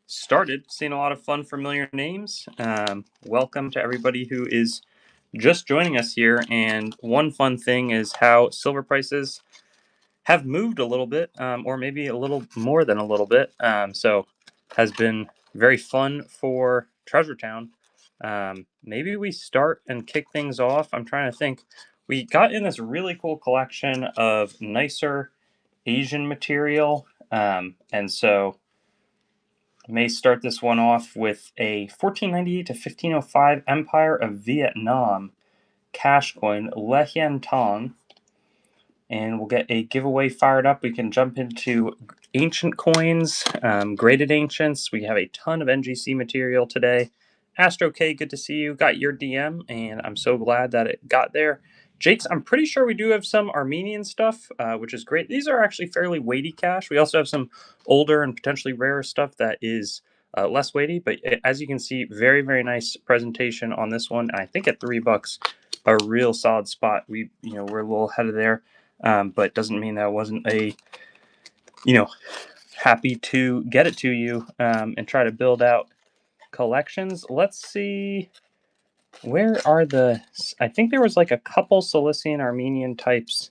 started. Seeing a lot of fun, familiar names. Welcome to everybody who is just joining us here. And one fun thing is how silver prices have moved a little bit, or maybe a little more than a little bit. So has been very fun for Treasure Town. Maybe we start and kick things off. I'm trying to think. We got in this really cool collection of nicer Asian material, and so may start this one off with a 1498 to 1505 Empire of Vietnam cash coin, Le Hien Tong. And we'll get a giveaway fired up. We can jump into ancient coins, graded ancients. We have a ton of NGC material today. Astro K, good to see you. Got your DM, and I'm so glad that it got there. Jake's, I'm pretty sure we do have some Armenian stuff, which is great. These are actually fairly weighty cash. We also have some older and potentially rarer stuff that is less weighty, but as you can see, very, very nice presentation on this one. And I think at $3, a real solid spot. We're a little ahead of there. But doesn't mean that wasn't happy to get it to you and try to build out collections. Let's see, where are I think there was like a couple Cilician Armenian types.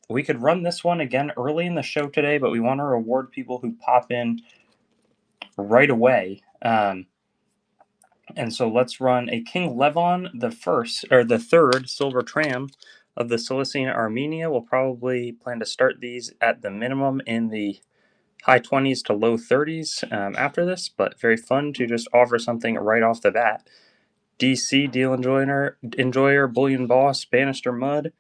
We could run this one again early in the show today, but we want to reward people who pop in right away. And so let's run a King Levon the third silver tram of the Cilician Armenia. We'll probably plan to start these at the minimum in the high 20s to low 30s after this, but very fun to just offer something right off the bat. DC, Deal Enjoyer, Bullion Boss, Bannister Mud.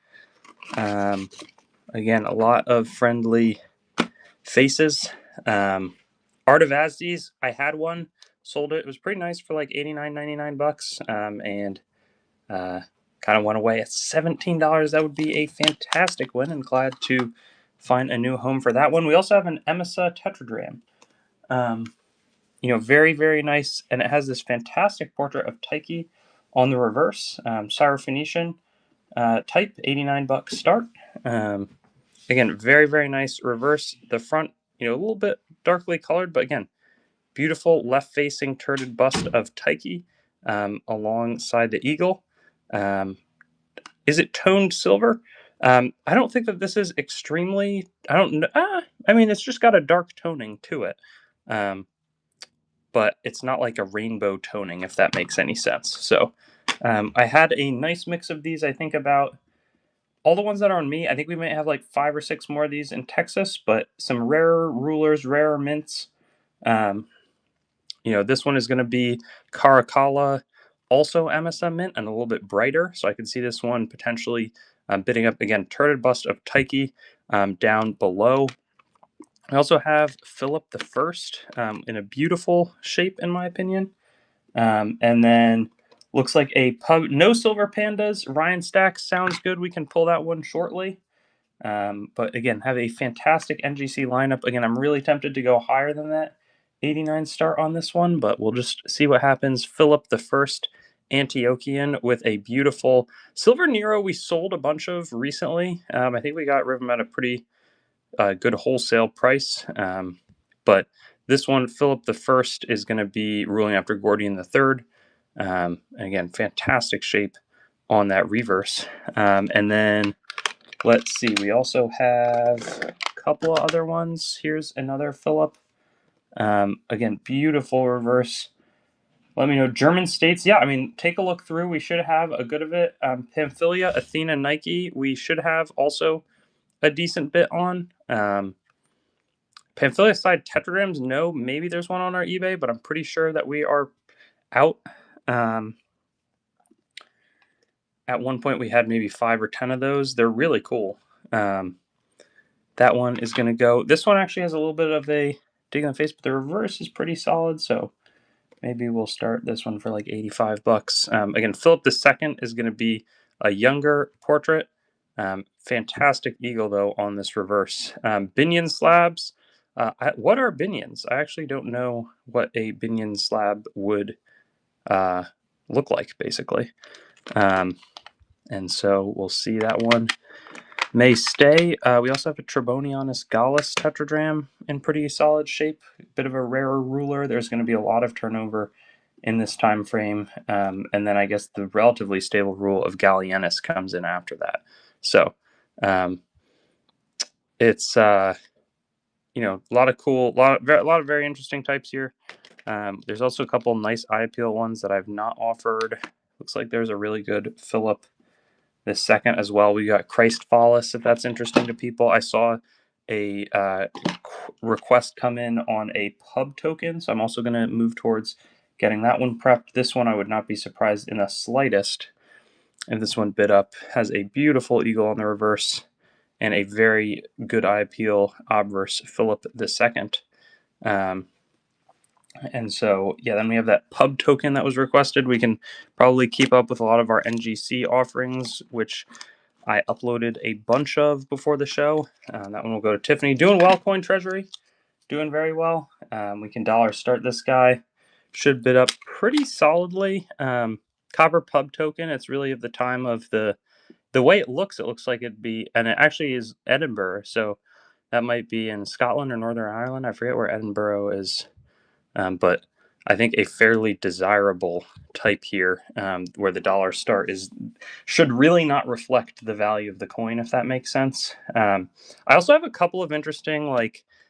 Again, a lot of friendly faces. Art of Asdes, I had one, sold it. It was pretty nice for like $89.99, and kind of went away at $17. That would be a fantastic win, and glad to find a new home for that one. We also have an Emissa Tetradrachm. Very, very nice, and it has this fantastic portrait of Tyche on the reverse. Syrophoenician type, $89 start. Again, very, very nice reverse. The front, a little bit darkly colored, but again, beautiful left-facing turreted bust of Tyche alongside the eagle. Is it toned silver? I don't think that this is extremely. I don't know. It's just got a dark toning to it, but it's not like a rainbow toning, if that makes any sense. So, I had a nice mix of these. I think about all the ones that are on me. I think we might have like 5 or 6 more of these in Texas, but some rarer rulers, rarer mints. This one is going to be Caracalla, also MSM mint, and a little bit brighter. So I can see this one potentially bidding up, again, turreted bust of Tyche down below. I also have Philip I in a beautiful shape, in my opinion. And then looks like a pub. No silver pandas. Ryan Stacks sounds good. We can pull that one shortly. But again, have a fantastic NGC lineup. Again, I'm really tempted to go higher than that 89 start on this one, but we'll just see what happens. Philip I Antiochian with a beautiful Silver Nero we sold a bunch of recently. I think we got rid of them at a pretty good wholesale price. But this one, Philip I, is going to be ruling after Gordian III. Again, fantastic shape on that reverse. And then let's see, we also have a couple of other ones. Here's another Philip. Again, beautiful reverse. Let me know. German states, yeah, take a look through. We should have a good of it. Pamphylia, Athena, Nike, we should have also a decent bit on. Pamphylia side tetradrachms, no, maybe there's one on our eBay, but I'm pretty sure that we are out. At one point, we had maybe 5 or 10 of those. They're really cool. That one is going to go. This one actually has a little bit of a dig in the face, but the reverse is pretty solid, so maybe we'll start this one for like $85. Again, Philip II is going to be a younger portrait. Fantastic eagle, though, on this reverse. Binion slabs. What are binions? I actually don't know what a binion slab would look like, basically. And so we'll see that one may stay. We also have a Trebonianus Gallus tetradrachm in pretty solid shape. Bit of a rarer ruler. There's going to be a lot of turnover in this time frame, and then I guess the relatively stable rule of Gallienus comes in after that. So it's a lot of cool, a lot of very interesting types here. There's also a couple nice eye appeal ones that I've not offered. Looks like there's a really good Philip II as well. We got Christ Follis, if that's interesting to people. I saw a request come in on a pub token, so I'm also going to move towards getting that one prepped. This one I would not be surprised in the slightest if this one bid up. Has a beautiful eagle on the reverse and a very good eye appeal obverse Philip II. And so, yeah, then we have that pub token that was requested. We can probably keep up with a lot of our NGC offerings, which I uploaded a bunch of before the show. That one will go to Tiffany. Doing well, Coin Treasury. Doing very well. We can dollar start this guy. Should bid up pretty solidly. Copper pub token. It's really of the time of the way it looks like it'd be, and it actually is Edinburgh. So that might be in Scotland or Northern Ireland. I forget where Edinburgh is. But I think a fairly desirable type here, where the dollar start should really not reflect the value of the coin, if that makes sense. I also have a couple of interesting,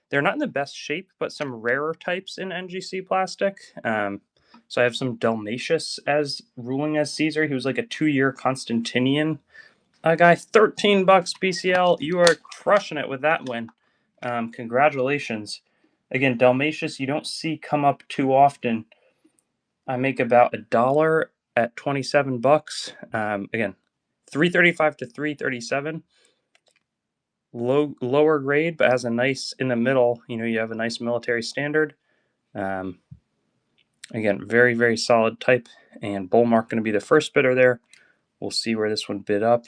they're not in the best shape, but some rarer types in NGC plastic. So I have some Dalmatius as ruling as Caesar. He was like a 2-year Constantinian guy. $13 BCL. You are crushing it with that win. Congratulations. Again, Dalmatius, you don't see come up too often. I make about $1 at $27. Again, 335 to 337. Lower grade, but has a nice in the middle. You have a nice military standard. Again, very, very solid type. And Bullmark going to be the first bidder there. We'll see where this one bid up.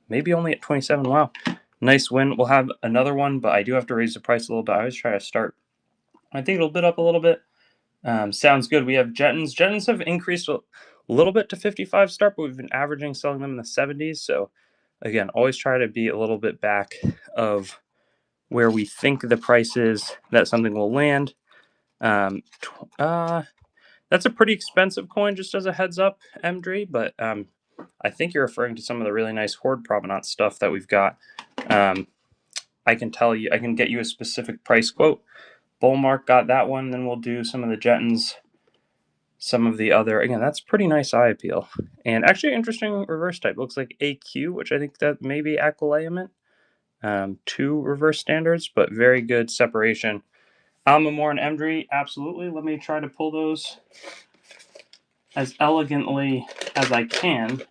Maybe only at 27. Wow. Nice win. We'll have another one, but I do have to raise the price a little bit. I always try to start. I think it'll bid up a little bit. Sounds good. We have Jettons. Jettons have increased a little bit to 55 start, but we've been averaging selling them in the 70s. So again, always try to be a little bit back of where we think the price is that something will land. That's a pretty expensive coin, just as a heads up, Mdri, but I think you're referring to some of the really nice Hoard provenance stuff that we've got. I can get you a specific price quote. Bullmark got that one. Then we'll do some of the Jettons, some of the other. Again, that's pretty nice eye appeal. And actually interesting reverse type. Looks like AQ, which I think that may be Aquileament. 2 reverse standards, but very good separation. Almamore and Emdri, absolutely. Let me try to pull those as elegantly as I can,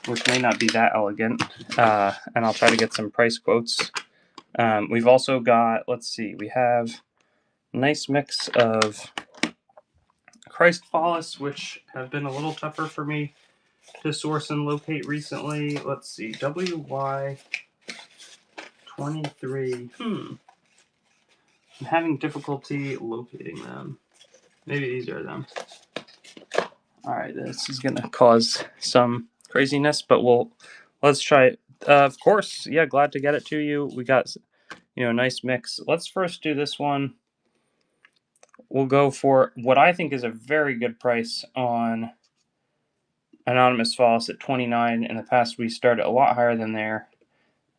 which may not be that elegant. And I'll try to get some price quotes. We've also got, let's see, we have a nice mix of Christ Follis, which have been a little tougher for me to source and locate recently. Let's see, WY23. I'm having difficulty locating them. Maybe these are them. All right, this is going to cause some craziness, but let's try it. Of course, yeah, glad to get it to you. We got a nice mix. Let's first do this one. We'll go for what I think is a very good price on Anonymous False at 29. In the past, we started a lot higher than there,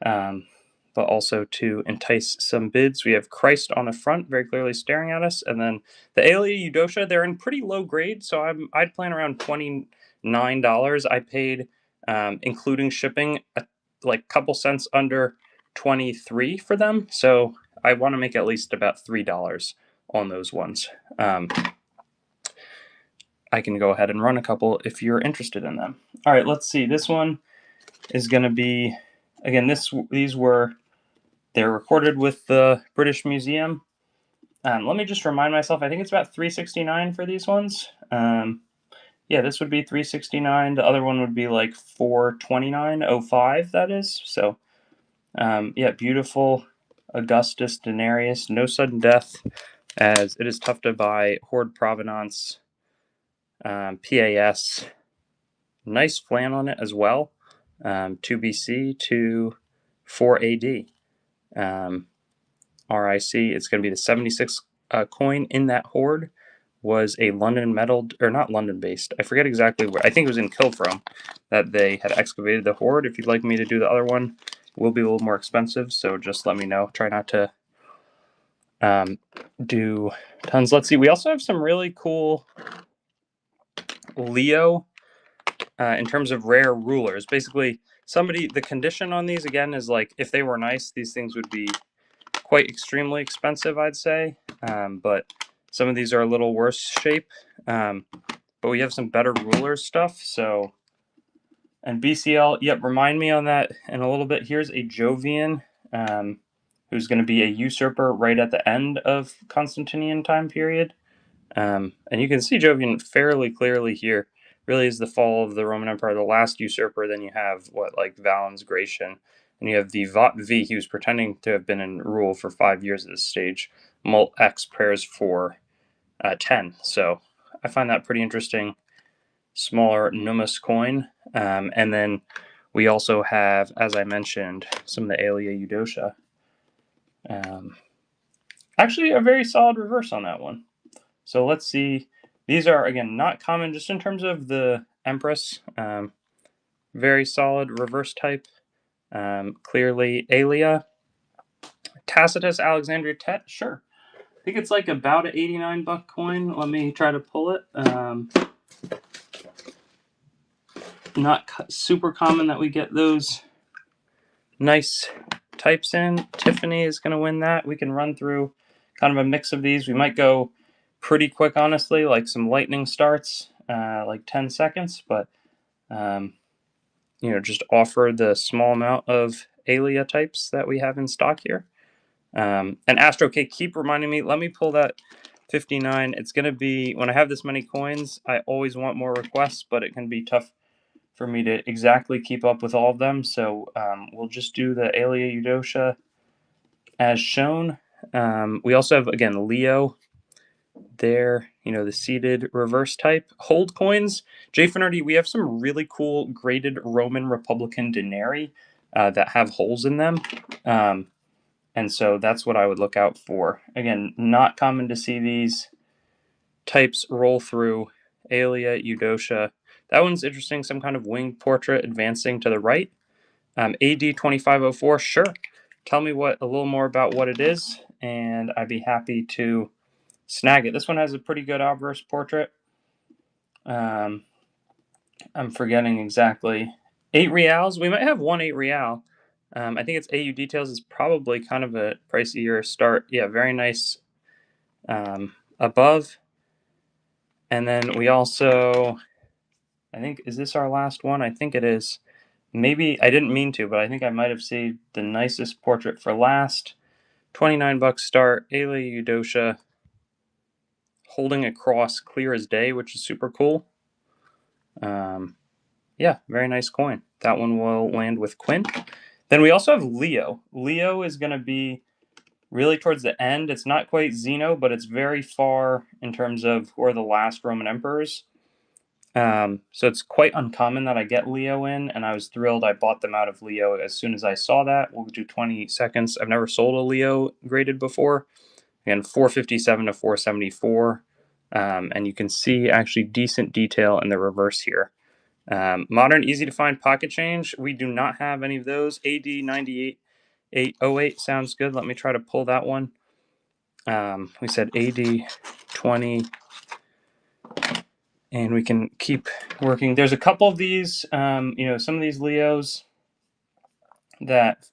but also to entice some bids. We have Christ on the front, very clearly staring at us, and then the Aelia Eudosha. They're in pretty low grade, so I'd plan around $29. I paid, including shipping, like couple cents under 23 for them, so I want to make at least about $3 on those ones. I can go ahead and run a couple if you're interested in them. All right, let's see. This one is going to be, again, they're recorded with the British Museum. Let me just remind myself, I think it's about $369 for these ones. Yeah, this would be $369. The other one would be like $429.05, that is. So, yeah, beautiful Augustus Denarius. No sudden death, as it is tough to buy Hoard Provenance, PAS. Nice flan on it as well. 2 BC to 4 AD. RIC, it's going to be the 76 coin in that hoard, was a London metal, or not London based, I forget exactly where, I think it was in Kilfrome that they had excavated the hoard. If you'd like me to do the other one, it will be a little more expensive, so just let me know. Try not to do tons. Let's see, we also have some really cool Leo in terms of rare rulers. Basically, the condition on these, again, is like, if they were nice, these things would be quite extremely expensive, I'd say. But some of these are a little worse shape. But we have some better rulers stuff. So, and BCL, yep, remind me on that in a little bit. Here's a Jovian, who's going to be a usurper right at the end of Constantinian time period. And you can see Jovian fairly clearly here. Really is the fall of the Roman Empire, the last usurper. Then you have like Valens, Gratian, and you have the Vot V. He was pretending to have been in rule for 5 years at this stage. Mult X pairs for 10. So I find that pretty interesting. Smaller Numus coin. And then we also have, as I mentioned, some of the Aelia Eudocia. Actually, a very solid reverse on that one. So let's see. These are, again, not common just in terms of the Empress. Very solid reverse type. Clearly Aelia. Tacitus Alexandria Tet, sure. I think it's like about an 89 buck coin. Let me try to pull it. Not super common that we get those nice types in. Tiffany is going to win that. We can run through kind of a mix of these. We might go pretty quick, honestly, like some lightning starts, like 10 seconds, but just offer the small amount of Aelia types that we have in stock here. And Astro K, keep reminding me, let me pull that 59. It's going to be, when I have this many coins, I always want more requests, but it can be tough for me to exactly keep up with all of them. So we'll just do the Aelia Eudocia as shown. We also have, again, Leo there, the seeded reverse type. Hold coins. J Finardi, we have some really cool graded Roman Republican denarii that have holes in them. And so that's what I would look out for. Again, not common to see these types roll through. Aelia Eudocia. That one's interesting. Some kind of winged portrait advancing to the right. AD 2504, sure. Tell me a little more about what it is, and I'd be happy to snag it. This one has a pretty good obverse portrait. I'm forgetting exactly. 8 reals. We might have 8 real. I think it's AU Details is probably kind of a pricier start. Yeah, very nice above. And then we also, I think, is this our last one? I think it is. Maybe, I didn't mean to, but I think I might have saved the nicest portrait for last. 29 bucks start, Aelia Eudocia, holding a cross clear as day, which is super cool. Yeah, very nice coin. That one will land with Quinn. Then we also have Leo. Leo is going to be really towards the end. It's not quite Zeno, but it's very far in terms of who are the last Roman emperors. So it's quite uncommon that I get Leo in, and I was thrilled. I bought them out of Leo as soon as I saw that. We'll do 20 seconds. I've never sold a Leo graded before. Again, 457 to 474. And you can see actually decent detail in the reverse here. Modern, easy to find pocket change. We do not have any of those. AD 9808 sounds good. Let me try to pull that one. We said AD 20. And we can keep working. There's a couple of these, some of these Leos that,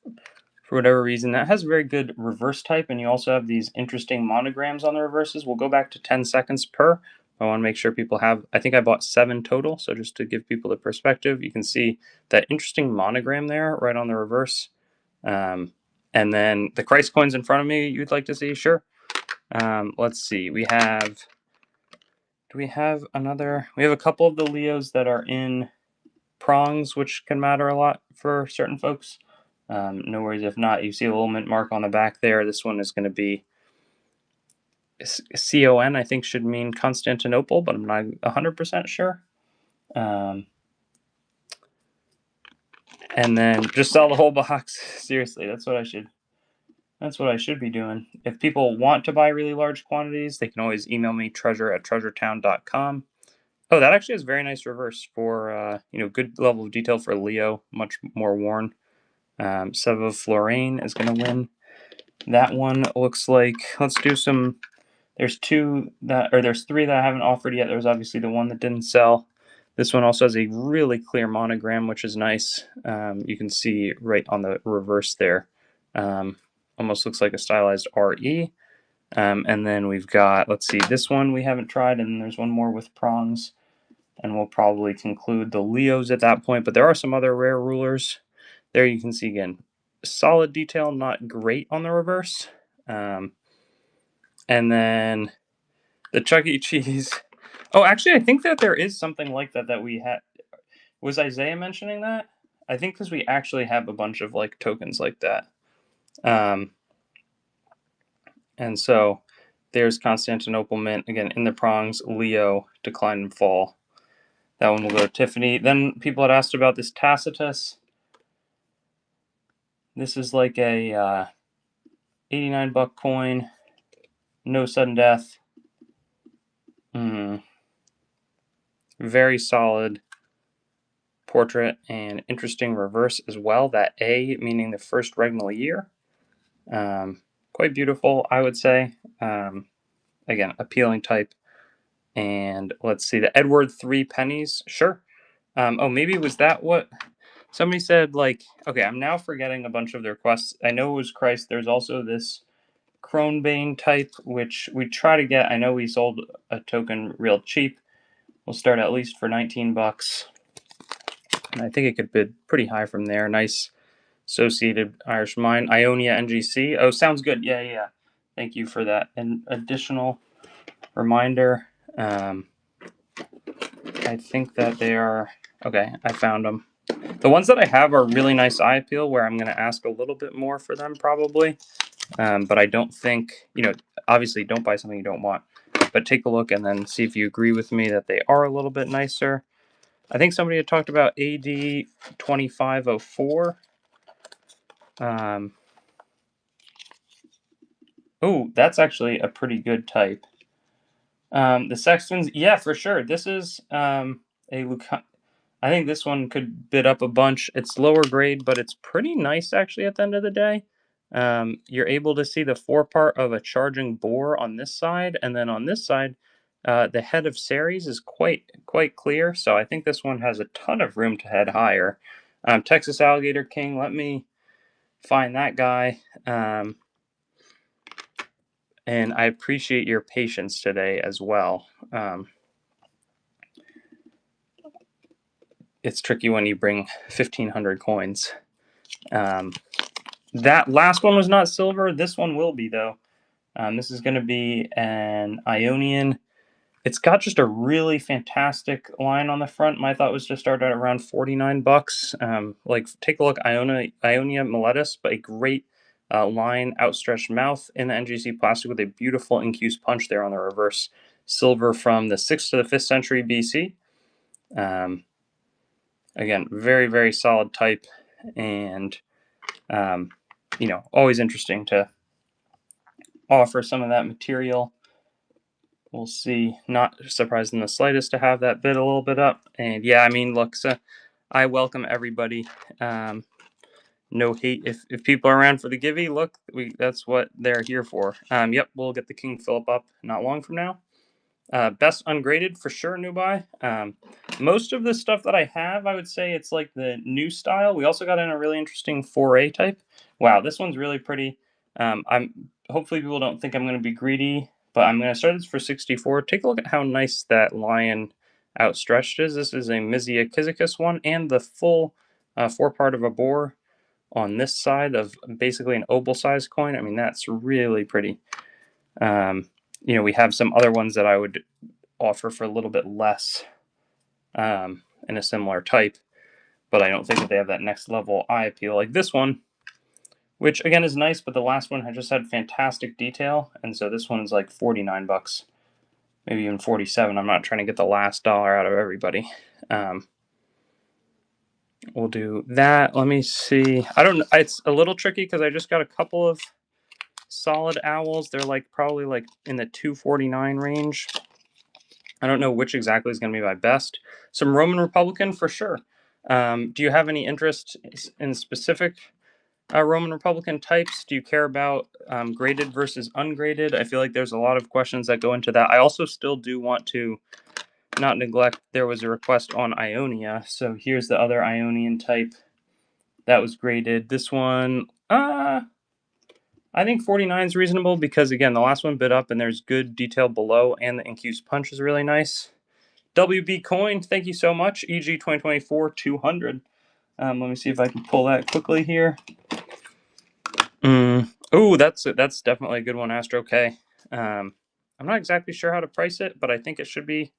for whatever reason, that has very good reverse type, and you also have these interesting monograms on the reverses. We'll go back to 10 seconds per. I want to make sure people have, I think I bought 7 total, so just to give people the perspective, you can see that interesting monogram there right on the reverse. And then the Christ coins in front of me you'd like to see? Sure. Let's see. We have... Do we have another? We have a couple of the Leos that are in prongs, which can matter a lot for certain folks. No worries if not. You see a little mint mark on the back there. This one is going to be CON, I think should mean Constantinople, but I'm not 100% sure. And and then just sell the whole box. Seriously, that's what I should be doing. If people want to buy really large quantities, they can always email me, treasure@treasuretown.com. Oh, that actually has very nice reverse for, good level of detail for Leo, much more worn. Seva Florane is going to win. That one looks like, let's do some, there's three that I haven't offered yet. There's obviously the one that didn't sell. This one also has a really clear monogram, which is nice. You can see right on the reverse there. Almost looks like a stylized RE. And then we've got, let's see, this one we haven't tried, and there's one more with prongs. And we'll probably conclude the Leos at that point. But there are some other rare rulers. There you can see again, solid detail, not great on the reverse. And then the Chuck E. Cheese. Oh, actually, I think that there is something like that we had. Was Isaiah mentioning that? I think because we actually have a bunch of like tokens like that. And so there's Constantinople Mint again in the prongs. Leo, Decline and Fall. That one will go to Tiffany. Then people had asked about this Tacitus. This is like a $89 coin. No sudden death. Very solid portrait and interesting reverse as well. That A meaning the first regnal year. Quite beautiful, I would say. Again, appealing type. And let's see, the Edward 3 pennies. Sure. Maybe was that what somebody said? Like, okay, I'm now forgetting a bunch of the requests. I know it was Christ. There's also this Cronbane type, which we try to get. I know we sold a token real cheap. We'll start at least for $19. And I think it could bid pretty high from there. Nice associated Irish mine. Ionia NGC. Oh, sounds good. Yeah. Thank you for that. An additional reminder. I think that they are... Okay, I found them. The ones that I have are really nice eye appeal, where I'm going to ask a little bit more for them probably. But I don't think, obviously don't buy something you don't want. But take a look and then see if you agree with me that they are a little bit nicer. I think somebody had talked about AD 2504. Oh, that's actually a pretty good type. The Sextons, yeah, for sure. This is a I think this one could bid up a bunch. It's lower grade, but it's pretty nice actually at the end of the day. You're able to see the forepart of a charging bore on this side, and then on this side, the head of Ceres is quite clear. So I think this one has a ton of room to head higher. Texas Alligator King, let me find that guy. And I appreciate your patience today as well. It's tricky when you bring 1,500 coins. That last one was not silver. This one will be, though. This is going to be an Ionian. It's got just a really fantastic line on the front. My thought was to start at around $49. Take a look, Ionia Miletus, but a great line, outstretched mouth in the NGC plastic with a beautiful incused punch there on the reverse. Silver from the 6th to the 5th century BC. Again, very, very solid type, and always interesting to offer some of that material. We'll see. Not surprised in the slightest to have that bid a little bit up. And yeah, I mean, look, so I welcome everybody. No hate. If people are around for the givey, look, that's what they're here for. Yep, we'll get the King Philip up not long from now. Best ungraded for sure, new buy. Most of the stuff that I have, I would say it's like the new style. We also got in a really interesting 4A type. Wow, this one's really pretty. Hopefully people don't think I'm going to be greedy, but I'm going to start this for 64. Take a look at how nice that lion outstretched is. This is a Mizia Kizikis one, and the full forepart of a boar on this side of basically an oval-sized coin. I mean, that's really pretty. We have some other ones that I would offer for a little bit less in a similar type, but I don't think that they have that next level eye appeal like this one, which again is nice, but the last one just had fantastic detail, and so this one's like $49, maybe even 47. I'm not trying to get the last dollar out of everybody. We'll do that. Let me see. I don't know. It's a little tricky because I just got a couple of solid owls. They're like probably like in the 249 range. I don't know which exactly is going to be my best. Some Roman Republican for sure. Do you have any interest in specific Roman Republican types? Do you care about graded versus ungraded? I feel like there's a lot of questions that go into that. I also still do want to not neglect, there was a request on Ionia. So here's the other Ionian type that was graded. This one, I think 49 is reasonable because, again, the last one bit up and there's good detail below, and the infused punch is really nice. WB Coin, thank you so much. EG 2024 200. Let me see if I can pull that quickly here. Oh, that's definitely a good one, Astro K. I'm not exactly sure how to price it, but I think it should be.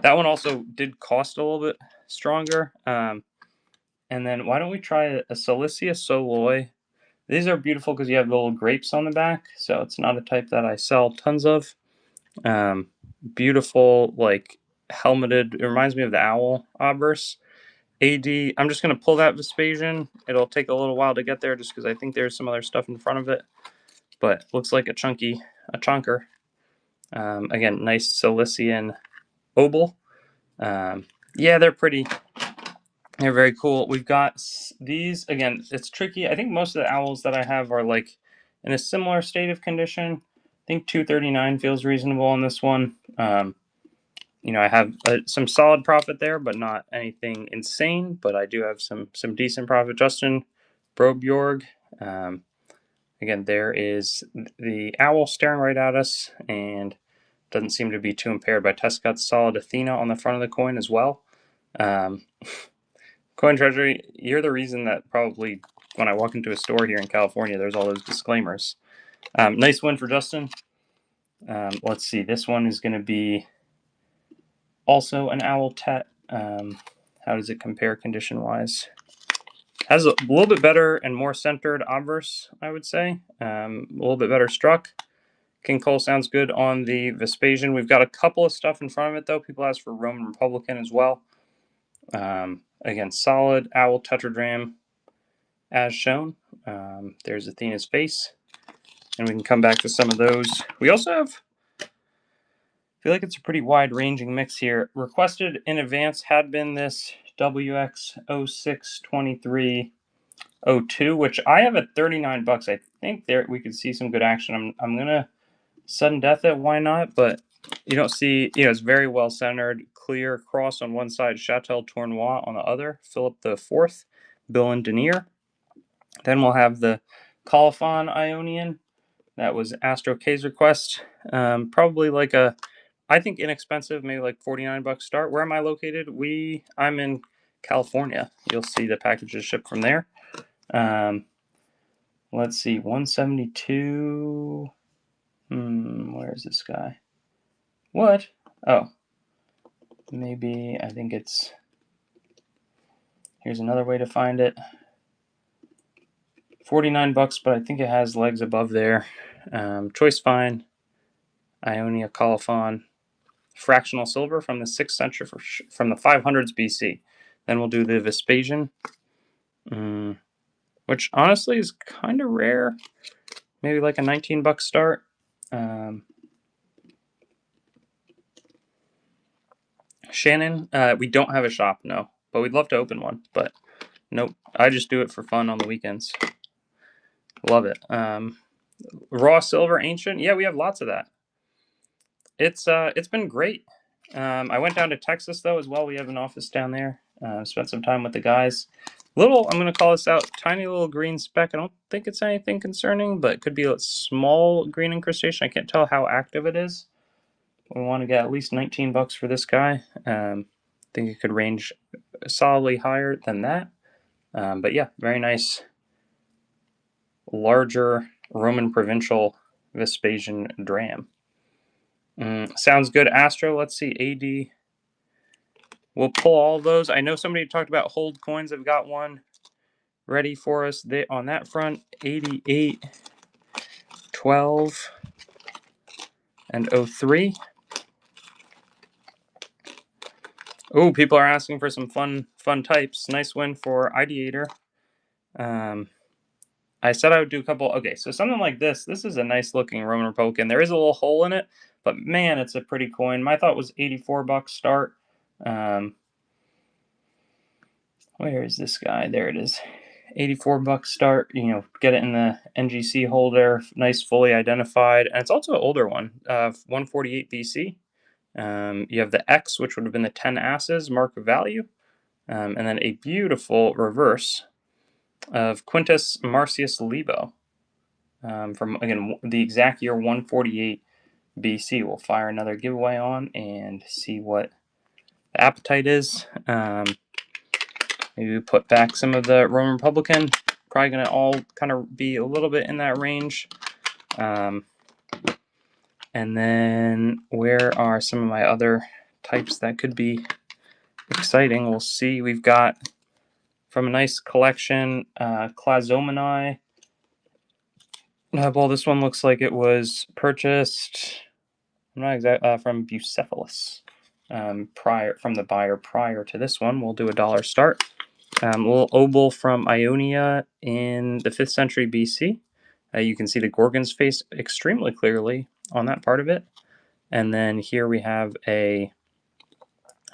That one also did cost a little bit stronger. And then why don't we try a Cilicia Soloi? These are beautiful because you have little grapes on the back, so it's not a type that I sell tons of. Beautiful, like helmeted. It reminds me of the owl obverse. AD. I'm just going to pull that Vespasian. It'll take a little while to get there just because I think there's some other stuff in front of it. But looks like a chunker. Again, nice Cilician Obel. Yeah, they're pretty. They're very cool. We've got these. Again, it's tricky. I think most of the owls that I have are like in a similar state of condition. I think 239 feels reasonable on this one. I have some solid profit there, but not anything insane. But I do have some decent profit. Justin Brobjorg. Again, there is the owl staring right at us, and doesn't seem to be too impaired by Tescot's solid Athena on the front of the coin as well. Coin Treasury, you're the reason that probably when I walk into a store here in California, there's all those disclaimers. Nice win for Justin. Let's see. This one is going to be also an Owl Tet. How does it compare condition-wise? Has a little bit better and more centered obverse, I would say. A little bit better struck. King Cole sounds good on the Vespasian. We've got a couple of stuff in front of it, though. People ask for Roman Republican as well. Again, solid owl tetradrachm as shown. There's Athena's face. And we can come back to some of those. We also have, I feel like it's a pretty wide-ranging mix here. Requested in advance had been this WX062302, which I have at 39 bucks. I think there we could see some good action. I'm gonna sudden death it, why not? But you don't see, it's very well centered, clear cross on one side, Chatel Tournois on the other, Philip IV, Bill and Denier. Then we'll have the Colophon Ionian. That was Astro K's request. Probably like I think inexpensive, maybe like 49 bucks start. Where am I located? I'm in California. You'll see the packages shipped from there. Let's see, 172. Where is this guy? What? Oh, maybe I think it's. Here's another way to find it. 49 bucks, but I think it has legs above there. Choice fine. Ionia Colophon. Fractional silver from the 6th century, from the 500s BC. Then we'll do the Vespasian, which honestly is kind of rare. Maybe like a 19 buck start. Shannon, we don't have a shop, no, but we'd love to open one. But nope, I just do it for fun on the weekends. Love it. Raw silver ancient, yeah, we have lots of that. It's been great. I went down to Texas though as well. We have an office down there. Spent some time with the guys. I'm going to call this out, tiny little green speck. I don't think it's anything concerning, but it could be a small green incrustation. I can't tell how active it is. We want to get at least 19 bucks for this guy. I think it could range solidly higher than that. But yeah, very nice, larger Roman provincial Vespasian dram. Sounds good, Astro. Let's see, AD. We'll pull all of those. I know somebody talked about hold coins. I've got one ready for us on that front. 88, 12, and 03. Oh, people are asking for some fun types. Nice win for Ideator. I said I would do a couple. Okay, so something like this. This is a nice looking Roman Republican. There is a little hole in it, but man, it's a pretty coin. My thought was $84 start. Where is this guy? There it is. $84 start. You know, get it in the NGC holder. Nice, fully identified, and it's also an older one. 148 BC. You have the X, which would have been the 10 asses, mark of value, and then a beautiful reverse of Quintus Marcius Libo. From, again, the exact year 148 BC. We'll fire another giveaway on and see what the appetite is. Maybe we put back some of the Roman Republican. Probably going to all kind of be a little bit in that range. And then where are some of my other types that could be exciting? We'll see. We've got from a nice collection, Clazomini. Well, this one looks like it was purchased. I'm not exactly from Bucephalus. Prior from the buyer prior to this one. We'll do a dollar start. A little obol from Ionia in the 5th century BC. You can see the Gorgon's face extremely clearly on that part of it. And then here we have a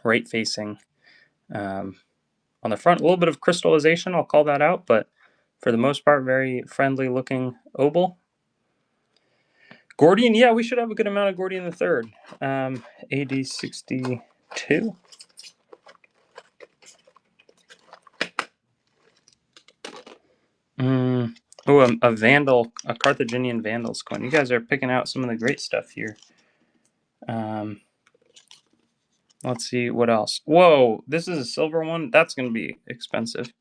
right facing on the front. A little bit of crystallization, I'll call that out, but for the most part, very friendly looking obol. Gordian, yeah, we should have a good amount of Gordian III. AD 62. Oh, a Vandal, a Carthaginian Vandals coin. You guys are picking out some of the great stuff here. Let's see what else. Whoa, this is a silver one. That's going to be expensive.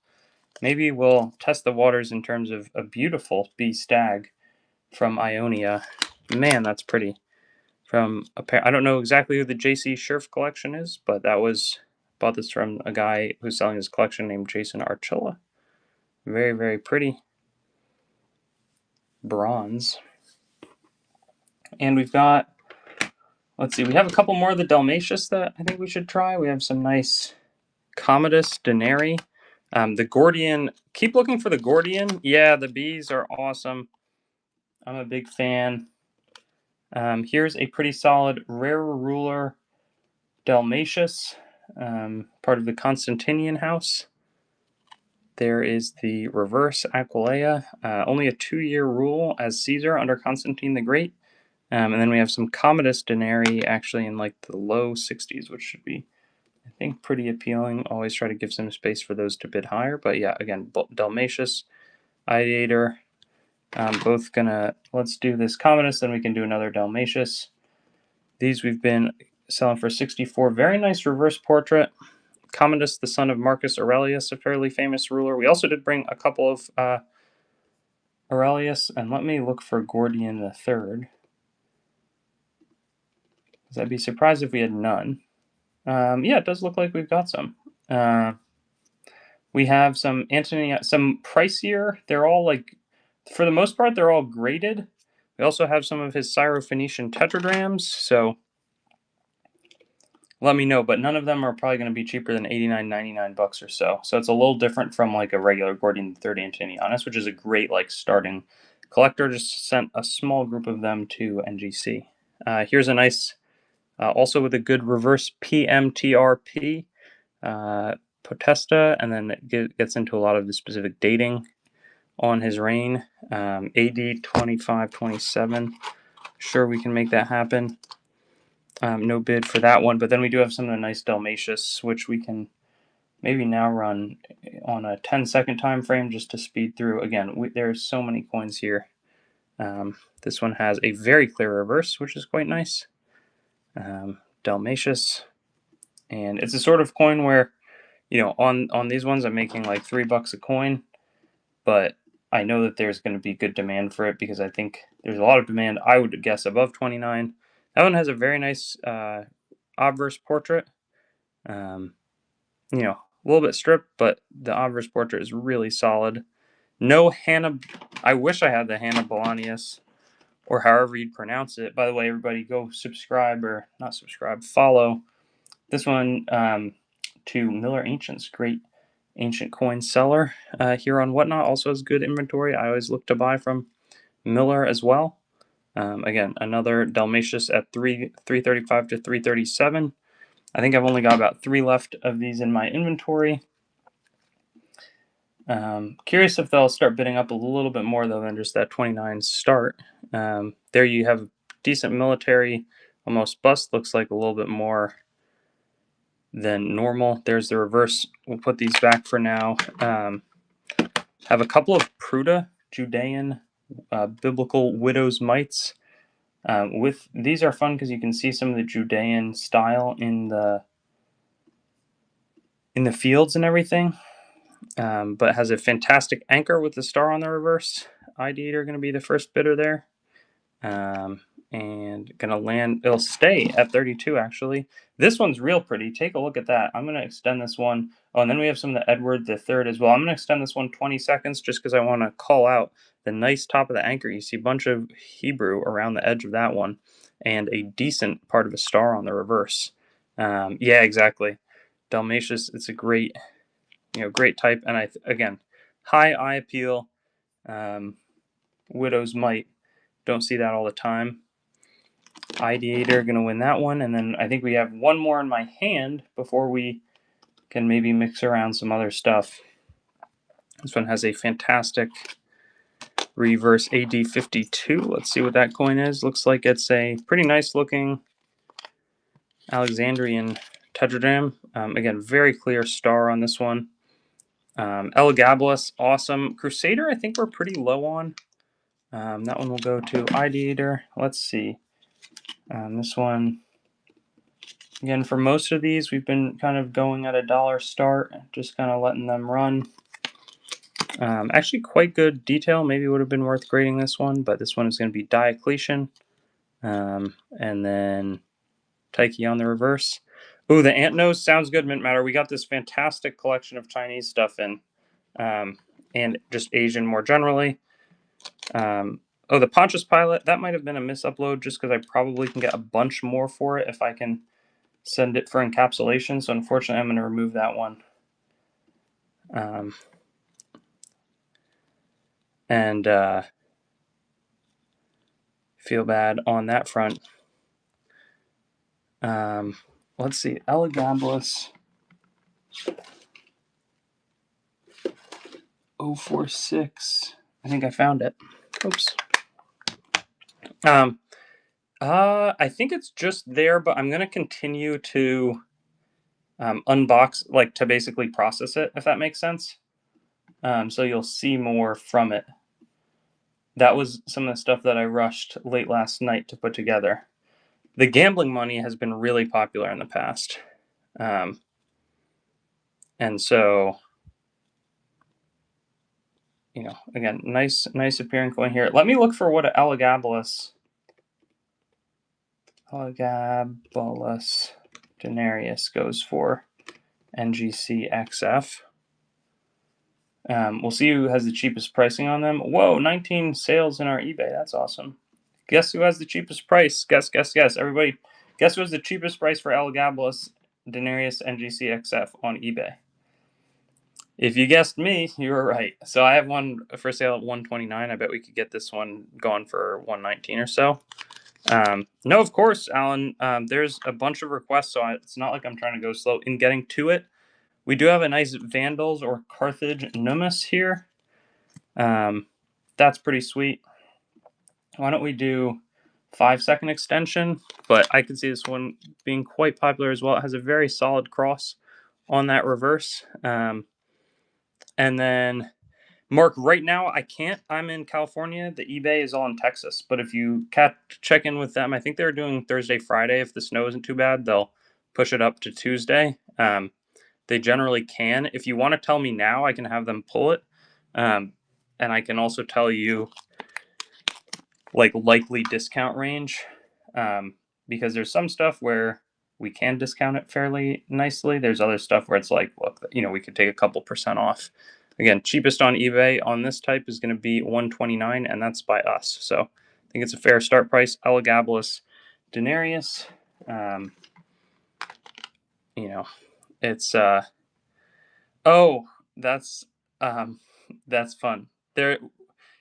Maybe we'll test the waters in terms of a beautiful B Stag from Ionia. Man, that's pretty. From a pair. I don't know exactly who the JC Scherf collection is, but that was bought this from a guy who's selling his collection named Jason Archilla. Very, very pretty. Bronze. And we've got, let's see, we have a couple more of the Dalmatius that I think we should try. We have some nice Commodus Denari. The Gordian, keep looking for the Gordian. Yeah, the bees are awesome. I'm a big fan. Here's a pretty solid Rarer Ruler Dalmatius, part of the Constantinian house. There is the reverse Aquileia, only a 2-year rule as Caesar under Constantine the Great. And then we have some Commodus Denari actually in like the low 60s, which should be, I think, pretty appealing. Always try to give some space for those to bid higher. But yeah, again, Dalmatius, Ideator, both gonna, let's do this Commodus, then we can do another Dalmatius. These we've been selling for 64. Very nice reverse portrait. Commodus, the son of Marcus Aurelius, a fairly famous ruler. We also did bring a couple of Aurelius, and let me look for Gordian III. Because I'd be surprised if we had none. Yeah, it does look like we've got some. We have some Antony, some pricier. They're all like, for the most part, they're all graded. We also have some of his Syrophoenician tetradrams, so let me know, but none of them are probably going to be cheaper than $89, $99 or so. So it's a little different from like a regular Gordian III Antonianus, which is a great like starting collector. Just sent a small group of them to NGC. Here's a nice, also with a good reverse PMTRP, Potesta, and then it gets into a lot of the specific dating on his reign. AD 2527. Sure, we can make that happen. No bid for that one, but then we do have some of the nice Dalmatius, which we can maybe now run on a 10-second time frame just to speed through. Again, there's so many coins here. This one has a very clear reverse, which is quite nice. Dalmatius, and it's a sort of coin where, you know, on these ones I'm making like $3 a coin, but I know that there's going to be good demand for it because I think there's a lot of demand. I would guess above 29. That one has a very nice obverse portrait. You know, a little bit stripped, but the obverse portrait is really solid. No Hannah. I wish I had the Hannah Bolanius, or however you'd pronounce it. By the way, everybody go subscribe, or not subscribe, follow. This one, to Miller Ancients, great ancient coin seller here on Whatnot. Also has good inventory. I always look to buy from Miller as well. Again, another Dalmatius at 335 to 337. I think I've only got about 3 left of these in my inventory. Curious if they'll start bidding up a little bit more though than just that 29 start. There you have decent military, almost bust, looks like a little bit more than normal. There's the reverse. We'll put these back for now. Have a couple of Pruda Judean biblical widow's mites. With these are fun because you can see some of the Judean style in the fields and everything. But has a fantastic anchor with the star on the reverse. Ideator going to be the first bidder there. And going to land, it'll stay at 32 actually. This one's real pretty. Take a look at that. I'm going to extend this one. Oh, and then we have some of the Edward III as well. I'm going to extend this one 20 seconds just because I want to call out the nice top of the anchor. You see a bunch of Hebrew around the edge of that one and a decent part of a star on the reverse. Yeah, exactly. Dalmatius, it's a great, great type. And again, high eye appeal. Widow's Mite. Don't see that all the time. Ideator going to win that one. And then I think we have one more in my hand before we can maybe mix around some other stuff. This one has a fantastic reverse AD52. Let's see what that coin is. Looks like it's a pretty nice looking Alexandrian tetradrachm. Again, very clear star on this one. Elagabalus, awesome. Crusader, I think we're pretty low on. That one will go to Ideator. Let's see. This one, again, for most of these, we've been kind of going at $1 start, just kind of letting them run. Actually, quite good detail. Maybe would have been worth grading this one, but this one is going to be Diocletian. And then Taiki on the reverse. Ooh, the ant nose sounds good, Mint Matter. We got this fantastic collection of Chinese stuff in, and just Asian more generally. Oh, the Pontius Pilot, that might have been a misupload just because I probably can get a bunch more for it if I can send it for encapsulation. So unfortunately, I'm going to remove that one. And feel bad on that front. Let's see, Elagabalus 046. I think I found it. Oops. I think it's just there, but I'm gonna continue to unbox, like to basically process it, if that makes sense. So you'll see more from it. That was some of the stuff that I rushed late last night to put together. The gambling money has been really popular in the past. And so, again, nice appearing coin here. Let me look for what an Elagabalus denarius goes for. NGC XF. We'll see who has the cheapest pricing on them. Whoa, 19 sales in our eBay. That's awesome. Guess who has the cheapest price? Guess. Everybody, guess who has the cheapest price for Elagabalus denarius NGC XF on eBay? If you guessed me, you were right. So I have one for sale at 129. I bet we could get this one gone for 119 or so. No, of course, Alan. There's a bunch of requests, so it's not like I'm trying to go slow in getting to it. We do have a nice Vandals or Carthage Numis here. That's pretty sweet. Why don't we do 5-second extension? But I can see this one being quite popular as well. It has a very solid cross on that reverse. And then, Mark, right now I can't. I'm in California. The eBay is all in Texas. But if you check in with them, I think they're doing Thursday, Friday. If the snow isn't too bad, they'll push it up to Tuesday. They generally can. If you want to tell me now, I can have them pull it. And I can also tell you like likely discount range, because there's some stuff where we can discount it fairly nicely. There's other stuff where it's like, look, we could take a couple % off. Again, cheapest on eBay on this type is going to be 129, and that's by us. So I think it's a fair start price. Elagabalus denarius, It's oh, that's um, that's fun. There,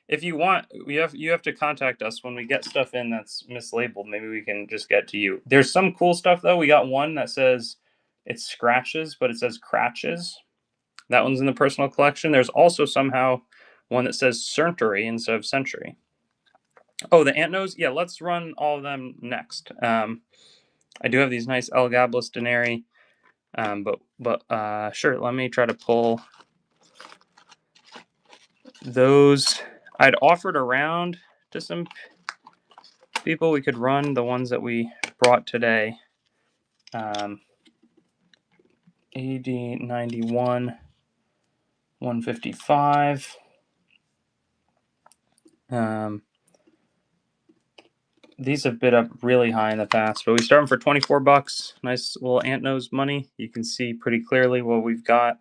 if you want, you have to contact us when we get stuff in that's mislabeled. Maybe we can just get to you. There's some cool stuff though. We got one that says it's scratches, but it says cratches. That one's in the personal collection. There's also somehow one that says Century instead of Century. Oh, the ant nose. Yeah, let's run all of them next. I do have these nice Elgabalus Denari, but sure. Let me try to pull those. I'd offered around to some people. We could run the ones that we brought today. AD 91, 155. These have bid up really high in the past, but we start them for 24 bucks. Nice little ant nose money. You can see pretty clearly what we've got.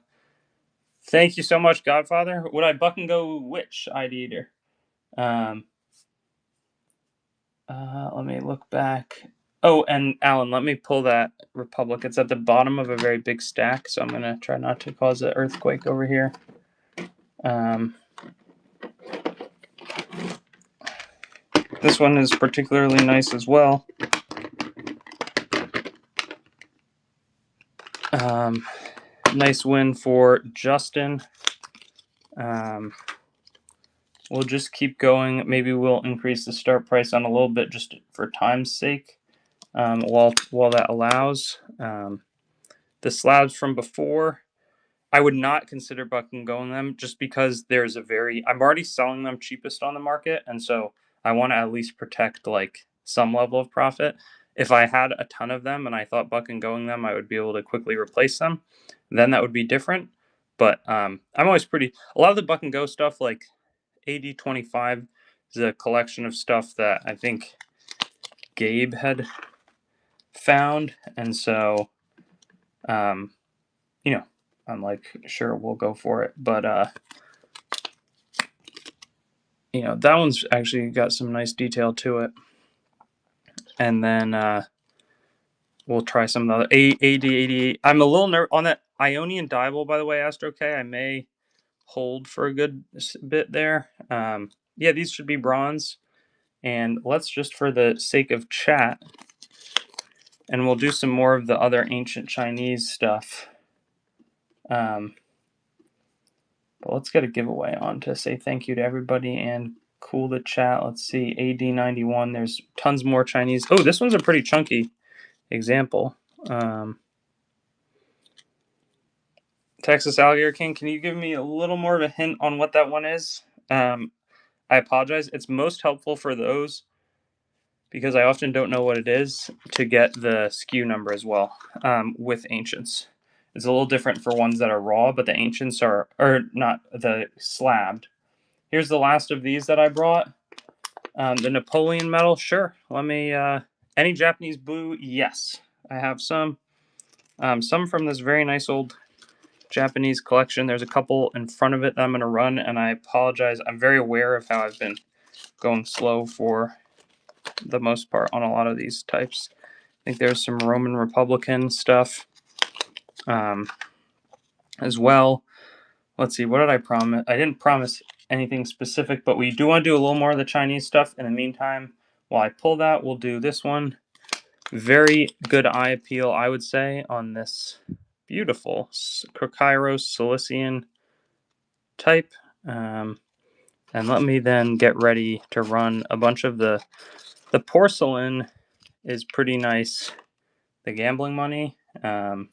Thank you so much, Godfather. Would I buck and go which ideator? Let me look back. Oh, and Alan, let me pull that Republic. It's at the bottom of a very big stack, so I'm going to try not to cause an earthquake over here. This one is particularly nice as well. Nice win for Justin. We'll just keep going. Maybe we'll increase the start price on a little bit just for time's sake, while that allows. The slabs from before, I would not consider bucking going them just because there's I'm already selling them cheapest on the market, and so I want to at least protect like some level of profit. If I had a ton of them and I thought buck and going them, I would be able to quickly replace them. Then that would be different. But I'm always a lot of the buck and go stuff like AD 25 is a collection of stuff that I think Gabe had found, and so I'm like, sure, we'll go for it. But that one's actually got some nice detail to it. And then we'll try some of the other AD88. I'm a little nervous on that Ionian Dival, by the way, Astro K. I may hold for a good bit there. Yeah, these should be bronze. And let's just, for the sake of chat, and we'll do some more of the other ancient Chinese stuff. But let's get a giveaway on to say thank you to everybody and cool the chat. Let's see, AD91. There's tons more Chinese. Oh, this one's a pretty chunky example. Texas Alligator King, can you give me a little more of a hint on what that one is? I apologize. It's most helpful for those because I often don't know what it is to get the SKU number as well with Ancients. It's a little different for ones that are raw, but the Ancients are not the slabbed. Here's the last of these that I brought. The Napoleon medal, sure. Let me, any Japanese blue? Yes. I have some. Some from this very nice old Japanese collection. There's a couple in front of it that I'm going to run, and I apologize. I'm very aware of how I've been going slow for the most part on a lot of these types. I think there's some Roman Republican stuff as well. Let's see, what did I promise? I didn't promise anything specific, but we do want to do a little more of the Chinese stuff. In the meantime, while I pull that, we'll do this one. Very good eye appeal, I would say, on this beautiful Crocairos Cilician type. And let me then get ready to run a bunch of the porcelain is pretty nice. The gambling money, a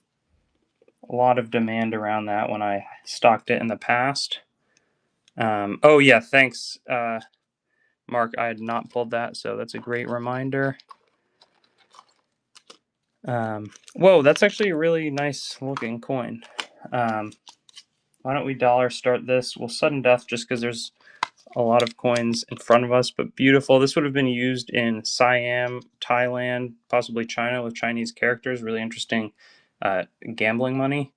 lot of demand around that when I stocked it in the past. Oh yeah, thanks, Mark. I had not pulled that, so that's a great reminder. Whoa, that's actually a really nice looking coin. Why don't we dollar start this? We'll sudden death just because there's a lot of coins in front of us, but beautiful. This would have been used in Siam, Thailand, possibly China with Chinese characters. Really interesting gambling money.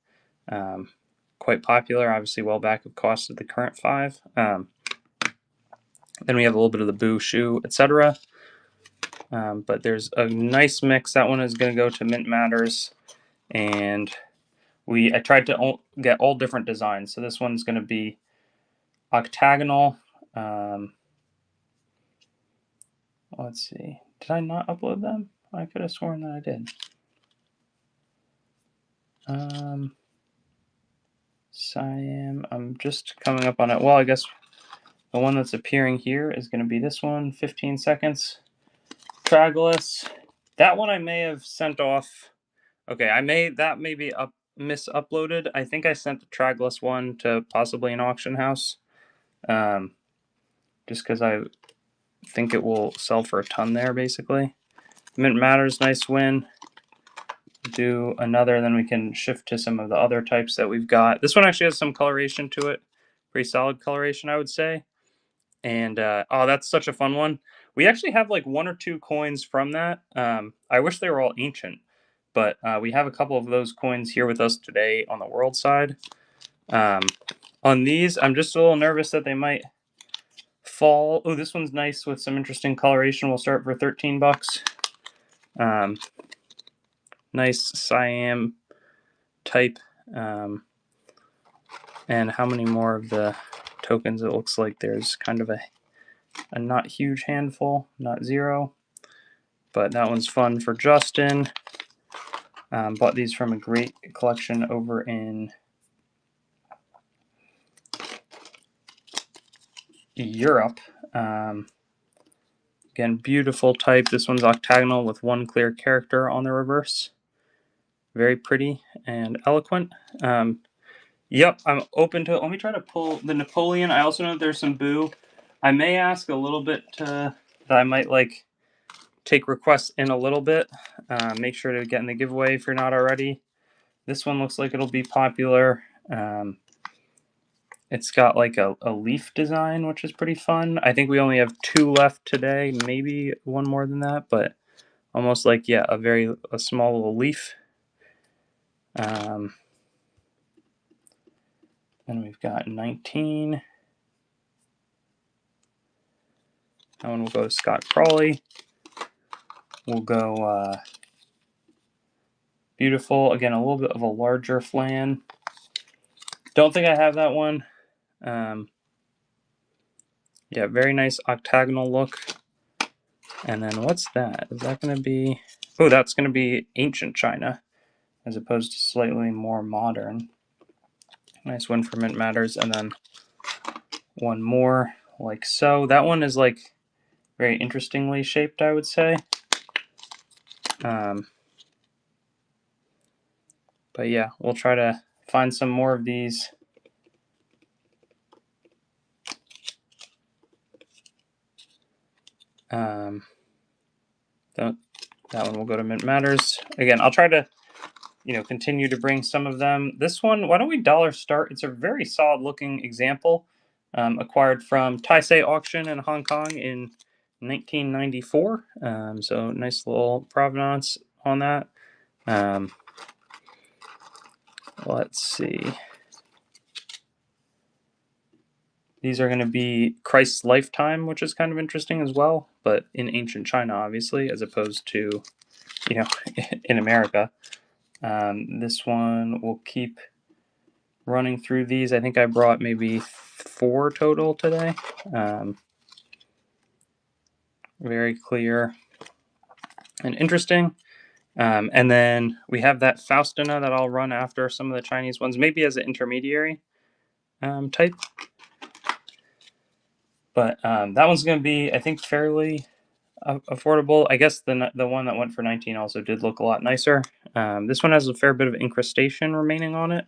Quite popular, obviously well back of cost of the current 5. Then we have a little bit of the Boo Shoe, etc. But there's a nice mix. That one is going to go to Mint Matters. And I tried to get all different designs. So this one's going to be octagonal. Let's see. Did I not upload them? I could have sworn that I did. Siam. I'm just coming up on it. Well, I guess the one that's appearing here is going to be this one. 15 seconds. Tragless. That one I may have sent off. Okay, that may be mis-uploaded. I think I sent the Tragless one to possibly an auction house. Just because I think it will sell for a ton there, basically. Mint Matters, nice win. Do another, then we can shift to some of the other types that we've got. This one actually has some coloration to it. Pretty solid coloration, I would say. And, oh, that's such a fun one. We actually have like one or two coins from that. I wish they were all ancient, but we have a couple of those coins here with us today on the world side. On these, I'm just a little nervous that they might fall. Oh, this one's nice with some interesting coloration. We'll start for 13 bucks. Nice Siam type. And how many more of the tokens? It looks like there's kind of a not huge handful, not zero. But that one's fun for Justin. Bought these from a great collection over in Europe. Again, beautiful type. This one's octagonal with one clear character on the reverse. Very pretty and eloquent. Yep, I'm open to it. Let me try to pull the Napoleon. I also know there's some Boo. I may ask a little bit that I might like take requests in a little bit. Make sure to get in the giveaway if you're not already. This one looks like it'll be popular. It's got like a leaf design, which is pretty fun. I think we only have 2 left today, maybe one more than that, but almost like, yeah, a small little leaf. And we've got 19. That one will go to Scott Crawley. We'll go beautiful. Again, a little bit of a larger flan. Don't think I have that one. Yeah, very nice octagonal look. And then what's that? Is that going to be... Oh, that's going to be ancient China, as opposed to slightly more modern. Nice one for Mint Matters. And then one more, like so. That one is like very interestingly shaped, I would say. But yeah, we'll try to find some more of these. That one will go to Mint Matters. Again, I'll try to, continue to bring some of them. This one, why don't we dollar start? It's a very solid looking example. Acquired from Taisei Auction in Hong Kong in 1994. So nice little provenance on that. Let's see. These are going to be Christ's lifetime, which is kind of interesting as well, but in ancient China, obviously, as opposed to, in America. This one will keep running through these. I think I brought maybe 4 total today. Very clear and interesting. And then we have that Faustina that I'll run after some of the Chinese ones, maybe as an intermediary type. But that one's going to be, I think, fairly affordable. I guess the one that went for 19 also did look a lot nicer. This one has a fair bit of incrustation remaining on it.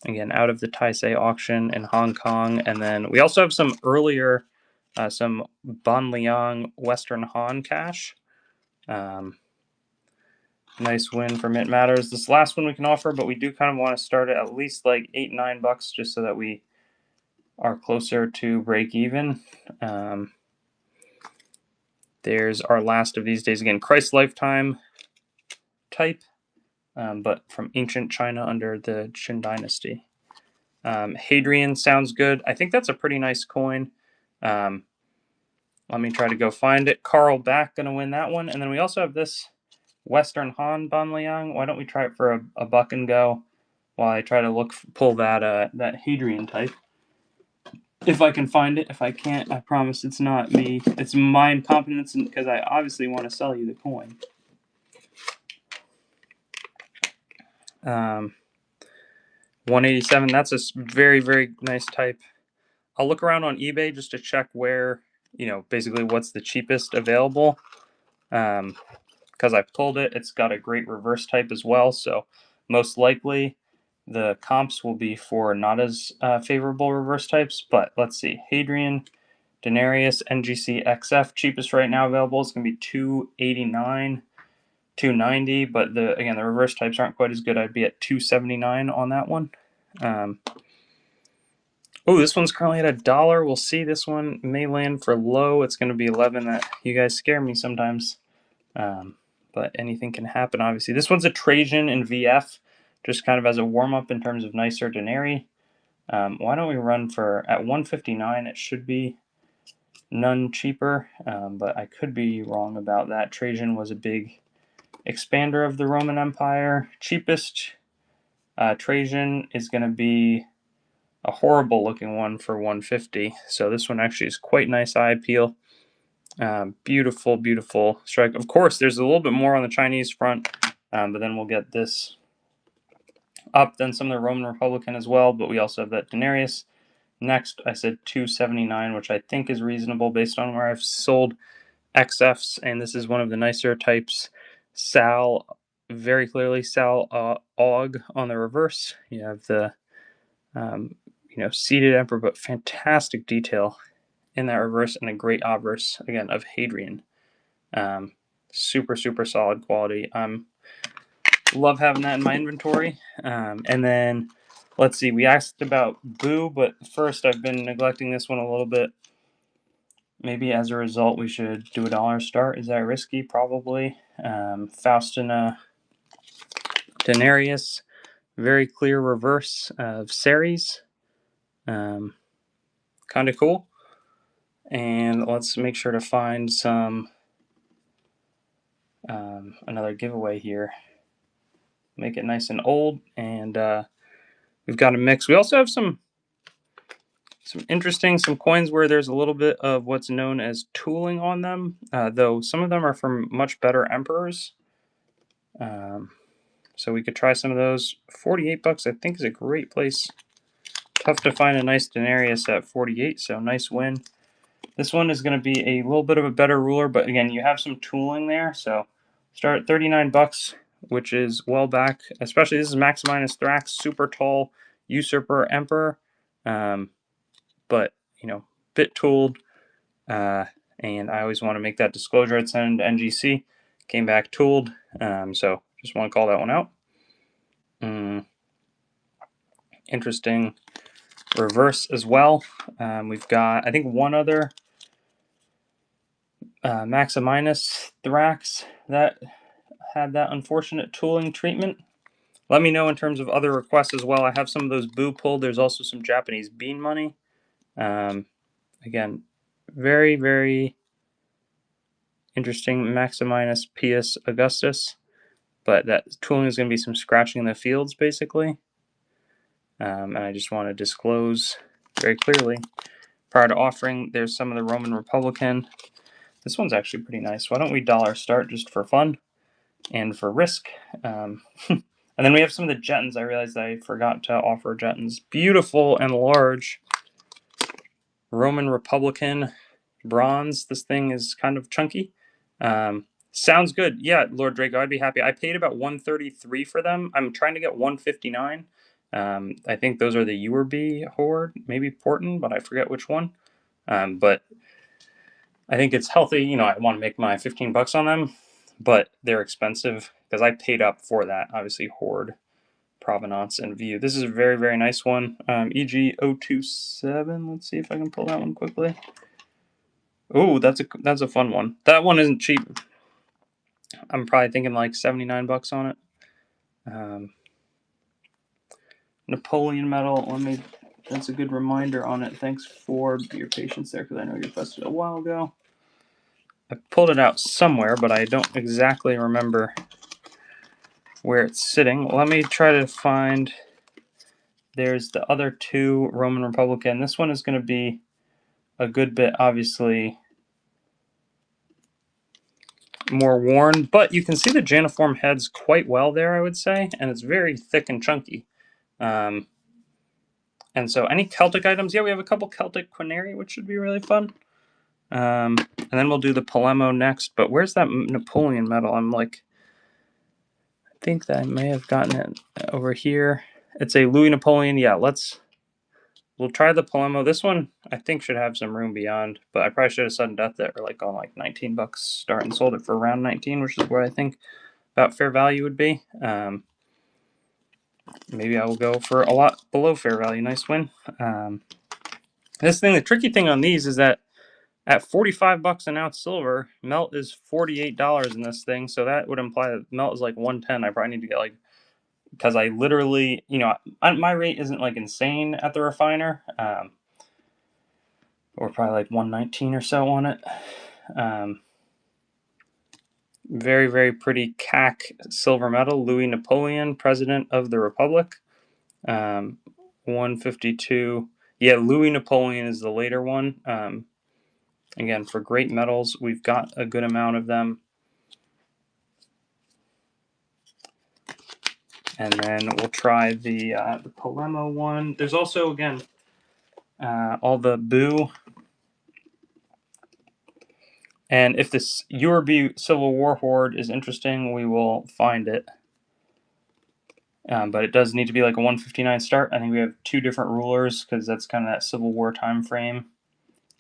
Again, out of the Taisei auction in Hong Kong. And then we also have some earlier, some Banliang Western Han cash. Nice win for Mint Matters. This last one we can offer, but we do kind of want to start at least like $8-9 just so that we are closer to break even. There's our last of these days. Again, Christ's lifetime type, but from ancient China under the Qin dynasty. Hadrian sounds good. I think that's a pretty nice coin. Let me try to go find it. Carl Back going to win that one. And then we also have this Western Han Banliang. Why don't we try it for a buck and go while I try to pull that that Hadrian type. If I can find it. If I can't, I promise it's not me. It's my incompetence because I obviously want to sell you the coin. 187. That's a very, very nice type. I'll look around on eBay just to check where, basically what's the cheapest available. Because I pulled it, it's got a great reverse type as well. So most likely the comps will be for not as favorable reverse types. But let's see. Hadrian, Denarius, NGC XF, cheapest right now available is going to be $289, $290. But the reverse types aren't quite as good. I'd be at $279 on that one. Oh, this one's currently at $1. We'll see. This one may land for low. It's going to be 11. That you guys scare me sometimes. But anything can happen, obviously. This one's a Trajan in VF, just kind of as a warm-up in terms of nicer denarii. Why don't we run for, at 159, it should be none cheaper, but I could be wrong about that. Trajan was a big expander of the Roman Empire. Cheapest Trajan is going to be a horrible looking one for 150. So this one actually is quite nice eye appeal. Beautiful, beautiful strike. Of course, there's a little bit more on the Chinese front, but then we'll get this up. Then some of the Roman Republican as well, but we also have that Denarius. Next, I said 279, which I think is reasonable based on where I've sold XFs, and this is one of the nicer types. Sal, very clearly Sal Og on the reverse. You have the seated emperor, but fantastic detail in that reverse and a great obverse, again, of Hadrian. Super, super solid quality. Love having that in my inventory. And then, let's see, we asked about Boo, but first I've been neglecting this one a little bit. Maybe as a result, we should do a dollar start. Is that risky? Probably. Faustina Denarius, very clear reverse of Ceres. Kind of cool. And let's make sure to find some another giveaway here. Make it nice and old, and we've got a mix. We also have some coins where there's a little bit of what's known as tooling on them, though some of them are from much better emperors. So we could try some of those. 48 bucks, I think, is a great place. Tough to find a nice denarius at 48, so nice win. This one is going to be a little bit of a better ruler, but again, you have some tooling there. So start at 39 bucks, which is well back. Especially this is Maximinus Thrax, super tall usurper emperor, but bit tooled. And I always want to make that disclosure. I'd send to NGC, came back tooled. So just want to call that one out. Interesting reverse as well. We've got, I think, one other Maximinus Thrax that had that unfortunate tooling treatment. Let me know in terms of other requests as well. I have some of those Boo pulled. There's also some Japanese bean money. Again, very, very interesting Maximinus Pius Augustus. But that tooling is going to be some scratching in the fields, basically. And I just want to disclose very clearly, prior to offering, there's some of the Roman Republican. This one's actually pretty nice. Why don't we dollar start just for fun and for risk? And then we have some of the Jettons. I realized I forgot to offer Jettons. Beautiful and large Roman Republican bronze. This thing is kind of chunky. Sounds good. Yeah, Lord Draco, I'd be happy. I paid about 133 for them. I'm trying to get 159. I think those are the URB Hoard, maybe Porton, but I forget which one. But I think it's healthy. I want to make my 15 bucks on them, but they're expensive because I paid up for that. Obviously, Hoard, Provenance, and View. This is a very, very nice one. EG 027. Let's see if I can pull that one quickly. Oh, that's a fun one. That one isn't cheap. I'm probably thinking like 79 bucks on it. Napoleon medal. That's a good reminder on it. Thanks for your patience there, because I know you requested a while ago. I pulled it out somewhere, but I don't exactly remember where it's sitting. Let me try to find. There's the other two Roman Republican. This one is going to be a good bit, obviously, more worn, but you can see the Janiform heads quite well there, I would say, and it's very thick and chunky. And so any Celtic items, yeah, we have a couple Celtic Quinary, which should be really fun. And then we'll do the Polemo next, but where's that Napoleon medal? I'm like, I think that I may have gotten it over here. It's a Louis Napoleon. Yeah, we'll try the Polemo. This one I think should have some room beyond, but I probably should have sudden death it or like on like $19 start and sold it for around 19, which is where I think about fair value would be. Maybe I will go for a lot below fair value. Nice win. The tricky thing on these is that at $45 an ounce silver, melt is $48 in this thing, so that would imply that melt is like 110. I probably need to get like, because I literally, my rate isn't like insane at the refiner. Or probably like 119 or so on it. Very, very pretty CAC silver medal, Louis Napoleon, President of the Republic. 152. Yeah, Louis Napoleon is the later one. Again, for great medals, we've got a good amount of them. And then we'll try the Polemo one. There's also, again, all the Boo. And if this Eurobee Civil War Hoard is interesting, we will find it. But it does need to be like a 159 start. I think we have two different rulers because that's kind of that Civil War time frame.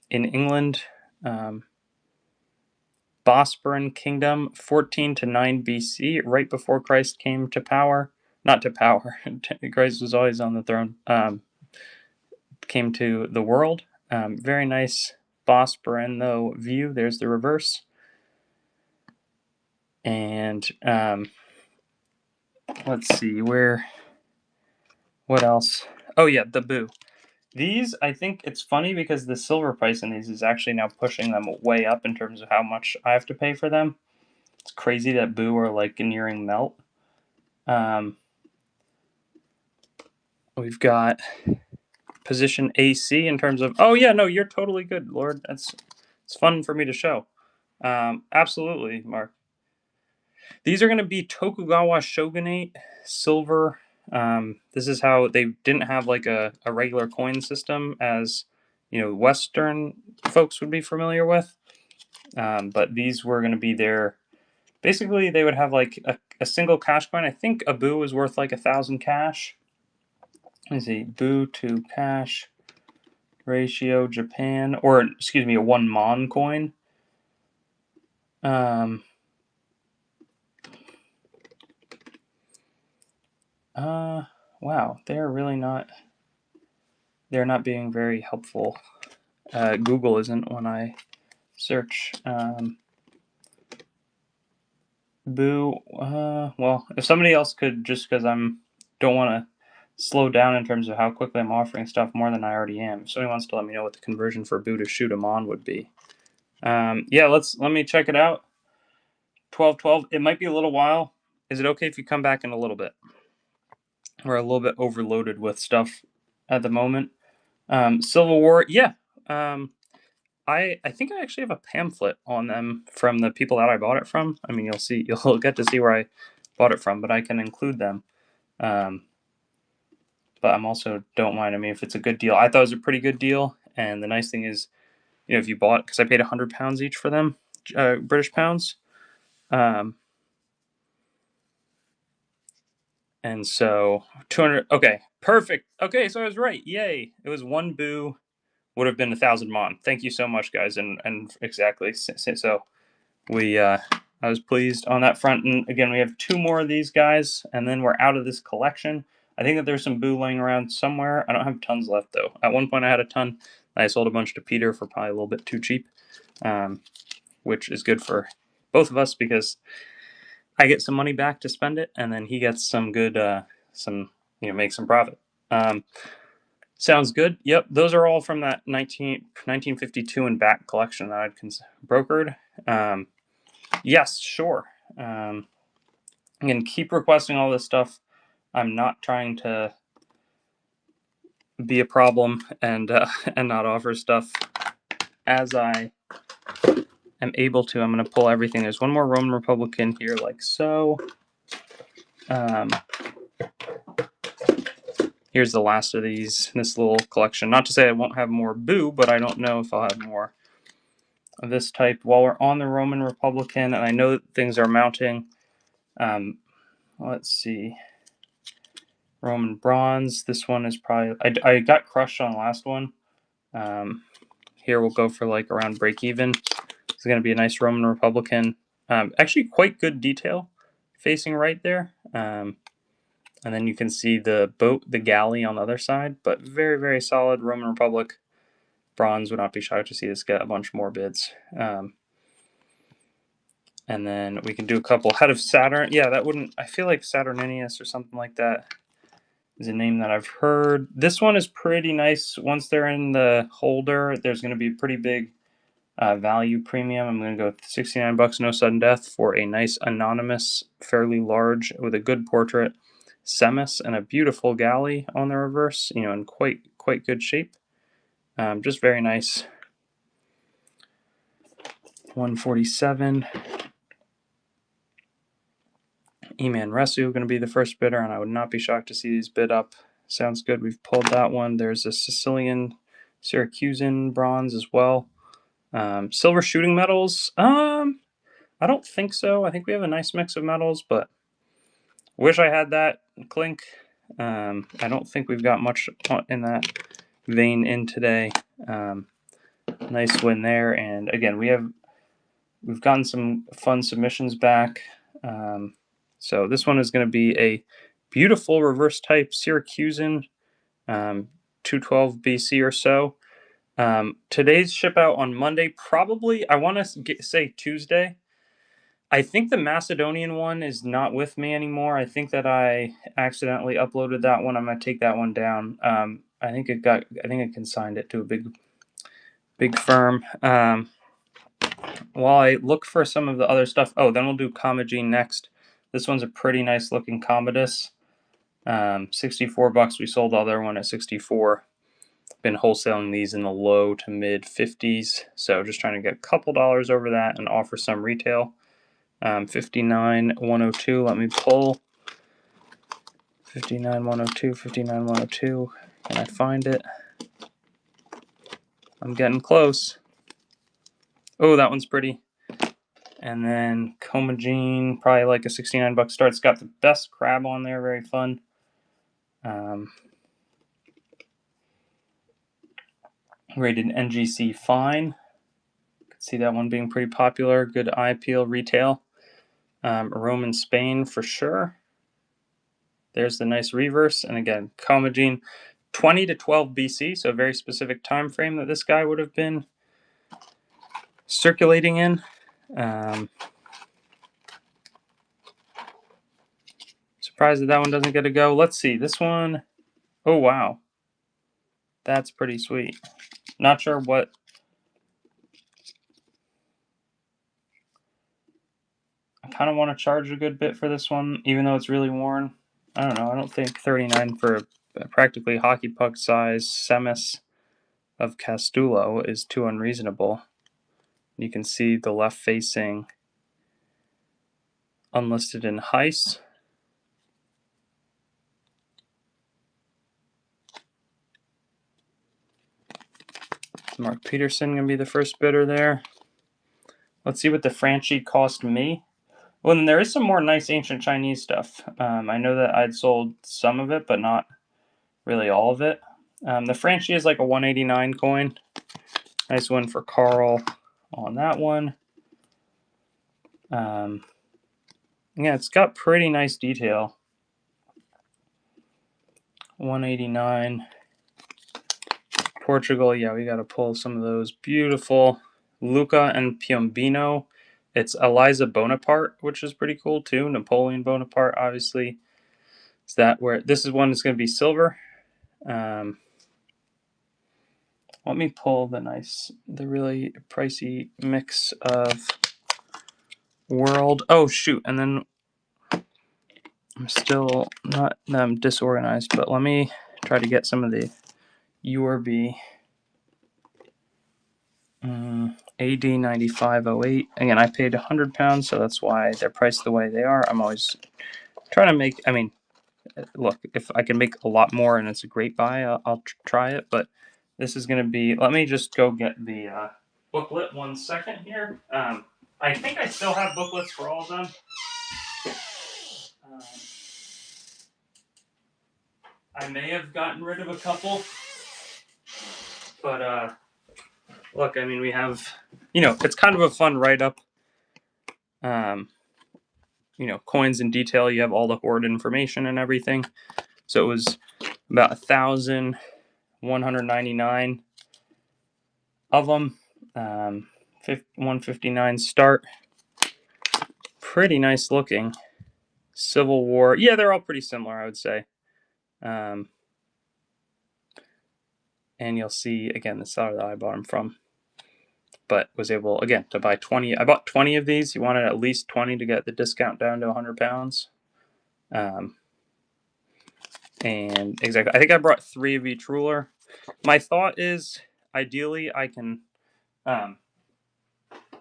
In England, Bosporan Kingdom, 14 to 9 BC, right before Christ came to power. Not to power. Christ was always on the throne. Came to the world. Very nice Bosporan, though, view. There's the reverse. And let's see, what else? Oh, yeah, the Boo. These, I think it's funny because the silver price in these is actually now pushing them way up in terms of how much I have to pay for them. It's crazy that Boo are like nearing melt. We've got position AC in terms of, oh yeah, no, you're totally good, Lord. It's fun for me to show. Absolutely, Mark. These are going to be Tokugawa Shogunate silver. This is how they didn't have like a regular coin system as Western folks would be familiar with. But these were going to be their, basically they would have like a single cash coin. I think a Boo is worth like 1,000 cash. Let me see, Boo to cash ratio Japan, or excuse me, a 1 Mon coin. Wow, they're not being very helpful. Google isn't when I search. Boo. Well, if somebody else could, just because don't want to slow down in terms of how quickly I'm offering stuff more than I already am. If somebody wants to let me know what the conversion for Boo to shoot them on would be. Yeah, let me check it out. 12:12. It might be a little while. Is it okay if you come back in a little bit? We're a little bit overloaded with stuff at the moment. Civil War, yeah. I think I actually have a pamphlet on them from the people that I bought it from. I mean, you'll get to see where I bought it from, but I can include them. But I'm also don't mind. I mean, if it's a good deal, I thought it was a pretty good deal. And the nice thing is, if you bought, because I paid £100 each for them, British pounds. And so 200. Okay, perfect. Okay, so I was right. Yay! It was one Boo would have been 1,000 Mon. Thank you so much, guys. And exactly. So I was pleased on that front. And again, we have two more of these guys, and then we're out of this collection. I think that there's some Boo laying around somewhere. I don't have tons left, though. At one point, I had a ton. I sold a bunch to Peter for probably a little bit too cheap, which is good for both of us because I get some money back to spend it, and then he gets some good, make some profit. Sounds good. Yep, those are all from that 1952 and back collection that I'd brokered. Yes, sure. Again, keep requesting all this stuff. I'm not trying to be a problem and and not offer stuff. As I am able to, I'm going to pull everything. There's one more Roman Republican here, like so. Here's the last of these in this little collection. Not to say I won't have more Boo, but I don't know if I'll have more of this type. While we're on the Roman Republican, and I know that things are mounting, let's see. Roman Bronze. This one is probably... I got crushed on the last one. Here we'll go for like around break even. It's going to be a nice Roman Republican. Actually quite good detail facing right there. And then you can see the boat, the galley on the other side, but very, very solid Roman Republic. Bronze, would not be shocked to see this get a bunch more bids. And then we can do a couple. Head of Saturn. Yeah, that wouldn't... I feel like Saturninus or something like that is a name that I've heard. This one is pretty nice. Once they're in the holder, there's going to be a pretty big value premium. I'm going to go with $69, no sudden death, for a nice anonymous, fairly large, with a good portrait Semis and a beautiful galley on the reverse, in quite good shape. Just very nice. 147. Eman Resu going to be the first bidder, and I would not be shocked to see these bid up. Sounds good. We've pulled that one. There's a Sicilian Syracusan bronze as well. Silver shooting metals. I don't think so. I think we have a nice mix of metals, but wish I had that clink. I don't think we've got much in that vein in today. Nice win there, and again we've gotten some fun submissions back. So this one is going to be a beautiful reverse type Syracusan, 212 BC or so. Today's ship out on Monday. Probably, I want to say Tuesday. I think the Macedonian one is not with me anymore. I think that I accidentally uploaded that one. I'm gonna take that one down. I think I consigned it to a big firm. While I look for some of the other stuff. Oh, then we'll do Commodore next. This one's a pretty nice looking Commodus. $64. We sold the other one at 64. Been wholesaling these in the low to mid 50s. So just trying to get a couple dollars over that and offer some retail. 59,102. Let me pull 59,102. 59,102. Can I find it? I'm getting close. Oh, that one's pretty. And then Comagene, probably like a $69 start. It's got the best crab on there. Very fun. Rated NGC fine. Could see that one being pretty popular. Good eye peel retail. Roman Spain for sure. There's the nice reverse. And again, Comagene, 20 to 12 BC, so a very specific time frame that this guy would have been circulating in. Surprised that one doesn't get a go. Let's see. This one, oh wow. That's pretty sweet. Not sure what... I kind of want to charge a good bit for this one, even though it's really worn. I don't know. I don't think 39 for a practically hockey puck size Semis of Castulo is too unreasonable. You can see the left facing unlisted in Heiss. Mark Peterson going to be the first bidder there. Let's see what the Franchi cost me. Well, then there is some more nice ancient Chinese stuff. I know that I'd sold some of it, but not really all of it. The Franchi is like a 189 coin. Nice one for Carl on that one. Yeah, it's got pretty nice detail. 189. Portugal, yeah, we got to pull some of those. Beautiful. Luca and Piombino. It's Eliza Bonaparte, which is pretty cool too. Napoleon Bonaparte, obviously. Is that where this is one that's going to be silver? let me pull the really pricey mix of World. Oh shoot, and then I'm still not disorganized, but let me try to get some of the URB AD 9508. Again, I paid £100, so that's why they're priced the way they are. I'm always trying to make, I mean, look, if I can make a lot more and it's a great buy, I'll try it, but this is going to be, let me just go get the booklet 1 second here. I think I still have booklets for all of them. I may have gotten rid of a couple, but look, I mean, we have, it's kind of a fun write-up. Coins in detail. You have all the Hoard information and everything. So it was about 1,199 of them. 159 start. Pretty nice looking. Civil War. Yeah, they're all pretty similar, I would say. And you'll see, again, the seller that I bought them from. But was able, again, to buy 20. I bought 20 of these. You wanted at least 20 to get the discount down to £100. And exactly, I think I brought 3 of each ruler. My thought is, ideally, I can,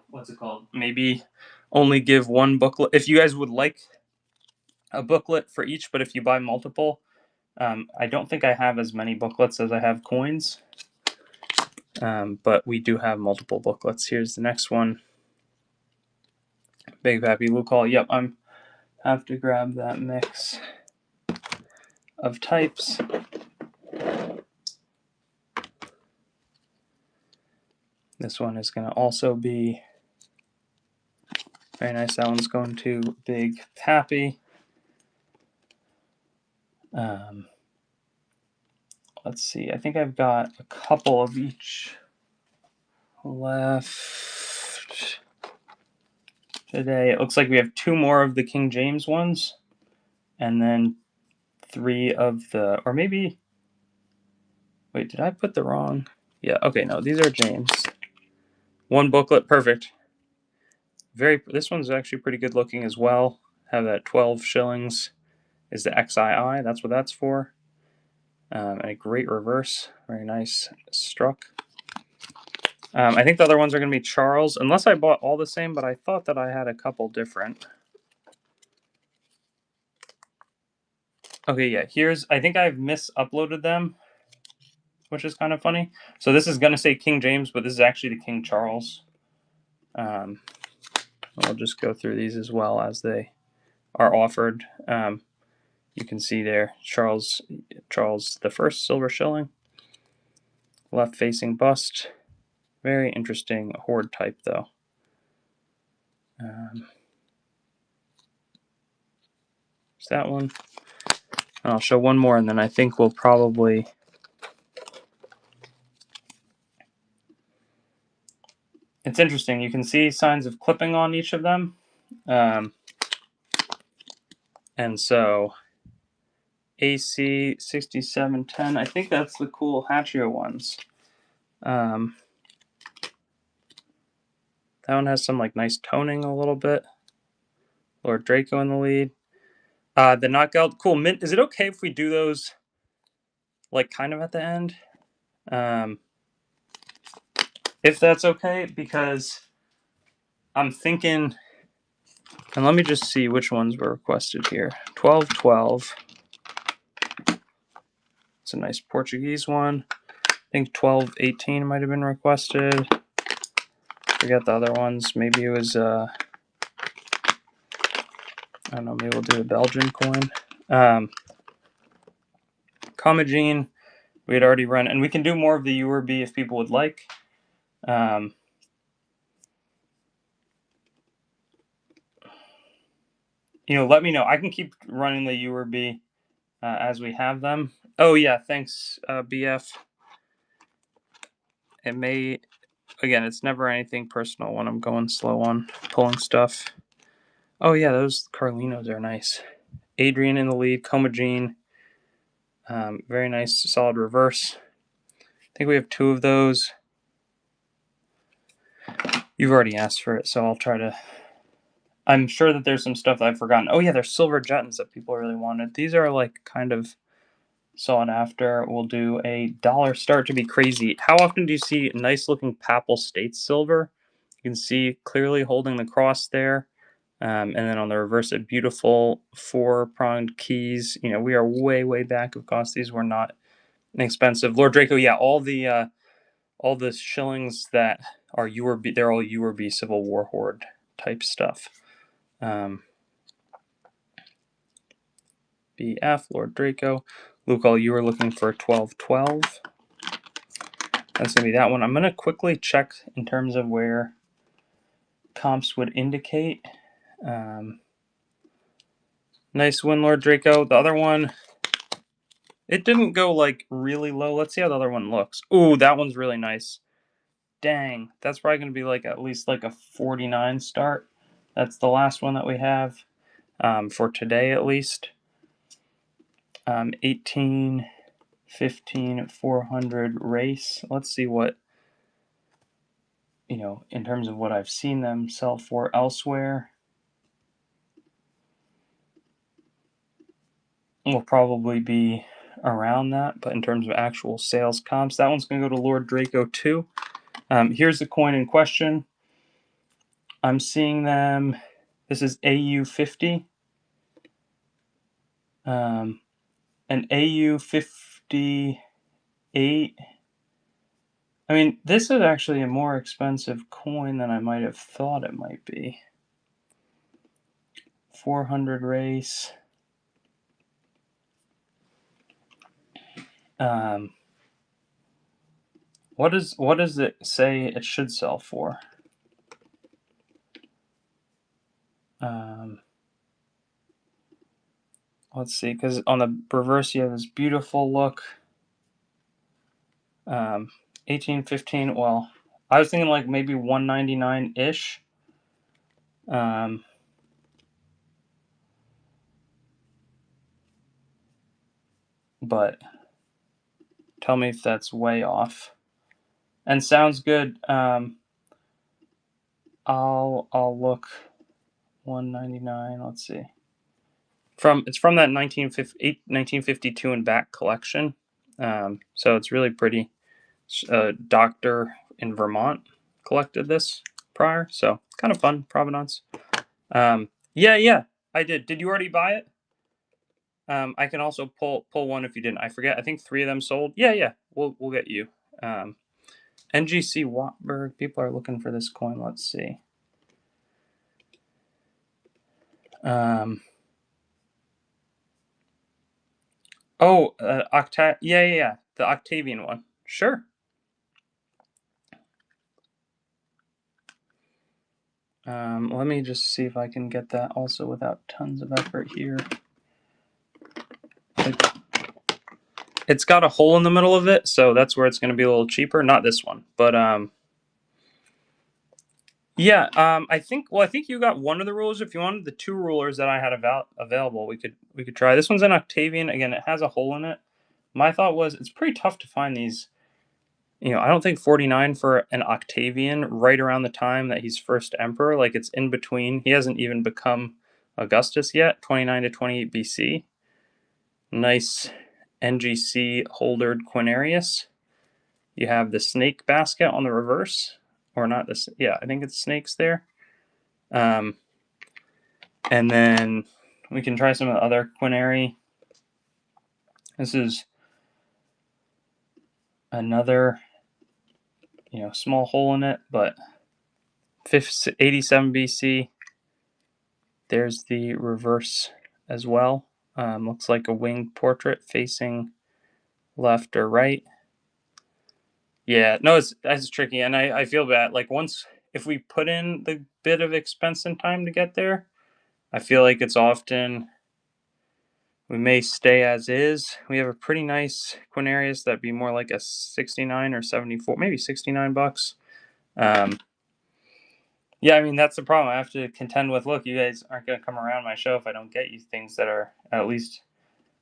what's it called? Maybe only give 1 booklet. If you guys would like a booklet for each, but if you buy multiple, I don't think I have as many booklets as I have coins. But we do have multiple booklets. Here's the next one. Big Pappy Blue Call. Yep, I'm have to grab that mix of types. This one is going to also be very nice. That one's going to Big Pappy. Let's see. I think I've got a couple of each left today. It looks like we have 2 more of the King James ones, and then 3 of the, or maybe, wait, did I put the wrong? Yeah, okay, no, these are James. 1 booklet, perfect. This one's actually pretty good looking as well. Have that 12 shillings is the XII. That's what that's for. And a great reverse. Very nice struck. I think the other ones are going to be Charles, unless I bought all the same, but I thought that I had a couple different. Okay, yeah, I think I've mis-uploaded them, which is kind of funny. So this is going to say King James, but this is actually the King Charles. I'll just go through these as well as they are offered. You can see there, Charles the First silver shilling, left-facing bust. Very interesting Hoard type, though. There's that one. And I'll show one more, and then I think we'll probably... It's interesting. You can see signs of clipping on each of them. And so AC 6710, I think that's the cool Hatchio ones. That one has some like nice toning a little bit. Lord Draco in the lead. The knockout, cool. Mint, is it okay if we do those like kind of at the end? If that's okay, because I'm thinking, and let me just see which ones were requested here. 1212. It's a nice Portuguese one. I think 1218 might have been requested. Forget the other ones. Maybe it was, I don't know, maybe we'll do a Belgian coin. Comagene, we had already run, and we can do more of the URB if people would like. Let me know. I can keep running the URB as we have them. Oh, yeah, thanks, BF. It may, again, it's never anything personal when I'm going slow on pulling stuff. Oh, yeah, those Carlinos are nice. Adrian in the lead, Comagene. Very nice, solid reverse. think we have 2 of those. You've already asked for it, so I'll try to... I'm sure that there's some stuff that I've forgotten. Oh yeah, there's silver Jettons that people really wanted. These are like kind of sought after. We'll do a dollar start to be crazy. How often do you see nice looking Papal States silver? You can see clearly holding the cross there. And then on the reverse, a beautiful 4-pronged keys. You know, we are way, way back of cost. These were not inexpensive. Lord Draco, yeah, all the shillings that are URB, they're all URB Civil War Hoard type stuff. BF, Lord Draco. Luke, all you were looking for 1212. That's going to be that one. I'm going to quickly check in terms of where comps would indicate. Nice win, Lord Draco. The other one, it didn't go like really low. Let's see how the other one looks. Ooh, that one's really nice. Dang, that's probably going to be like at least like a 49 start. That's the last one that we have for today at least. 18, 15, 400 race. Let's see what, you know, in terms of what I've seen them sell for elsewhere. Will probably be around that, but in terms of actual sales comps, that one's going to go to Lord Draco too. Here's the coin in question. I'm seeing them. This is AU50. An AU58. I mean, this is actually a more expensive coin than I might have thought it might be. 400 race. What does it say it should sell for? Let's see, because on the reverse you have this beautiful look. 1815. Well, I was thinking like maybe 199 ish. But tell me if that's way off. And sounds good. I'll look 199. Let's see. It's from that 1952 and back collection. So it's really pretty. Doctor in Vermont collected this prior, so kind of fun provenance. Yeah, I did. Did you already buy it? I can also pull one if you didn't. I forget. I think 3 of them sold. Yeah. We'll get you. NGC Watberg. People are looking for this coin. Let's see. Yeah. The Octavian one. Sure. Let me just see if I can get that also without tons of effort here. It's got a hole in the middle of it, so that's where it's going to be a little cheaper. Not this one, but yeah. I think you got one of the rulers. If you wanted the 2 rulers that I had available, we could try. This one's an Octavian. Again, it has a hole in it. My thought was it's pretty tough to find these. You know, I don't think 49 for an Octavian right around the time that he's first emperor. Like it's in between. He hasn't even become Augustus yet. 29 to 28 BC. Nice NGC Holdered Quinarius. You have the snake basket on the reverse, or not this. Yeah, I think it's snakes there. And then we can try some of the other quinary. This is another, you know, small hole in it, but 87 BC. There's the reverse as well. Looks like a winged portrait facing left or right. Yeah, no, that's tricky, and I feel bad. Like if we put in the bit of expense and time to get there, I feel like it's often we may stay as is. We have a pretty nice Quinarius that'd be more like a 69 or 74, maybe 69 bucks. Yeah, I mean that's the problem. I have to contend with. Look, you guys aren't going to come around my show if I don't get you things that are at least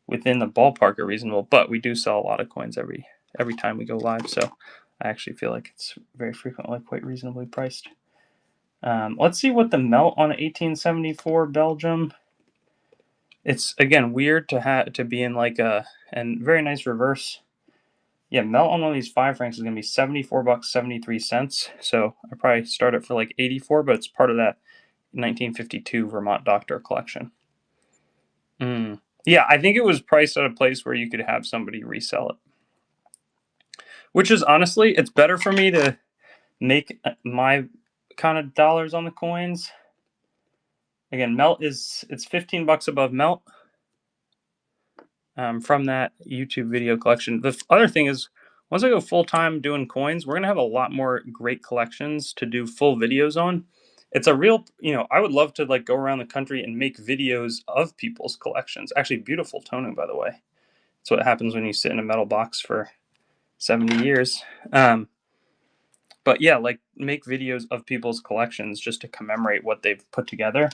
within the ballpark are reasonable. But we do sell a lot of coins every every time we go live, so I actually feel like it's very frequently quite reasonably priced. Let's see what the melt on 1874 Belgium. It's again weird to be in like a and very nice reverse. Yeah, melt on one of these 5 francs is gonna be $74.73. So I probably start it for like 84, but it's part of that 1952 Vermont Doctor collection. Yeah, I think it was priced at a place where you could have somebody resell it. Which is honestly, it's better for me to make my kind of dollars on the coins. Again, melt it's $15 above melt from that YouTube video collection. The other thing is, once I go full time doing coins, we're gonna have a lot more great collections to do full videos on. It's a real, I would love to like go around the country and make videos of people's collections. Actually, beautiful toning, by the way. That's what happens when you sit in a metal box for 70 years. But yeah, like make videos of people's collections just to commemorate what they've put together.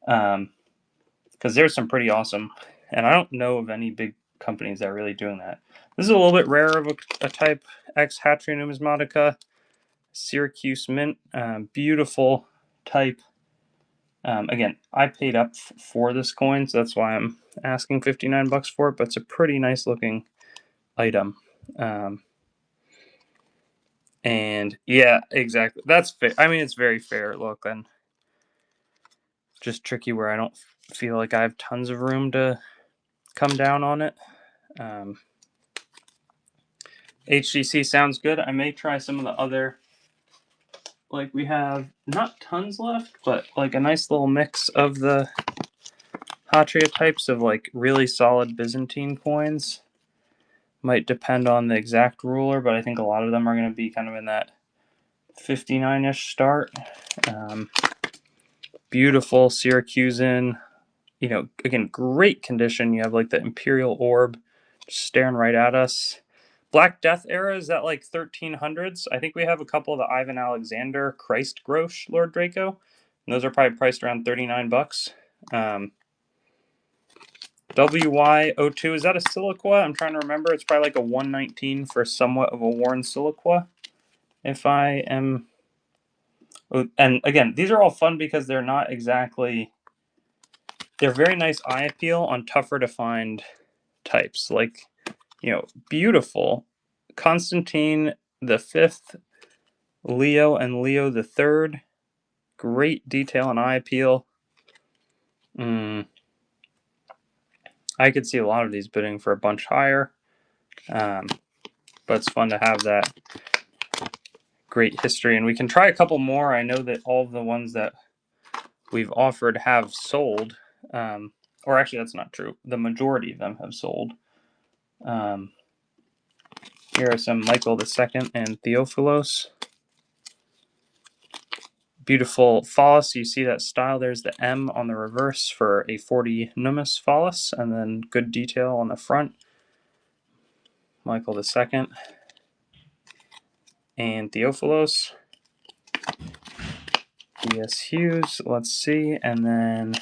Because there's some pretty awesome, and I don't know of any big companies that are really doing that. This is a little bit rarer of a type X Hatria Numismatica, Syracuse Mint, beautiful type. Again, I paid up for this coin, so that's why I'm asking $59 for it. But it's a pretty nice looking item. And yeah, exactly. That's fair. I mean, it's very fair look, and just tricky where I don't feel like I have tons of room to come down on it. HGC sounds good. I may try some of the other, like we have not tons left, but like a nice little mix of the Hatria types of like really solid Byzantine coins. Might depend on the exact ruler, but I think a lot of them are going to be kind of in that 59-ish start. Beautiful Syracusan, again, great condition. You have like the Imperial Orb staring right at us. Black Death era, is that like 1300s? I think we have a couple of the Ivan Alexander Christ Grosh Lord Draco. And those are probably priced around $39. WY02, is that a Siliqua? I'm trying to remember. It's probably like a 119 for somewhat of a worn Siliqua. If I am... And again, these are all fun because they're not exactly... They're very nice eye appeal on tougher to find types. Like, beautiful. Constantine the Fifth, Leo and Leo the Third. Great detail and eye appeal. I could see a lot of these bidding for a bunch higher. But it's fun to have that great history. And we can try a couple more. I know that all of the ones that we've offered have sold. Or actually, that's not true. The majority of them have sold. Here are some Michael II and Theophilos. Beautiful phallus. You see that style. There's the M on the reverse for a 40 Numis phallus, and then good detail on the front. Michael II and Theophilos. E.S. Hughes. Let's see, and then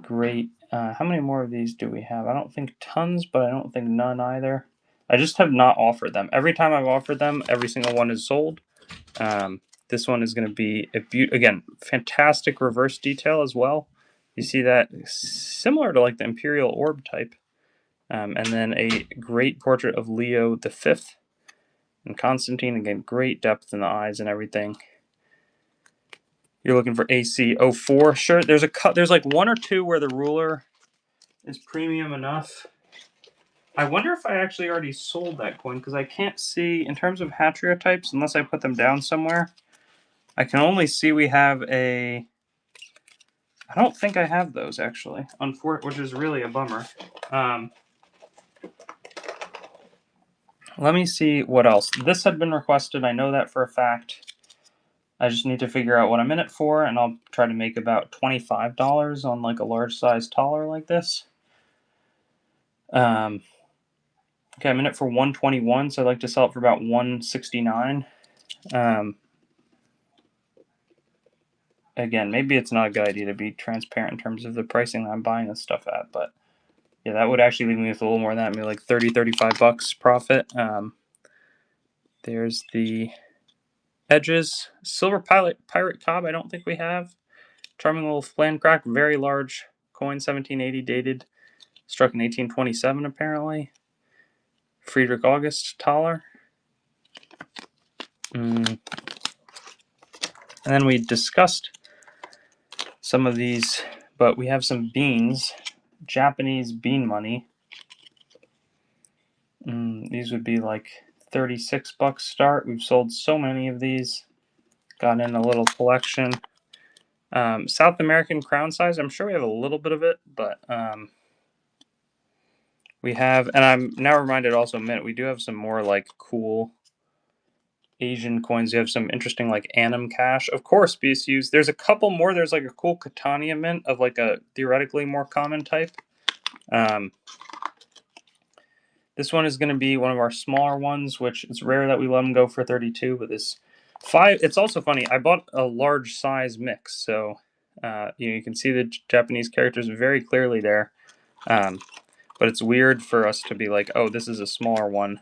great. How many more of these do we have? I don't think tons, but I don't think none either. I just have not offered them. Every time I've offered them, every single one is sold. This one is going to be, again, fantastic reverse detail as well. You see that similar to like the Imperial Orb type. And then a great portrait of Leo V and Constantine. Again, great depth in the eyes and everything. You're looking for AC04. Sure, there's like one or two where the ruler is premium enough. I wonder if I actually already sold that coin, because I can't see, in terms of Hatria types, unless I put them down somewhere, I can only see we have a... I don't think I have those, actually, which is really a bummer. Let me see what else. This had been requested, I know that for a fact. I just need to figure out what I'm in it for, and I'll try to make about $25 on like a large size taller like this. Okay, I'm in it for 121, so I'd like to sell it for about 169. Again, maybe it's not a good idea to be transparent in terms of the pricing that I'm buying this stuff at, but Yeah, that would actually leave me with a little more than that, maybe like 30, 35 bucks profit. There's the edges. Silver Pirate Cobb, I don't think we have. Charming little flan crack, very large coin, 1780 dated. Struck in 1827, apparently. Friedrich August Thaler. And then we discussed some of these, but we have some beans. Japanese bean money. These would be like 36 bucks start. We've sold so many of these. Got in a little collection. South American crown size. I'm sure we have a little bit of it, but we have, and I'm now reminded also, Mint, we do have some more like cool Asian coins. You have some interesting like Anam Cash. Of course, BSUs. There's a couple more. There's like a cool Catania Mint of like a theoretically more common type. This one is going to be one of our smaller ones, which it's rare that we let them go for 32, but this 5, it's also funny. I bought a large size mix, so you can see the Japanese characters very clearly there. But it's weird for us to be like, oh, this is a smaller one.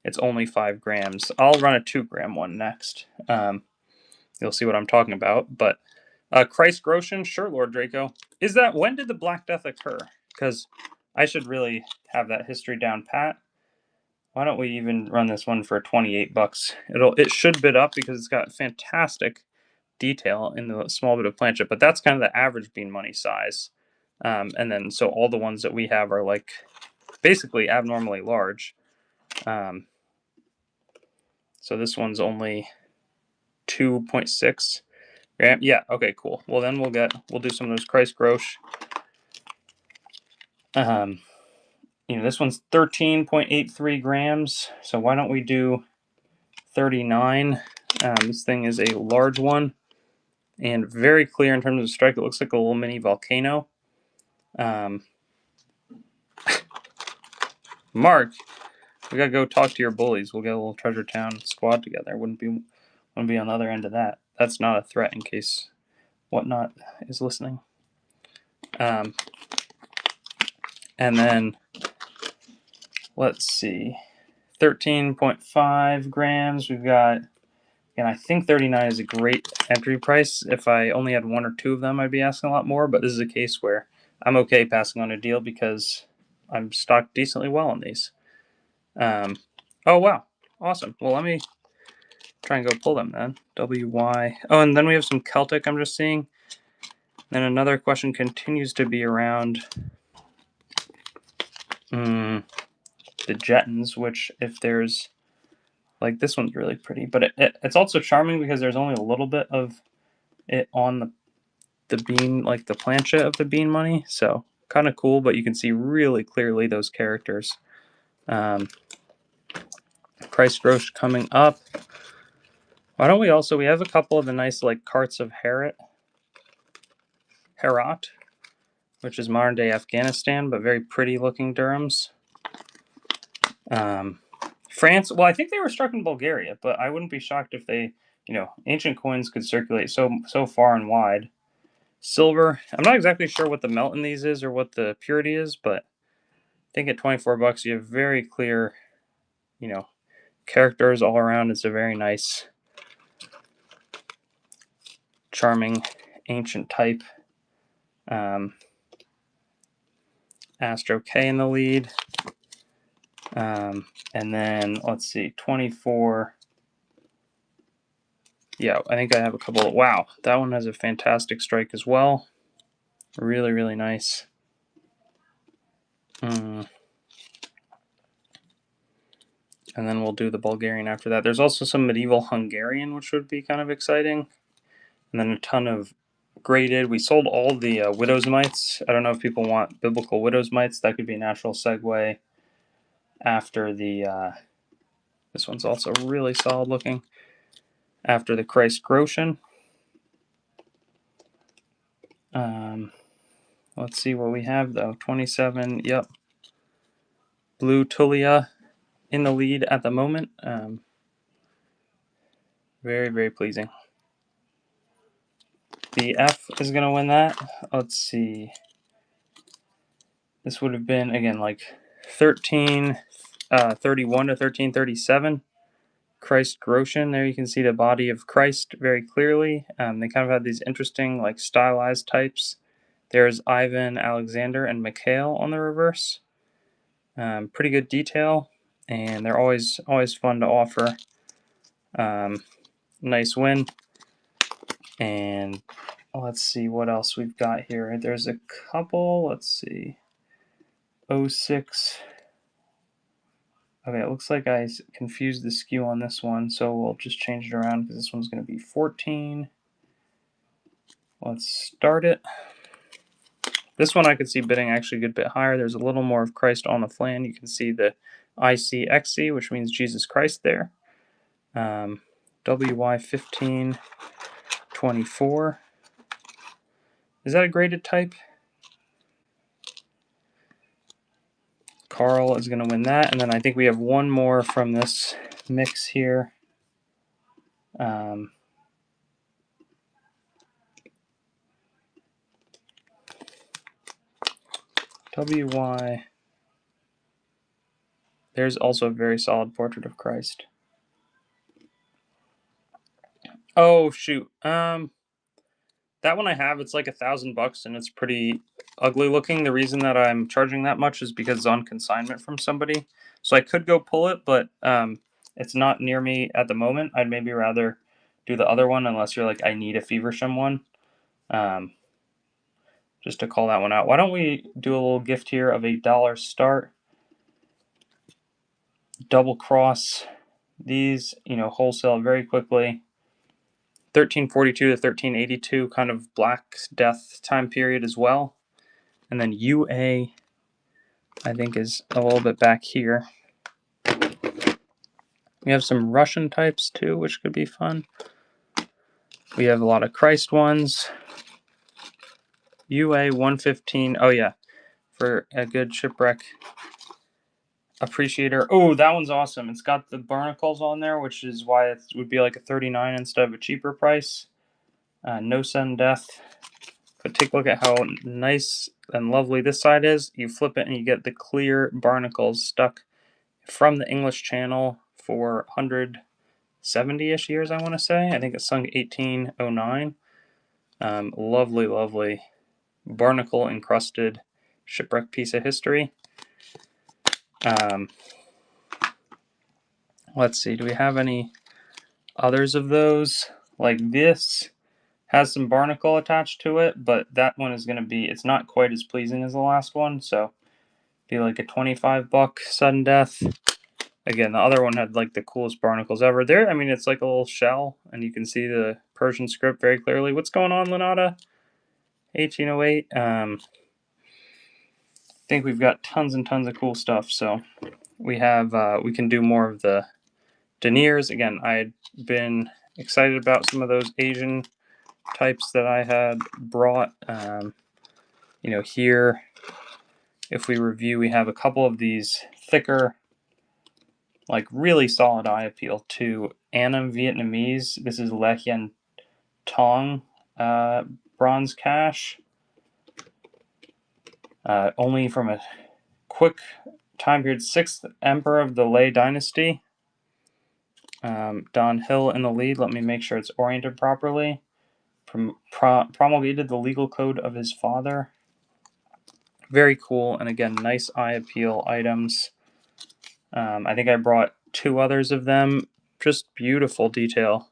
It's only 5 grams. I'll run a 2-gram one next. You'll see what I'm talking about. But Christ Grosjean, sure, Lord Draco. When did the Black Death occur? Because I should really have that history down pat. Why don't we even run this one for 28 bucks? It should bid up because it's got fantastic detail in the small bit of plancha, but that's kind of the average bean money size. And then so all the ones that we have are like basically abnormally large. So this one's only 2.6 gram. Yeah, okay, cool. Well, then we'll do some of those Christ Grosh. This one's 13.83 grams. So why don't we do 39? This thing is a large one and very clear in terms of strike. It looks like a little mini volcano. Mark, we gotta go talk to your bullies. We'll get a little Treasure Town squad together. Wouldn't be on the other end of that. That's not a threat in case Whatnot is listening. And then let's see, 13.5 grams. We've got, and I think 39 is a great entry price. If I only had 1 or 2 of them, I'd be asking a lot more. But this is a case where I'm okay passing on a deal because I'm stocked decently well on these. Oh, wow. Awesome. Well, let me try and go pull them then. WY. Oh, and then we have some Celtic I'm just seeing. Then another question continues to be around the Jettons, which if there's, like, this one's really pretty. But it's also charming because there's only a little bit of it on the bean, like the plancha of the bean money. So kind of cool, but you can see really clearly those characters. Price Grosh coming up. Why don't we also, we have a couple of the nice like carts of Herat, which is modern day Afghanistan, but very pretty looking Durhams. France, well, I think they were struck in Bulgaria, but I wouldn't be shocked if they, ancient coins could circulate so far and wide. Silver, I'm not exactly sure what the melt in these is or what the purity is, but I think at 24 bucks you have very clear, characters all around. It's a very nice, charming, ancient type. Astro K in the lead. And then, let's see, 24. Yeah, I think I have a couple. Wow, that one has a fantastic strike as well. Really, really nice. And then we'll do the Bulgarian after that. There's also some medieval Hungarian, which would be kind of exciting. And then a ton of graded. We sold all the Widow's Mites. I don't know if people want biblical Widow's Mites. That could be a natural segue after the... this one's also really solid looking. After the Christ Grosjean. Let's see what we have, though. 27, yep. Blue Tulia in the lead at the moment. Very, very pleasing. The F is going to win that. Let's see. This would have been, again, like 1331 to 1337. Christ Groshen. There you can see the body of Christ very clearly. They kind of have these interesting, like, stylized types. There's Ivan, Alexander, and Mikhail on the reverse. Pretty good detail, and they're always fun to offer. Nice win. And let's see what else we've got here. There's a couple. Let's see. 06. Okay, it looks like I confused the skew on this one, so we'll just change it around because this one's going to be 14. Let's start it. This one I could see bidding actually a good bit higher. There's a little more of Christ on the flan. You can see the ICXC, which means Jesus Christ there. WY1524. Is that a graded type? Carl is going to win that. And then I think we have one more from this mix here. WY. There's also a very solid portrait of Christ. Oh, shoot. That one I have, it's like $1,000 and it's pretty ugly looking. The reason that I'm charging that much is because it's on consignment from somebody. So I could go pull it, but it's not near me at the moment. I'd maybe rather do the other one unless you're like, I need a Feversham one. Just to call that one out. Why don't we do a little gift here of $8 start. Double cross these, wholesale very quickly. 1342 to 1382, kind of Black Death time period as well. And then UA, I think, is a little bit back here. We have some Russian types too, which could be fun. We have a lot of Christ ones. UA 115. Oh yeah, for a good Shipwreck appreciator. Oh, that one's awesome. It's got the barnacles on there, which is why it would be like a 39 instead of a cheaper price. No Sun Death. But take a look at how nice and lovely this side is. You flip it and you get the clear barnacles stuck from the English Channel for 170-ish years, I want to say. I think it's sung 1809. Lovely, lovely barnacle encrusted shipwreck piece of history. Let's see, do we have any others of those? Like this has some barnacle attached to it, but that one is going to be, it's not quite as pleasing as the last one, so be like a $25 sudden death. Again, the other one had like the coolest barnacles ever. There, I mean, it's like a little shell, and you can see the Persian script very clearly. What's going on, Lenata? 1808. I think we've got tons and tons of cool stuff. So we have, we can do more of the deniers. Again, I had been excited about some of those Asian types that I had brought. Here, if we review, we have a couple of these thicker, like really solid eye appeal to Annam Vietnamese. This is Le Hien Tong bronze cash. Only from a quick time period, 6th Emperor of the Lei Dynasty. Don Hill in the lead. Let me make sure it's oriented properly. Promulgated the legal code of his father. Very cool, and again, nice eye appeal items. I think I brought 2 others of them. Just beautiful detail.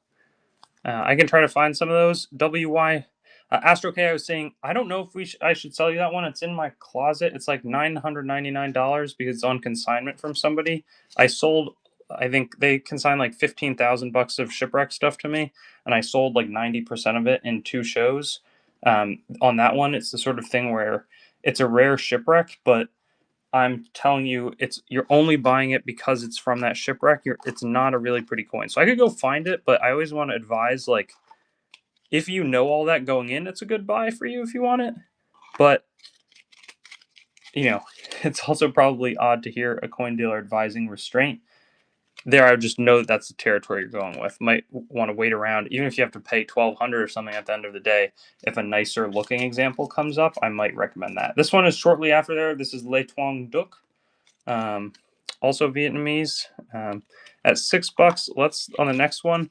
I can try to find some of those. WY Astro K, I was saying, I don't know if I should sell you that one. It's in my closet. It's like $999 because it's on consignment from somebody. I think they consigned like $15,000 of Shipwreck stuff to me, and I sold like 90% of it in 2 shows. On that one, it's the sort of thing where it's a rare Shipwreck, but I'm telling you, you're only buying it because it's from that Shipwreck. It's not a really pretty coin. So I could go find it, but I always want to advise, like, if you know all that going in, it's a good buy for you if you want it. But, it's also probably odd to hear a coin dealer advising restraint. there I would just know that that's the territory you're going with. Might want to wait around, even if you have to pay 1,200 or something at the end of the day. If a nicer looking example comes up, I might recommend that. This one is shortly after there. This is Le Tuong Duc, also Vietnamese, at $6. Let's on the next one.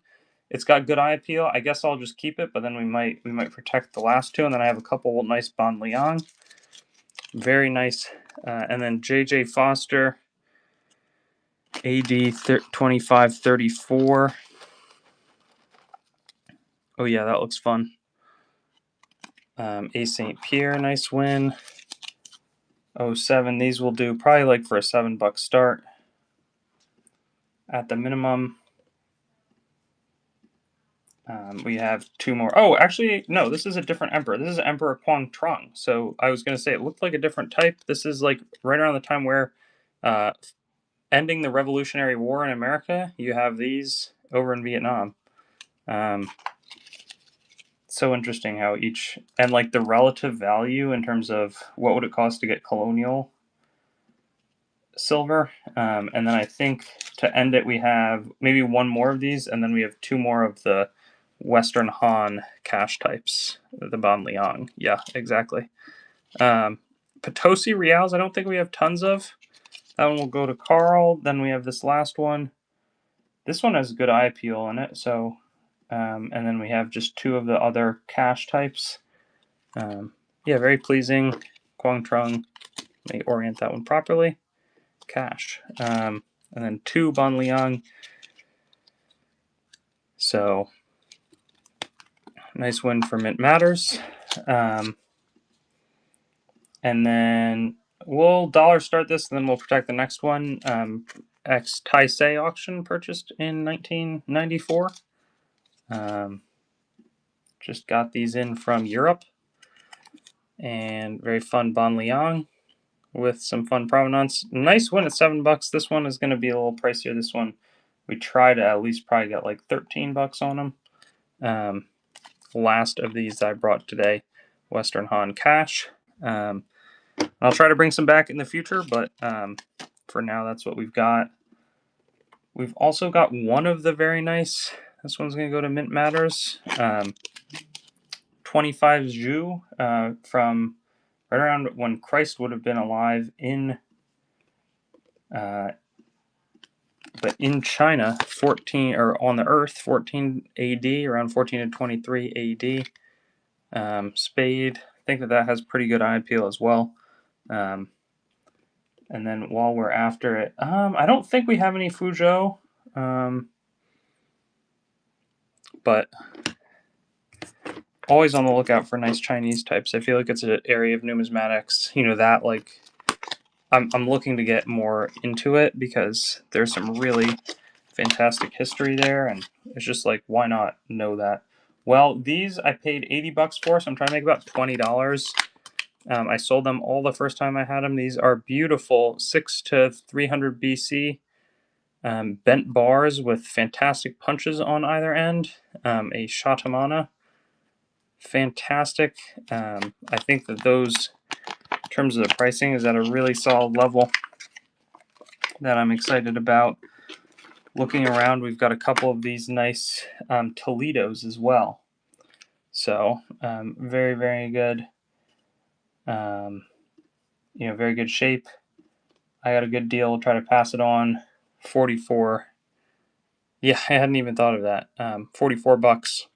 It's got good eye appeal. I guess I'll just keep it, but then we might protect the last two, and then I have a couple nice Ban Liang, very nice, and then JJ Foster. AD 2534. Oh yeah, that looks fun. A St. Pierre, nice win. 07. These will do probably like for a $7 start at the minimum. We have two more. Oh, actually, no, this is a different emperor. This is Emperor Quang Trung. So I was going to say it looked like a different type. This is like right around the time where ending the Revolutionary War in America. You have these over in Vietnam. So interesting how each, and like the relative value in terms of what would it cost to get colonial silver. And then I think to end it, we have maybe one more of these, and then we have two more of the Western Han cash types, the Ban Liang. Yeah, exactly. Potosi Reals, I don't think we have tons of. That one will go to Carl. Then we have this last one. This one has good eye appeal in it. So, and then we have just two of the other cash types. Yeah, very pleasing. Quang Trung, may orient that one properly. Cash. And then two Ban Liang. So, nice win for Mint Matters. And then we'll dollar start this, and then we'll protect the next one. Ex Taisei auction purchased in 1994. Just got these in from Europe. And very fun Ban Liang with some fun provenance. Nice win at $7. This one is going to be a little pricier. This one we try to at least probably get like $13 on them. Last of these I brought today, Western Han Cash. I'll try to bring some back in the future, but for now that's what we've got. We've also got one of the very nice, this one's going to go to Mint Matters, 25 Zhu from right around when Christ would have been alive in but in China, 14 or on the Earth, 14 AD, around 14 to 23 AD. Spade, I think that has pretty good eye appeal as well. And then while we're after it, I don't think we have any Fuzhou, but always on the lookout for nice Chinese types. I feel like it's an area of numismatics, that like I'm looking to get more into it because there's some really fantastic history there, and it's just like, why not know that? Well, these I paid $80 for, so I'm trying to make about $20. I sold them all the first time I had them. These are beautiful 6 to 300 BC bent bars with fantastic punches on either end. A Shatamana, fantastic. I think that those, in terms of the pricing, is at a really solid level that I'm excited about. Looking around, we've got a couple of these nice Toledos as well. So very, very good. Very good shape. I got a good deal. We'll try to pass it on. 44. Yeah, I hadn't even thought of that. $44.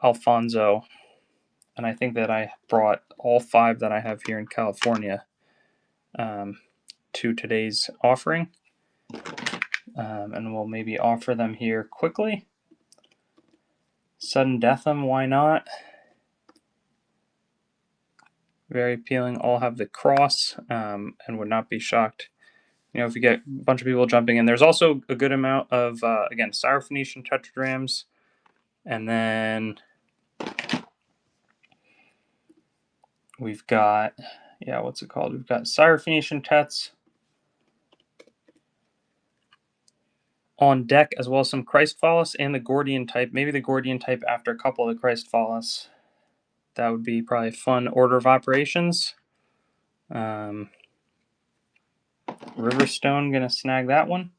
Alfonso. And I think that I brought all 5 that I have here in California to today's offering. And we'll maybe offer them here quickly. Sudden Deatham, why not? Very appealing. All have the cross, and would not be shocked, if you get a bunch of people jumping in. There's also a good amount of, again, Syrophoenician tetradrams, and then we've got, what's it called? We've got Syrophoenician tets on deck, as well as some Christ Phallus and the Gordian type. Maybe the Gordian type after a couple of the Christ Phallus. That would be probably a fun order of operations. Riverstone, gonna snag that one.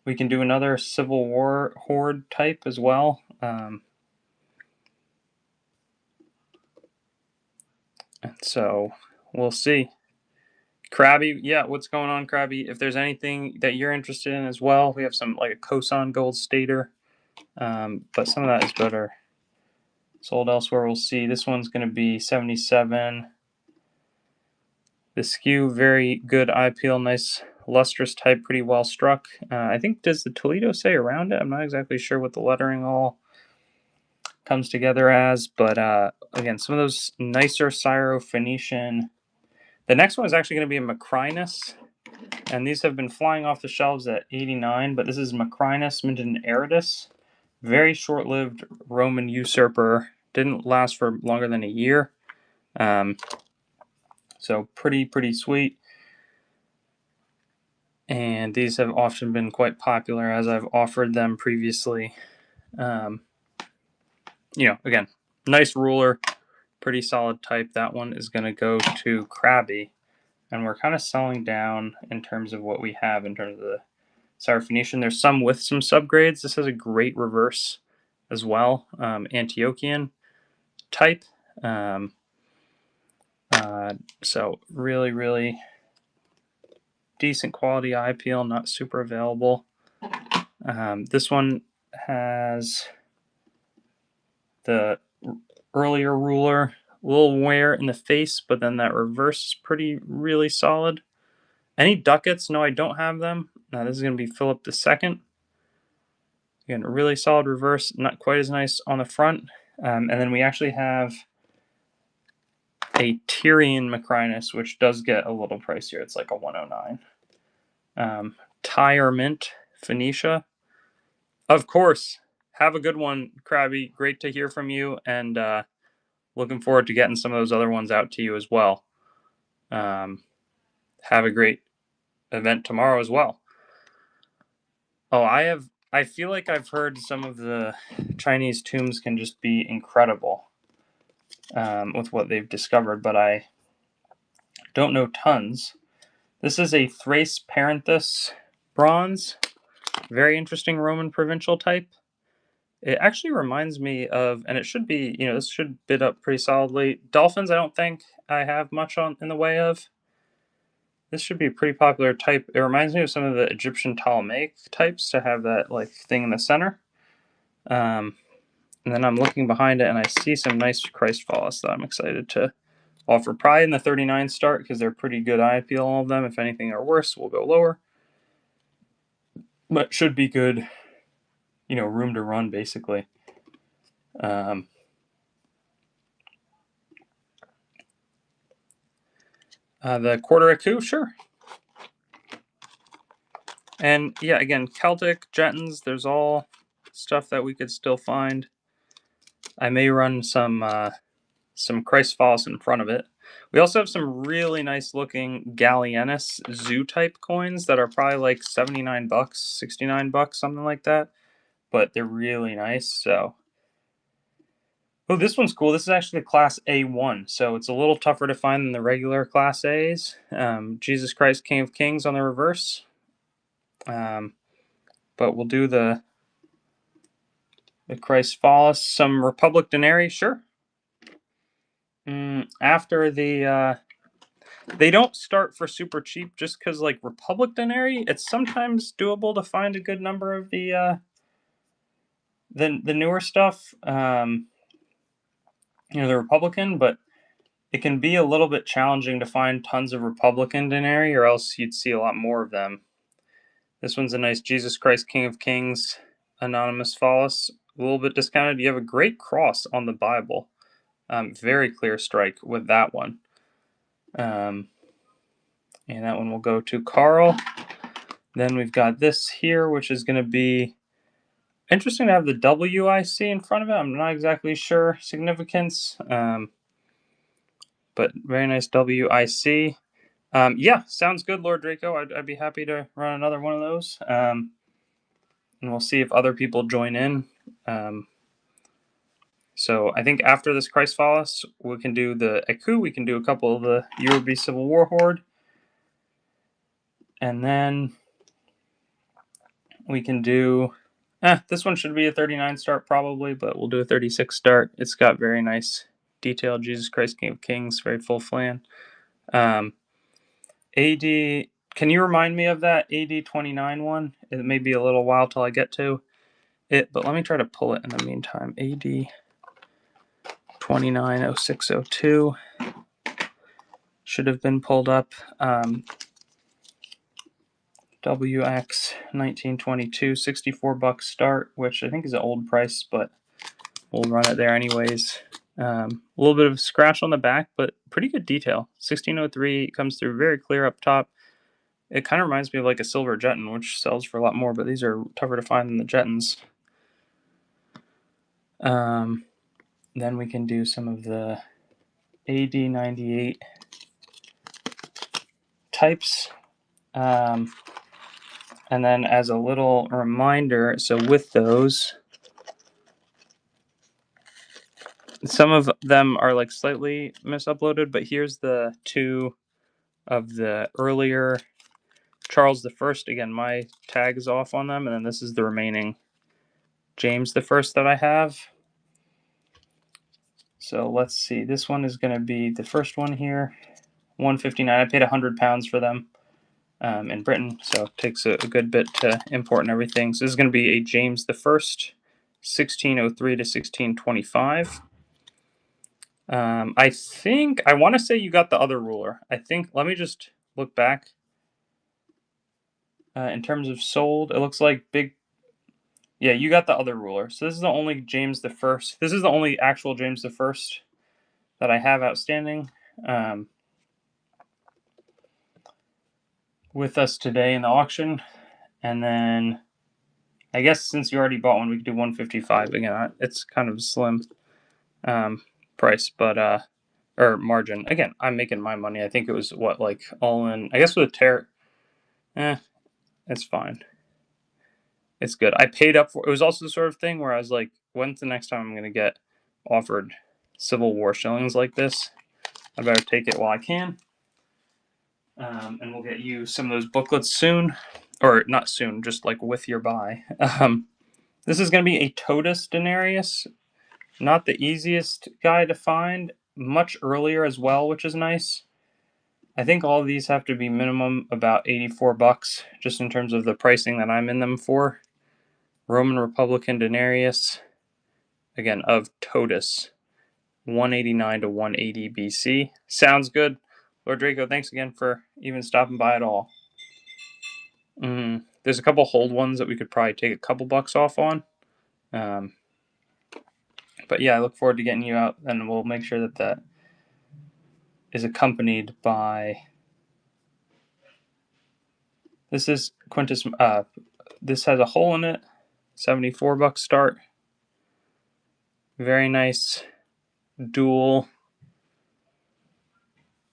We can do another Civil War Hoard type as well. And so we'll see. Krabby, yeah, what's going on, Krabby? If there's anything that you're interested in as well, we have some like a Kosan Gold Stater, but some of that is better sold elsewhere. We'll see. This one's going to be 77. The skew, very good eye peel, nice lustrous type, pretty well struck. I think, does the Toledo say around it? I'm not exactly sure what the lettering all comes together as, but again, some of those nicer Syro-Phoenician. The next one is actually going to be a Macrinus, and these have been flying off the shelves at 89, but this is Macrinus minted in Eridus. Very short-lived Roman usurper. Didn't last for longer than a year. So pretty sweet. And these have often been quite popular as I've offered them previously. Again, nice ruler, pretty solid type. That one is going to go to Krabby. And we're kind of selling down in terms of what we have in terms of the Syrophoenician. There's some with some subgrades. This has a great reverse as well. Antiochian type. So really decent quality eye peel, not super available. This one has the earlier ruler, a little wear in the face, but then that reverse is really solid. Any ducats? No, I don't have them. This is going to be Philip II. Again, a really solid reverse, not quite as nice on the front. And then we actually have a Tyrian Macrinus, which does get a little pricier. It's like a 109. Tyre Mint, Phoenicia. Of course. Have a good one, Krabby. Great to hear from you, and looking forward to getting some of those other ones out to you as well. Have a great event tomorrow as well. Oh, I feel like I've heard some of the Chinese tombs can just be incredible with what they've discovered, but I don't know tons. This is a Thrace Parenthus bronze. Very interesting Roman provincial type. It actually reminds me of, and it should be, this should bid up pretty solidly. Dolphins, I don't think I have much in the way of. This should be a pretty popular type. It reminds me of some of the Egyptian Ptolemaic types to have that like thing in the center. And then I'm looking behind it and I see some nice Christ Fallis that I'm excited to offer. Probably in the 39 start because they're pretty good eye appeal, all of them. If anything are worse, we'll go lower. But should be good, room to run basically. The quarter écu, sure. And yeah, again, Celtic, Jettons, there's all stuff that we could still find. I may run some Christ Fallis in front of it. We also have some really nice looking Gallienus zoo type coins that are probably like $79, $69, something like that. But they're really nice. So, oh, this one's cool. This is actually the Class A1, so it's a little tougher to find than the regular Class A's. Jesus Christ, King of Kings on the reverse. But we'll do the Christ Fallis, some Republic Denari, sure. After the they don't start for super cheap just because like Republic Denari, it's sometimes doable to find a good number of the newer stuff. The Republican, but it can be a little bit challenging to find tons of Republican Denari, or else you'd see a lot more of them. This one's a nice Jesus Christ King of Kings Anonymous Fallis, a little bit discounted. You have a great cross on the Bible. Very clear strike with that one. And that one will go to Carl. Then we've got this here, which is going to be interesting to have the WIC in front of it. I'm not exactly sure significance, but very nice WIC. Yeah, sounds good, Lord Draco. I'd be happy to run another one of those. And we'll see if other people join in. So I think after this Christ Fallis, we can do the écu. We can do a couple of the Yoruba Civil War Hoard. And then we can do, this one should be a 39 start probably, but we'll do a 36 start. It's got very nice detail. Jesus Christ, King of Kings, very full flan. AD, can you remind me of that AD 29 one? It may be a little while till I get to it, but let me try to pull it in the meantime. AD 290602 should have been pulled up. WX 1922, $64 start, which I think is an old price, but we'll run it there anyways. A little bit of scratch on the back, but pretty good detail. 1603 comes through very clear up top. It kind of reminds me of like a silver Jetton, which sells for a lot more, but these are tougher to find than the Jettons. Then we can do some of the AD98 types. And then as a little reminder, so with those, some of them are like slightly misuploaded, but here's the two of the earlier Charles I. Again, my tag is off on them, and then this is the remaining James I that I have. So let's see. This one is going to be the first one here, 159. I paid £100 for them in Britain, so it takes a good bit to import and everything. So this is going to be a James I, 1603 to 1625. I think, I want to say you got the other ruler. I think, let me just look back. In terms of sold, it looks like yeah, you got the other ruler. So this is the only James I. This is the only actual James I that I have outstanding with us today in the auction. And then I guess since you already bought one, we could do 155 again. It's kind of a slim price, but or margin. Again, I'm making my money. I think it was what, like all in, I guess with a tear, it's fine. It's good. I paid up for it. Was also the sort of thing where I was like, when's the next time I'm going to get offered Civil War shillings like this? I better take it while I can. And we'll get you some of those booklets soon. Or not soon, just like with your buy. This is going to be a Totus Denarius. Not the easiest guy to find. Much earlier as well, which is nice. I think all of these have to be minimum about $84, just in terms of the pricing that I'm in them for. Roman Republican Denarius, again, of Totus, 189 to 180 BC. Sounds good. Lord Draco, thanks again for even stopping by at all. There's a couple hold ones that we could probably take a couple bucks off on. But yeah, I look forward to getting you out, and we'll make sure that that is accompanied by... This is Quintus... this has a hole in it. $74 start. Very nice dual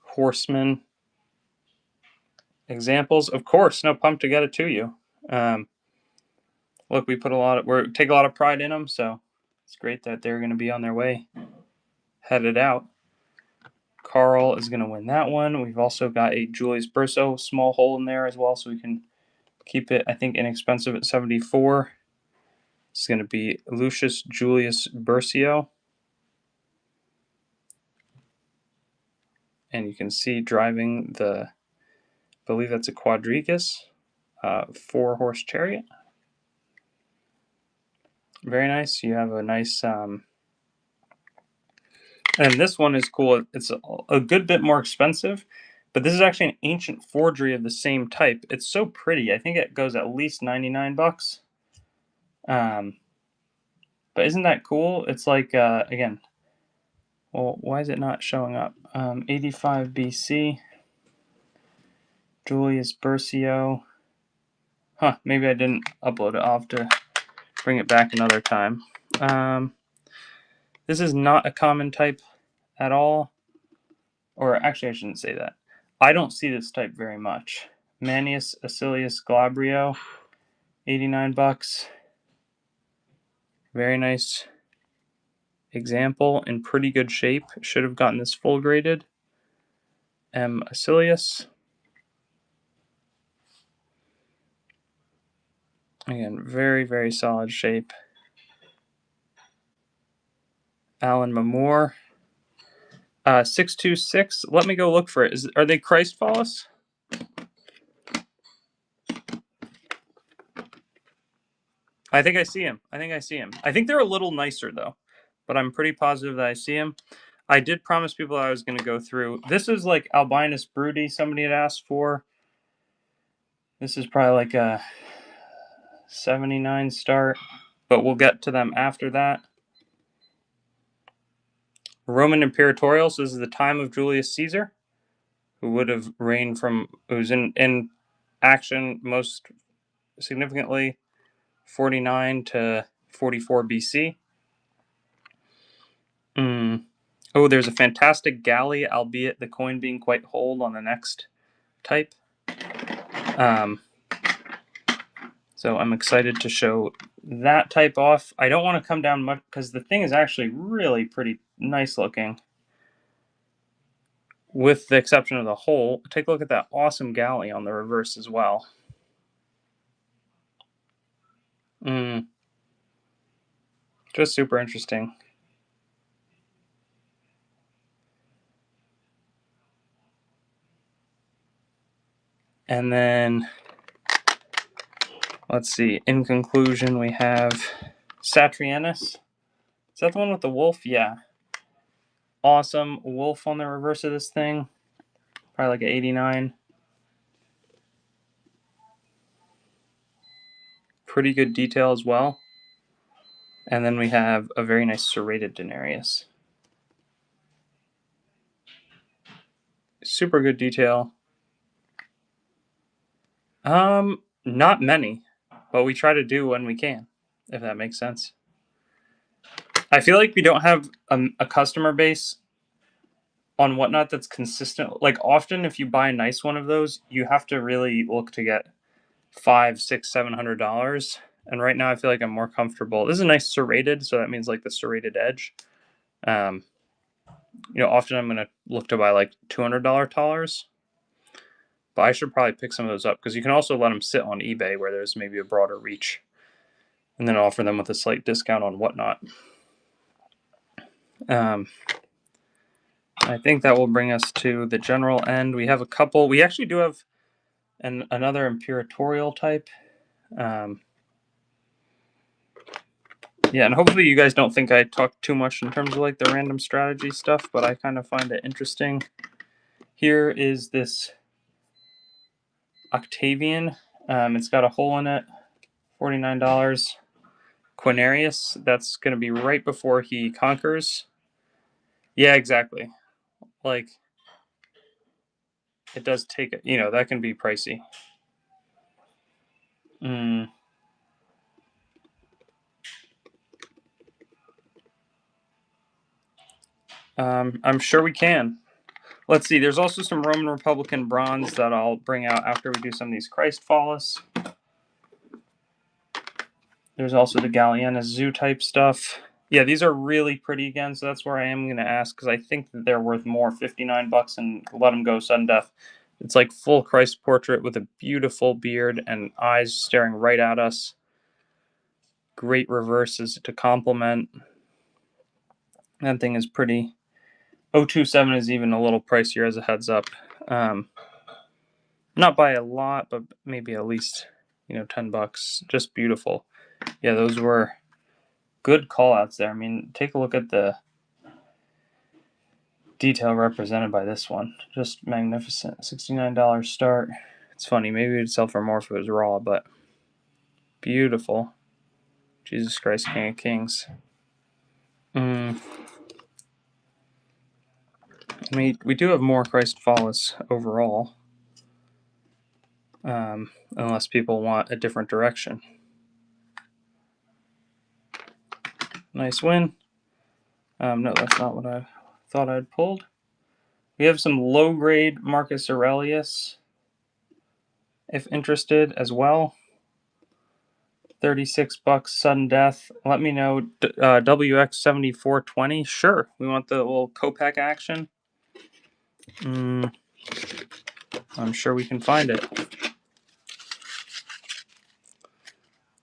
horseman examples. Of course, no, pumped to get it to you. Look, we take a lot of pride in them, so it's great that they're going to be on their way, headed out. Carl is going to win that one. We've also got a Julius Burso small hole in there as well, so we can keep it, I think, inexpensive at 74. It's going to be Lucius Julius Bursio. And you can see driving I believe that's a Quadrigas 4-horse chariot. Very nice. You have a nice... and this one is cool. It's a good bit more expensive, but this is actually an ancient forgery of the same type. It's so pretty. I think it goes at least $99. But isn't that cool? It's like, again, well, why is it not showing up? 85 BC. Julius Bursio. Huh, maybe I didn't upload it. I'll have to bring it back another time. This is not a common type at all. Or actually, I shouldn't say that. I don't see this type very much. Manius Acilius Glabrio, $89. Very nice example, in pretty good shape. Should have gotten this full graded. M. Acilius. Again, very, very solid shape. Alan Mamore. 626. Let me go look for it. Are they Christ Follis? I think I see him. I think they're a little nicer though, but I'm pretty positive that I see him. I did promise people I was going to go through. This is like Albinus broody. Somebody had asked for. This is probably like a 79 start, but we'll get to them after that. Roman Imperatorials. This is the time of Julius Caesar, who would have reigned who's in action most significantly 49 to 44 BC. Oh, there's a fantastic galley, albeit the coin being quite hold on the next type. So I'm excited to show that type off. I don't want to come down much because the thing is actually really pretty nice looking. With the exception of the hole, take a look at that awesome galley on the reverse as well. Just super interesting. And then, let's see, in conclusion, we have Satrianus. Is that the one with the wolf? Yeah. Awesome wolf on the reverse of this thing. Probably like an 89. Pretty good detail as well. And then we have a very nice serrated denarius. Super good detail. Not many, but we try to do when we can, if that makes sense. I feel like we don't have a customer base on Whatnot that's consistent. Like often, if you buy a nice one of those, you have to really look to get $500, $600, $700. And right now, I feel like I'm more comfortable. This is a nice serrated, so that means like the serrated edge. Often I'm going to look to buy like $200 tallers. But I should probably pick some of those up because you can also let them sit on eBay where there's maybe a broader reach, and then offer them with a slight discount on Whatnot. I think that will bring us to the general end. We have a couple. We actually do have another Imperatorial type. Yeah, and hopefully you guys don't think I talk too much in terms of like the random strategy stuff, but I kind of find it interesting. Here is this Octavian. It's got a hole in it, $49. Quinarius, that's going to be right before he conquers. Yeah, exactly. Like, it does take it. That can be pricey. I'm sure we can. Let's see. There's also some Roman Republican bronze that I'll bring out after we do some of these Christ Follis. There's also the Gallienus Zoo type stuff. Yeah, these are really pretty again, so that's where I am going to ask because I think that they're worth more. $59 and let them go sudden death. It's like full Christ portrait with a beautiful beard and eyes staring right at us. Great reverses to complement. That thing is pretty. 027 is even a little pricier as a heads up. Not by a lot, but maybe at least $10. Just beautiful. Yeah, those were good call outs there. I mean, take a look at the detail represented by this one. Just magnificent. $69 start. It's funny, maybe it'd sell for more if it was raw, but beautiful. Jesus Christ, King of Kings. We do have more Christ Follis overall, unless people want a different direction. Nice win. No, that's not what I thought I'd pulled. We have some low-grade Marcus Aurelius, if interested as well. $36 sudden death. Let me know. WX7420. Sure. We want the little Copac action. I'm sure we can find it.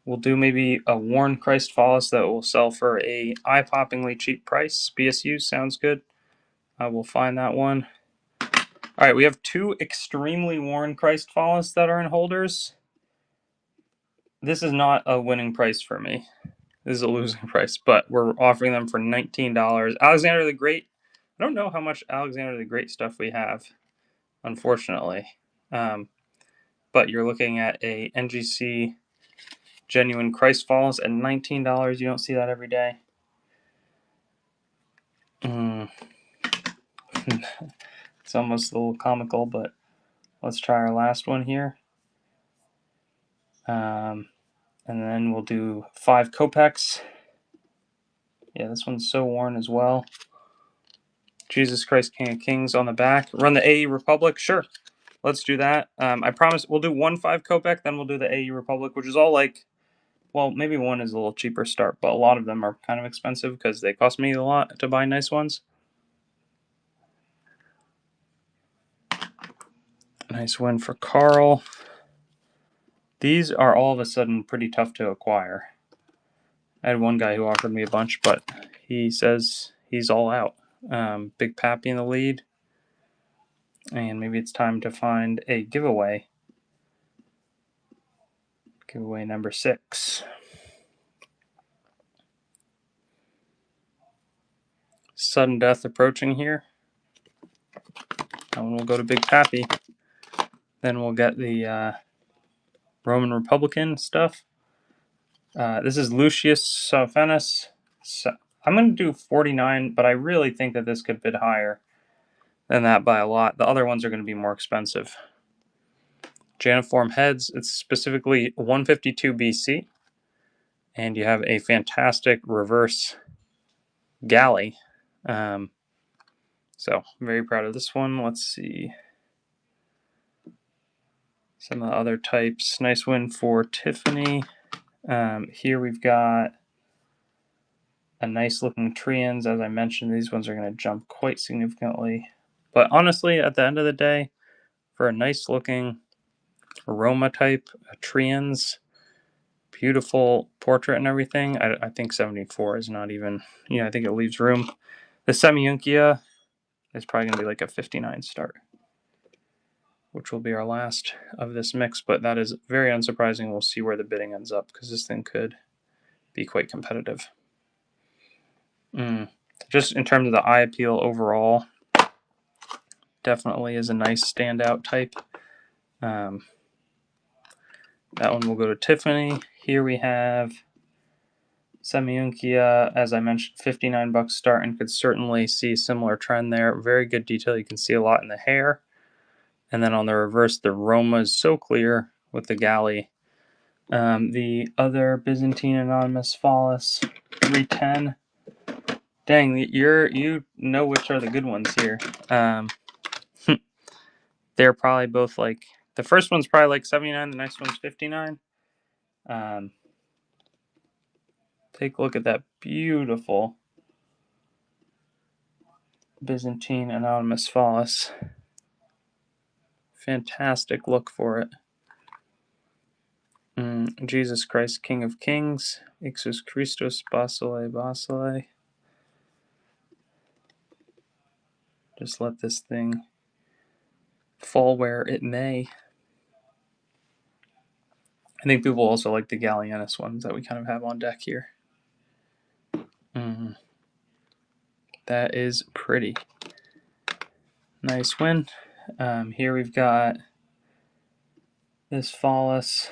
We'll do maybe a worn Christ Follis that will sell for a eye-poppingly cheap price. BSU sounds good. I will find that one. All right, we have two extremely worn Christ Follis that are in holders. This is not a winning price for me. This is a losing price, but we're offering them for $19. Alexander the Great. I don't know how much Alexander the Great stuff we have, unfortunately. But you're looking at a NGC genuine Christ Follis at $19. You don't see that every day. It's almost a little comical, but let's try our last one here. And then we'll do 5 Kopecks. Yeah, this one's so worn as well. Jesus Christ, King of Kings on the back. Run the AE Republic? Sure. Let's do that. I promise we'll do 1 5 Kopeck, then we'll do the AE Republic, which is all like, well, maybe one is a little cheaper start, but a lot of them are kind of expensive because they cost me a lot to buy nice ones. Nice win for Carl. These are all of a sudden pretty tough to acquire. I had one guy who offered me a bunch, but he says he's all out. Big Pappy in the lead. And maybe it's time to find a giveaway. Giveaway number 6. Sudden death approaching here. That one will go to Big Pappy. Then we'll get the Roman Republican stuff. This is Lucius Sophenis. So I'm going to do 49, but I really think that this could bid higher than that by a lot. The other ones are going to be more expensive. Janiform heads, it's specifically 152 BC. And you have a fantastic reverse galley. So I'm very proud of this one. Let's see. Some of the other types. Nice win for Tiffany. Here we've got a nice looking Treants. As I mentioned, these ones are going to jump quite significantly. But honestly, at the end of the day, for a nice looking Roma type, a Treants, beautiful portrait and everything, I think 74 is not even, I think it leaves room. The Semyunkia is probably going to be like a 59 start, which will be our last of this mix, but that is very unsurprising. We'll see where the bidding ends up because this thing could be quite competitive. Just in terms of the eye appeal overall, definitely is a nice standout type. That one will go to Tiffany. Here we have Semyunkia, as I mentioned, $59 start, and could certainly see a similar trend there. Very good detail. You can see a lot in the hair. And then on the reverse, the Roma is so clear with the galley. The other Byzantine Anonymous Follis, 310. Dang, you know which are the good ones here. They're probably both like, the first one's probably like 79, the next one's 59. Take a look at that beautiful Byzantine Anonymous Follis. Fantastic look for it. Jesus Christ, King of Kings. Ixus Christos, Basile, Basile. Just let this thing fall where it may. I think people also like the Gallienus ones that we kind of have on deck here. That is pretty. Nice win. Here we've got this Follis.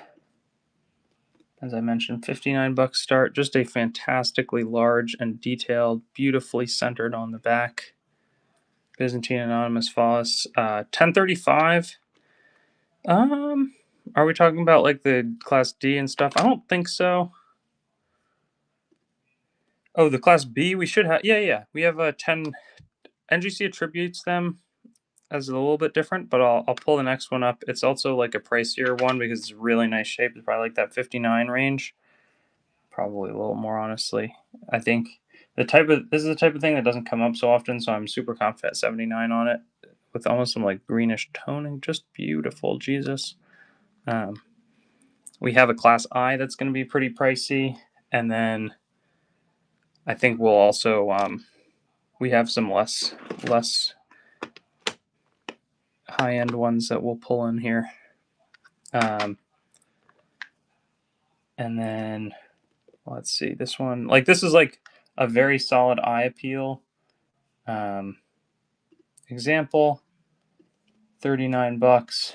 As I mentioned, $59 start. Just a fantastically large and detailed, beautifully centered on the back. Byzantine Anonymous Follis. 1035. Are we talking about like the Class D and stuff? I don't think so. Oh, the Class B we should have. Yeah. We have a 10. NGC attributes them as a little bit different, but I'll pull the next one up. It's also like a pricier one because it's really nice shape. It's probably like that 59 range. Probably a little more, honestly. I think this is the type of thing that doesn't come up so often, so I'm super confident at 79 on it with almost some like greenish toning. Just beautiful, Jesus. We have a Class I that's going to be pretty pricey, and then I think we'll also we have some less high end ones that we'll pull in here, and then let's see this one. Like this is like a very solid eye appeal. Example, $39.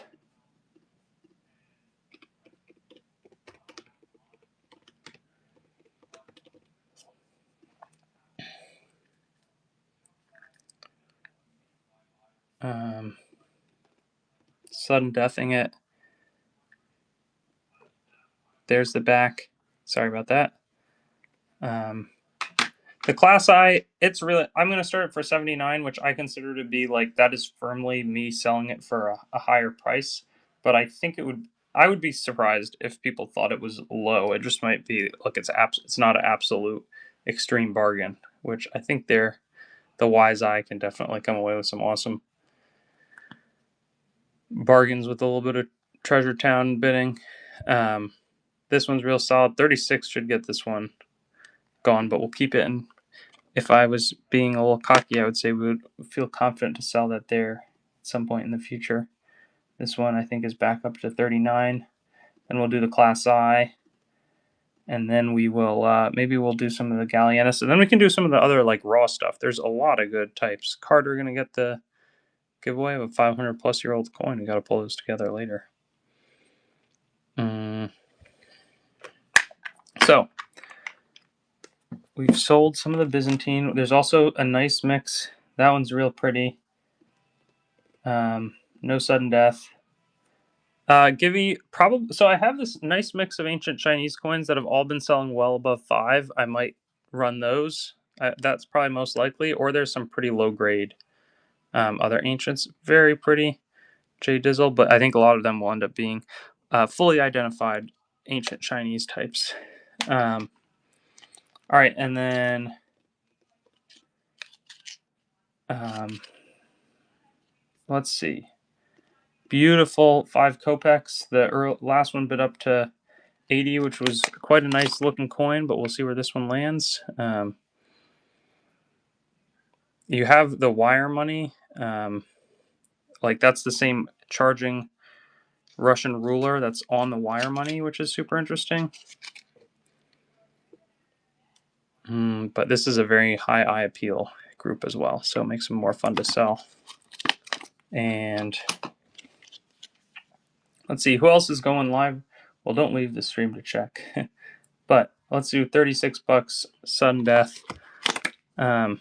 Sudden deathing it. There's the back. Sorry about that. The Class I, it's really, I'm going to start it for 79, which I consider to be like, that is firmly me selling it for a higher price. But I think I would be surprised if people thought it was low. It just might be, look, it's not an absolute extreme bargain, which I think the wise eye can definitely come away with some awesome bargains with a little bit of Treasure Town bidding. This one's real solid. 36 should get this one gone, but we'll keep it in. If I was being a little cocky, I would say we would feel confident to sell that there at some point in the future. This one I think is back up to 39. Then we'll do the Class I. And then we will, maybe we'll do some of the Gallienus. And then we can do some of the other like raw stuff. There's a lot of good types. Carter going to get the giveaway of a 500 plus year old coin. We got to pull those together later. So we've sold some of the Byzantine. There's also a nice mix. That one's real pretty. No sudden death. So I have this nice mix of ancient Chinese coins that have all been selling well above 5. I might run those. That's probably most likely. Or there's some pretty low grade other ancients. Very pretty. J Dizzle, but I think a lot of them will end up being fully identified ancient Chinese types. All right, and then let's see. Beautiful 5 kopecks. The last one bid up to 80, which was quite a nice looking coin, but we'll see where this one lands. You have the wire money. Like that's the same charging Russian ruler that's on the wire money, which is super interesting. But this is a very high eye appeal group as well, so it makes them more fun to sell. And let's see, who else is going live? Well, don't leave the stream to check. But let's do $36, sudden death. I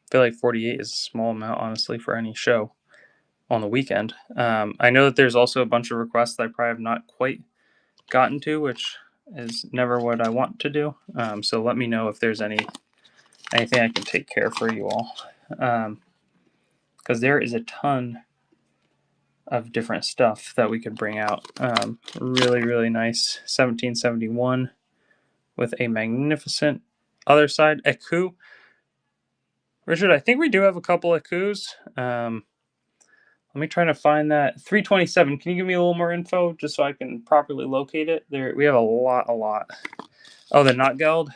feel like 48 is a small amount, honestly, for any show on the weekend. I know that there's also a bunch of requests that I probably have not quite gotten to, which is never what I want to do. So let me know if there's anything I can take care for you all. Because there is a ton of different stuff that we could bring out. Really, really nice 1771 with a magnificent other side. Eku. Richard, I think we do have a couple Ekus. Let me try to find that. 327. Can you give me a little more info just so I can properly locate it? There, we have a lot. Oh, the knot geld.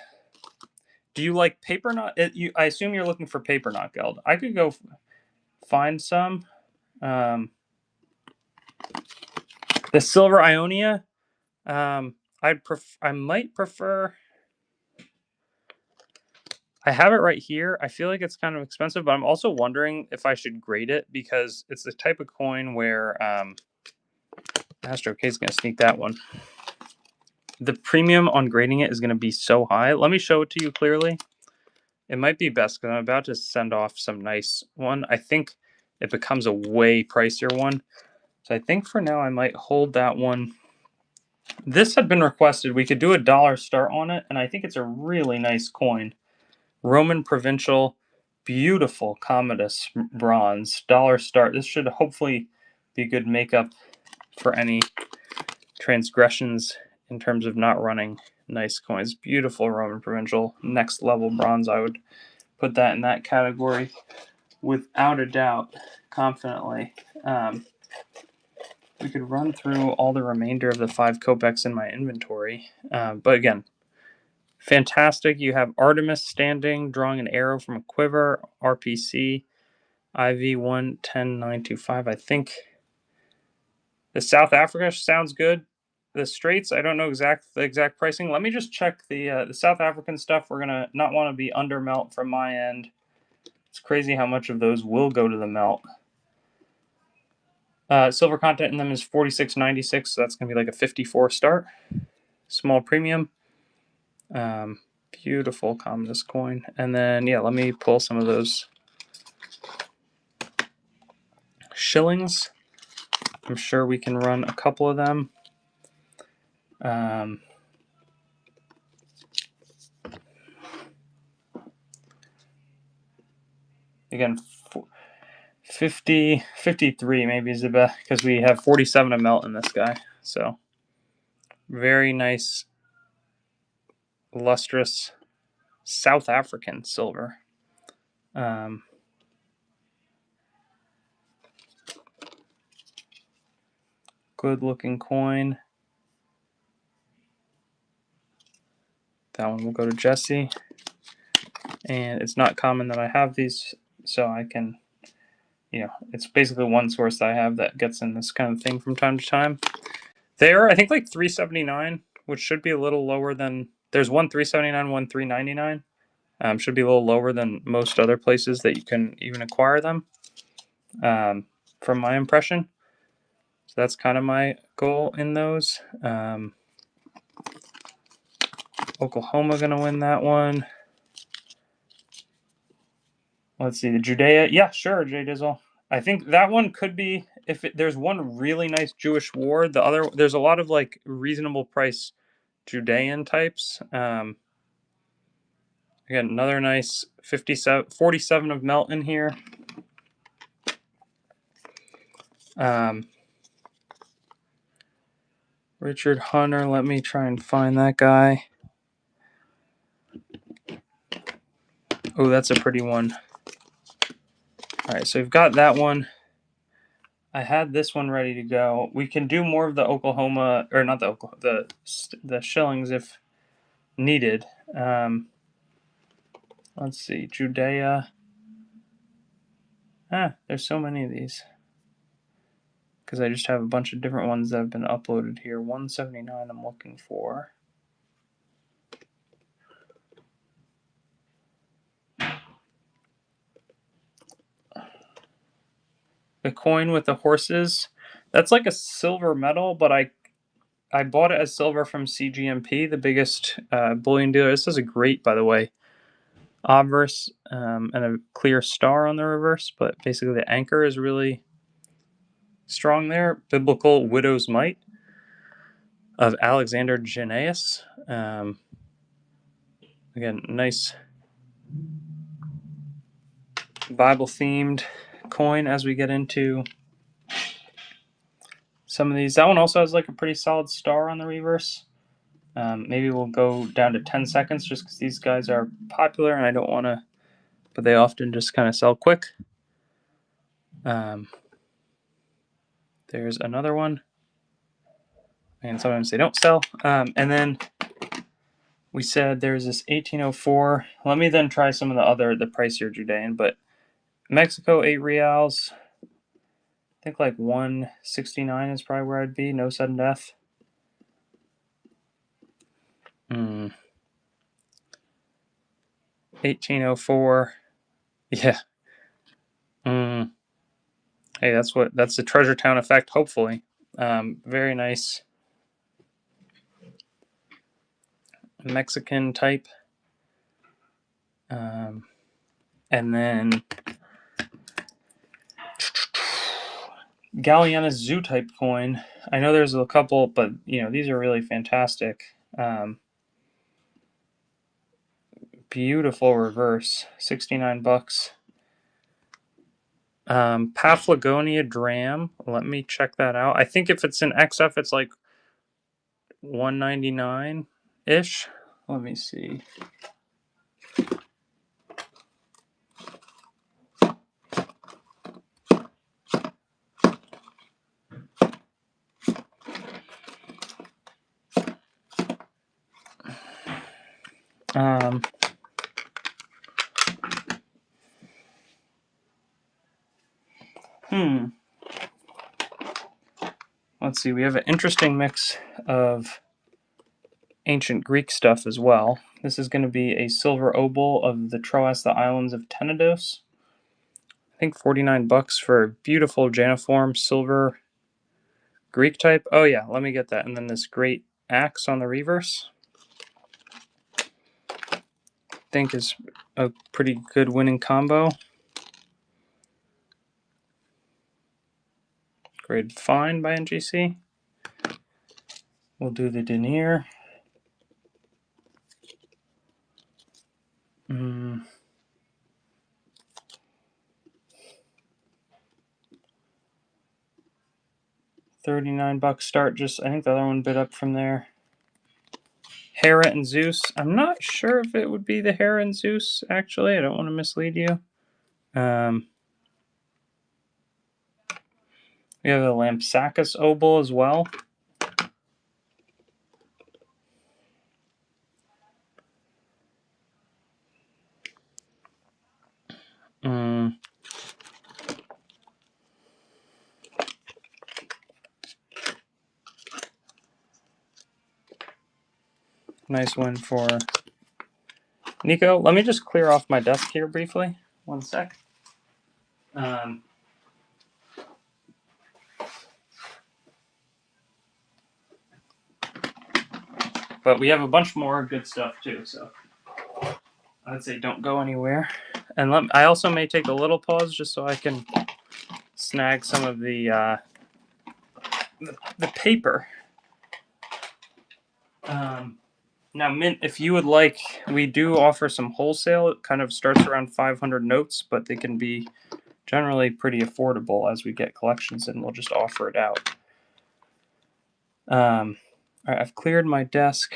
Do you like paper knot? I assume you're looking for paper knot geld. I could go find some. The silver Ionia. I might prefer. I have it right here. I feel like it's kind of expensive, but I'm also wondering if I should grade it because it's the type of coin where Astro K is going to sneak that one. The premium on grading it is going to be so high. Let me show it to you clearly. It might be best because I'm about to send off some nice one. I think it becomes a way pricier one. So I think for now I might hold that one. This had been requested. We could do $1 start on it, and I think it's a really nice coin. Roman Provincial, beautiful Commodus bronze, $1 start. This should hopefully be good makeup for any transgressions in terms of not running nice coins. Beautiful Roman Provincial, next level bronze. I would put that in that category without a doubt, confidently. we could run through all the remainder of the 5 Kopecks in my inventory. But again, fantastic. You have Artemis standing, drawing an arrow from a quiver, RPC, IV 110925. I think the South Africa sounds good. The Straits, I don't know the exact pricing. Let me just check the South African stuff. We're gonna not want to be under melt from my end. It's crazy how much of those will go to the melt. Silver content in them is 46.96, so that's gonna be like a 54 start. Small premium. Beautiful Commodus coin. And then yeah, let me pull some of those shillings. I'm sure we can run a couple of them. Again, 53 maybe is the best because we have 47 of melt in this guy. So very nice, lustrous South African silver. Good looking coin. That one will go to Jesse. And it's not common that I have these, so I can, it's basically one source that I have that gets in this kind of thing from time to time. They're, I think, like $379, which should be a little lower than, there's one $379, one $399. Should be a little lower than most other places that you can even acquire them, from my impression. So that's kind of my goal in those. Oklahoma going to win that one. Let's see, the Judea. Yeah, sure, Jay Dizzle. I think that one could be, there's one really nice Jewish war. There's a lot of like reasonable price Judean types. Again, another nice 47 of melt in here. Richard Hunter, let me try and find that guy. Oh, that's a pretty one. All right, so we've got that one. I had this one ready to go. We can do more of the Oklahoma, or not the Oklahoma, the shillings if needed. Let's see, Judea. There's so many of these because I just have a bunch of different ones that have been uploaded here. 179 I'm looking for. The coin with the horses, that's like a silver medal, but I bought it as silver from CGMP, the biggest bullion dealer. This is a great, by the way, obverse and a clear star on the reverse, but basically the anchor is really strong there. Biblical Widow's Might of Alexander Jannaeus. Again, nice Bible-themed coin as we get into some of these. That one also has like a pretty solid star on the reverse. Maybe we'll go down to 10 seconds just because these guys are popular and I don't want to, but they often just kind of sell quick. There's another one. And sometimes they don't sell. And then we said there's this 1804. Let me then try some of the pricier Judean, but Mexico, 8 reals. I think like 169 is probably where I'd be. No sudden death. 1804. Yeah. Hey, that's the Treasure Town effect, hopefully. Very nice Mexican type. And then Galliana's Zoo type coin. I know there's a couple, but these are really fantastic. Beautiful reverse, $69. Paphlagonia Dram. Let me check that out. I think if it's an XF, it's like $199 ish. Let me see. Let's see, we have an interesting mix of ancient Greek stuff as well. This is going to be a silver obol of the Troas, the islands of Tenedos. I think $49 for a beautiful Janiform silver Greek type. Oh yeah, let me get that. And then this great axe on the reverse. I think is a pretty good winning combo. Grade fine by NGC. We'll do the denier. $39 start. Just I think the other one bid up from there. Hera and Zeus. I'm not sure if it would be the Hera and Zeus. Actually, I don't want to mislead you. We have the Lampsacus obol as well. Nice win for Nico. Let me just clear off my desk here briefly. One sec. But we have a bunch more good stuff too, so I'd say don't go anywhere. And I also may take a little pause just so I can snag some of the paper. Now, Mint, if you would like, we do offer some wholesale. It kind of starts around 500 notes, but they can be generally pretty affordable as we get collections in. We'll just offer it out. All right, I've cleared my desk.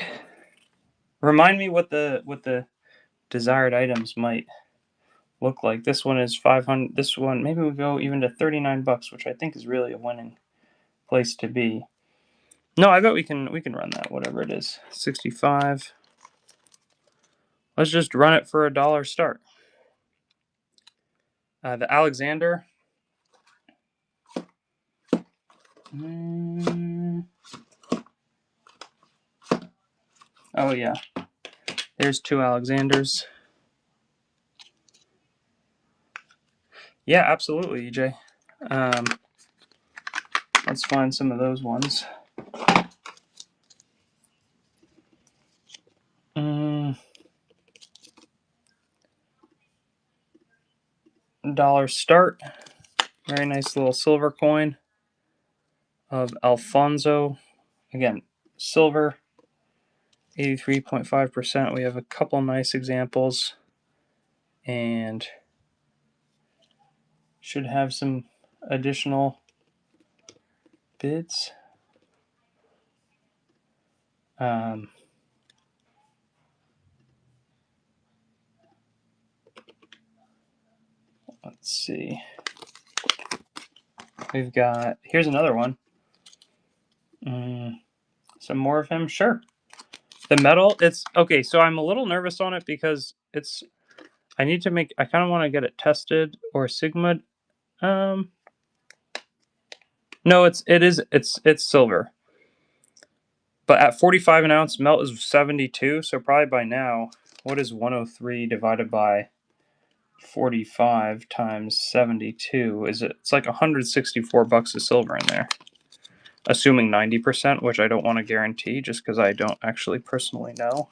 Remind me what the desired items might look like. This one is 500. This one, maybe we go even to $39, which I think is really a winning place to be. No, I bet we can run that, whatever it is. 65. Let's just run it for $1 start. The Alexander. Oh yeah. There's two Alexanders. Yeah, absolutely, EJ. Let's find some of those ones. $1 start. Very nice little silver coin of Alfonso. Again, silver, 83.5%. We have a couple nice examples and should have some additional bids. Let's see. We've got, here's another one. Some more of him, sure. The metal, it's okay. So I'm a little nervous on it because I need to make. I kind of want to get it tested or Sigma. No, it's silver. But at 45 an ounce, melt is 72. So probably by now, what is 103 divided by 45 times 72? It's like $164 of silver in there. Assuming 90%, which I don't want to guarantee just because I don't actually personally know.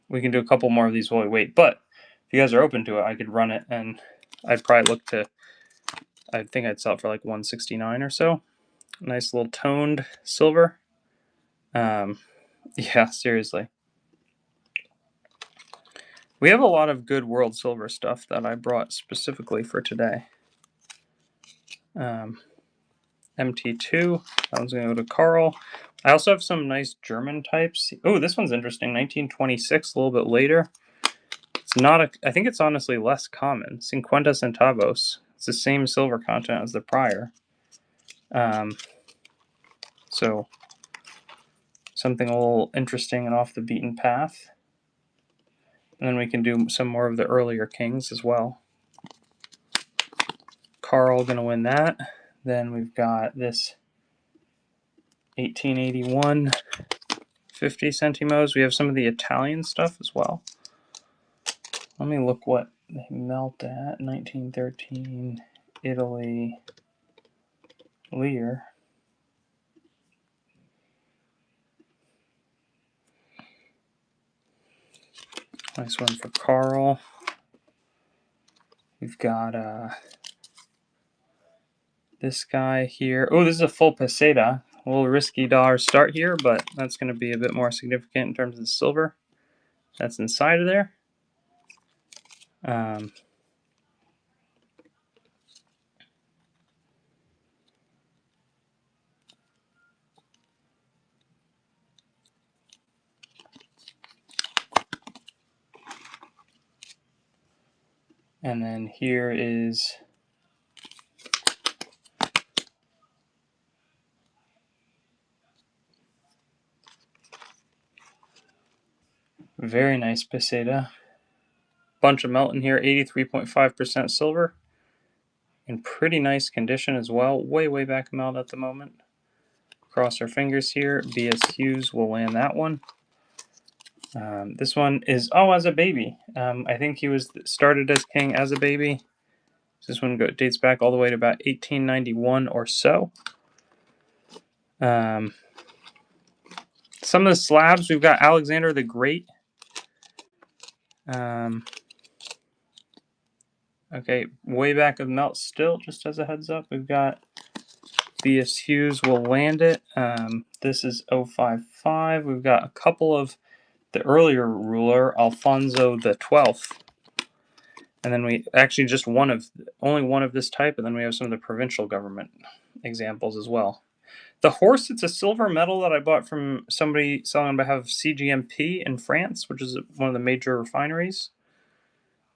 We can do a couple more of these while we wait. But if you guys are open to it, I could run it and I'd probably look to, I think I'd sell it for like 169 or so. Nice little toned silver. Yeah, seriously. We have a lot of good world silver stuff that I brought specifically for today. MT2, that one's going to go to Carl. I also have some nice German types. Oh, this one's interesting. 1926, a little bit later. It's not I think it's honestly less common. 50 centavos. It's the same silver content as the prior. So something a little interesting and off the beaten path. And then we can do some more of the earlier kings as well. Carl going to win that. Then we've got this 1881 50 centimos. We have some of the Italian stuff as well. Let me look what they melt at. 1913 Italy Lear. Nice one for Carl. We've got this guy here. Oh, this is a full peseta. A little risky dollar start here, but that's going to be a bit more significant in terms of the silver that's inside of there. And then here is very nice peseta. Bunch of melt in here, 83.5% silver. In pretty nice condition as well. Way back melt at the moment. Cross our fingers here. B.S. Hughes will land that one. This one is, as a baby. I think he was started as king as a baby. This one dates back all the way to about 1891 or so. Some of the slabs, we've got Alexander the Great. Okay, way back of melt still, just as a heads up. We've got B.S. Hughes will land it. This is 055. We've got a couple of the earlier ruler, Alfonso the 12th. And then we actually just only one of this type, and then we have some of the provincial government examples as well. The horse, it's a silver medal that I bought from somebody selling on behalf of CGMP in France, which is one of the major refineries.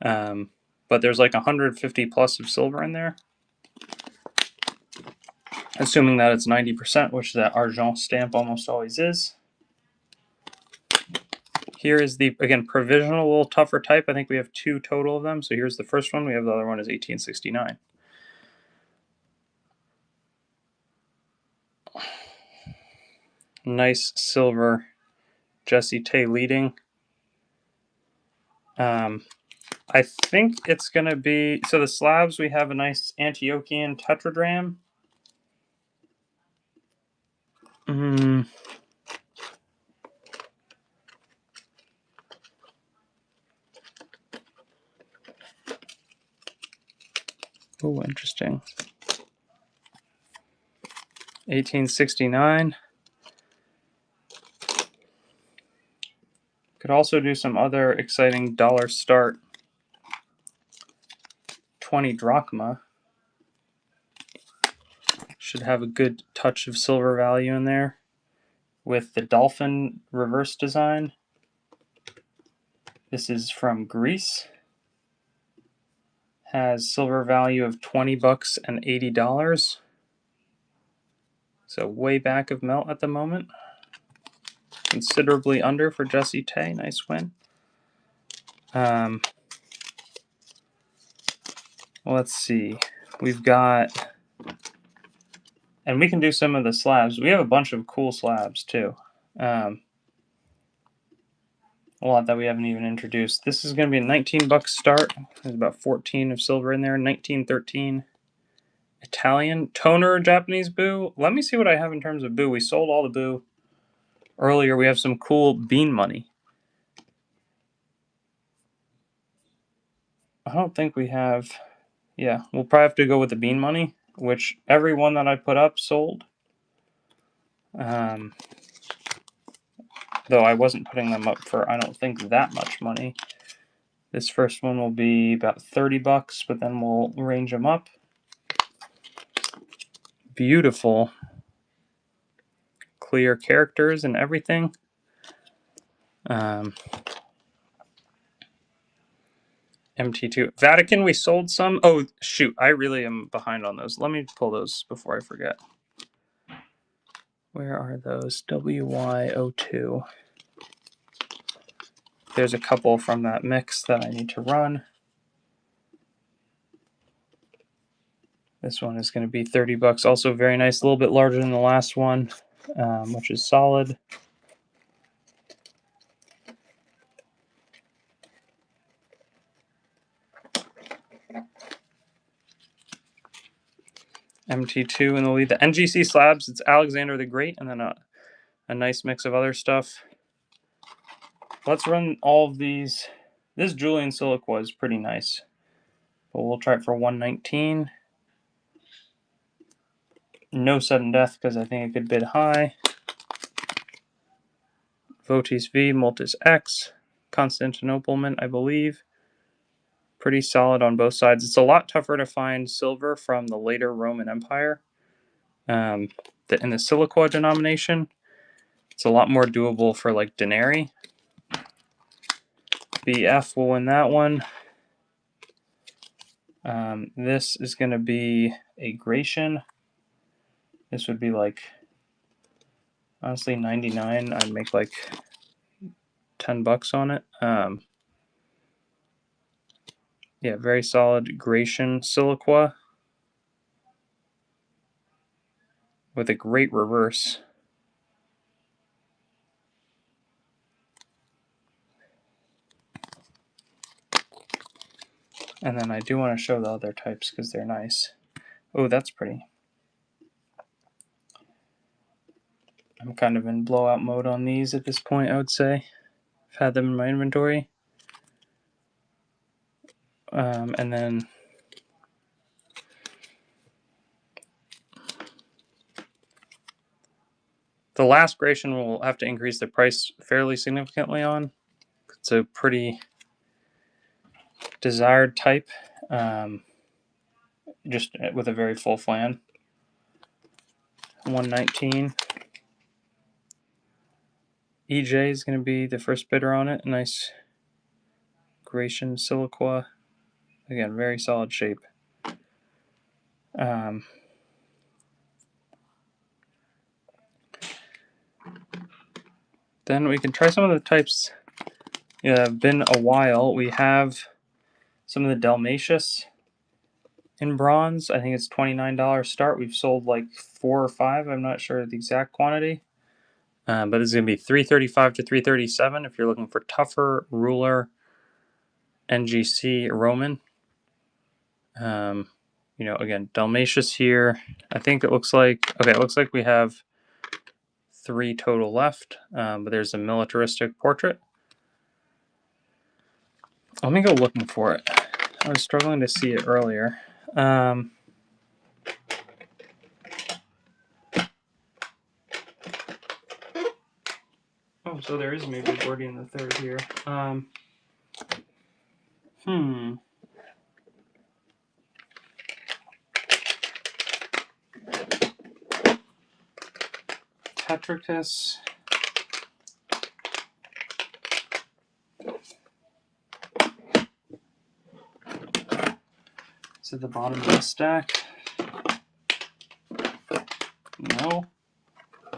But there's like 150 plus of silver in there. Assuming that it's 90%, which that Argent stamp almost always is. Here is the, again, provisional, a little tougher type. I think we have 2 total of them. So here's the first one. We have the other one is 1869. Nice silver Jesse Tay leading. I think it's going to be, so the slabs, we have a nice Antiochian tetradrachm. Oh, interesting. 1869. Could also do some other exciting dollar start. 20 drachma. Should have a good touch of silver value in there with the dolphin reverse design. This is from Greece. Has silver value of $20 and $80. So way back of melt at the moment. Considerably under for Jesse Tay. Nice win. Let's see. We've got, and we can do some of the slabs. We have a bunch of cool slabs too. A lot that we haven't even introduced. This is going to be a $19 start. There's about 14 of silver in there. 1913 Italian toner Japanese boo. Let me see what I have in terms of boo. We sold all the boo earlier. We have some cool bean money. I don't think we have. Yeah, we'll probably have to go with the bean money, which every one that I put up sold. Though I wasn't putting them up for, I don't think, that much money. This first one will be about $30, but then we'll range them up. Beautiful clear characters and everything. MT2. Vatican, we sold some. Oh, shoot. I really am behind on those. Let me pull those before I forget. Where are those? WY02. There's a couple from that mix that I need to run. This one is going to be $30. Also very nice, a little bit larger than the last one, which is solid. MT2 in the lead. The NGC slabs, it's Alexander the Great, and then a nice mix of other stuff. Let's run all of these. This Julian Siliqua is pretty nice, but we'll try it for 119. No sudden death because I think it could bid high. Votis V, Multis X, Constantinople Mint, I believe. Pretty solid on both sides. It's a lot tougher to find silver from the later Roman Empire. In the Siliqua denomination, it's a lot more doable for like denarii. BF will win that one. This is going to be a Gratian. This would be like, honestly, 99. I'd make like $10 on it. Yeah, very solid Gratian Siliqua with a great reverse. And then I do want to show the other types because they're nice. Oh, that's pretty. I'm kind of in blowout mode on these at this point, I would say. I've had them in my inventory. And then the last Gratian will have to increase the price fairly significantly on. It's a pretty desired type, just with a very full flan. 119. EJ is going to be the first bidder on it. Nice Gratian Siliqua. Again, very solid shape. Then we can try some of the types. Yeah, been a while. We have some of the Dalmatius in bronze. I think it's $29 start. We've sold like 4 or 5. I'm not sure the exact quantity. But this is going to be $335 to $337 if you're looking for tougher ruler NGC Roman. You know, again, Dalmatius here. I think it looks like, okay, it looks like we have 3 total left, but there's a militaristic portrait. Let me go looking for it. I was struggling to see it earlier. Oh, so there is maybe Gordian the Third here. Tetricus. It's at the bottom of the stack. No.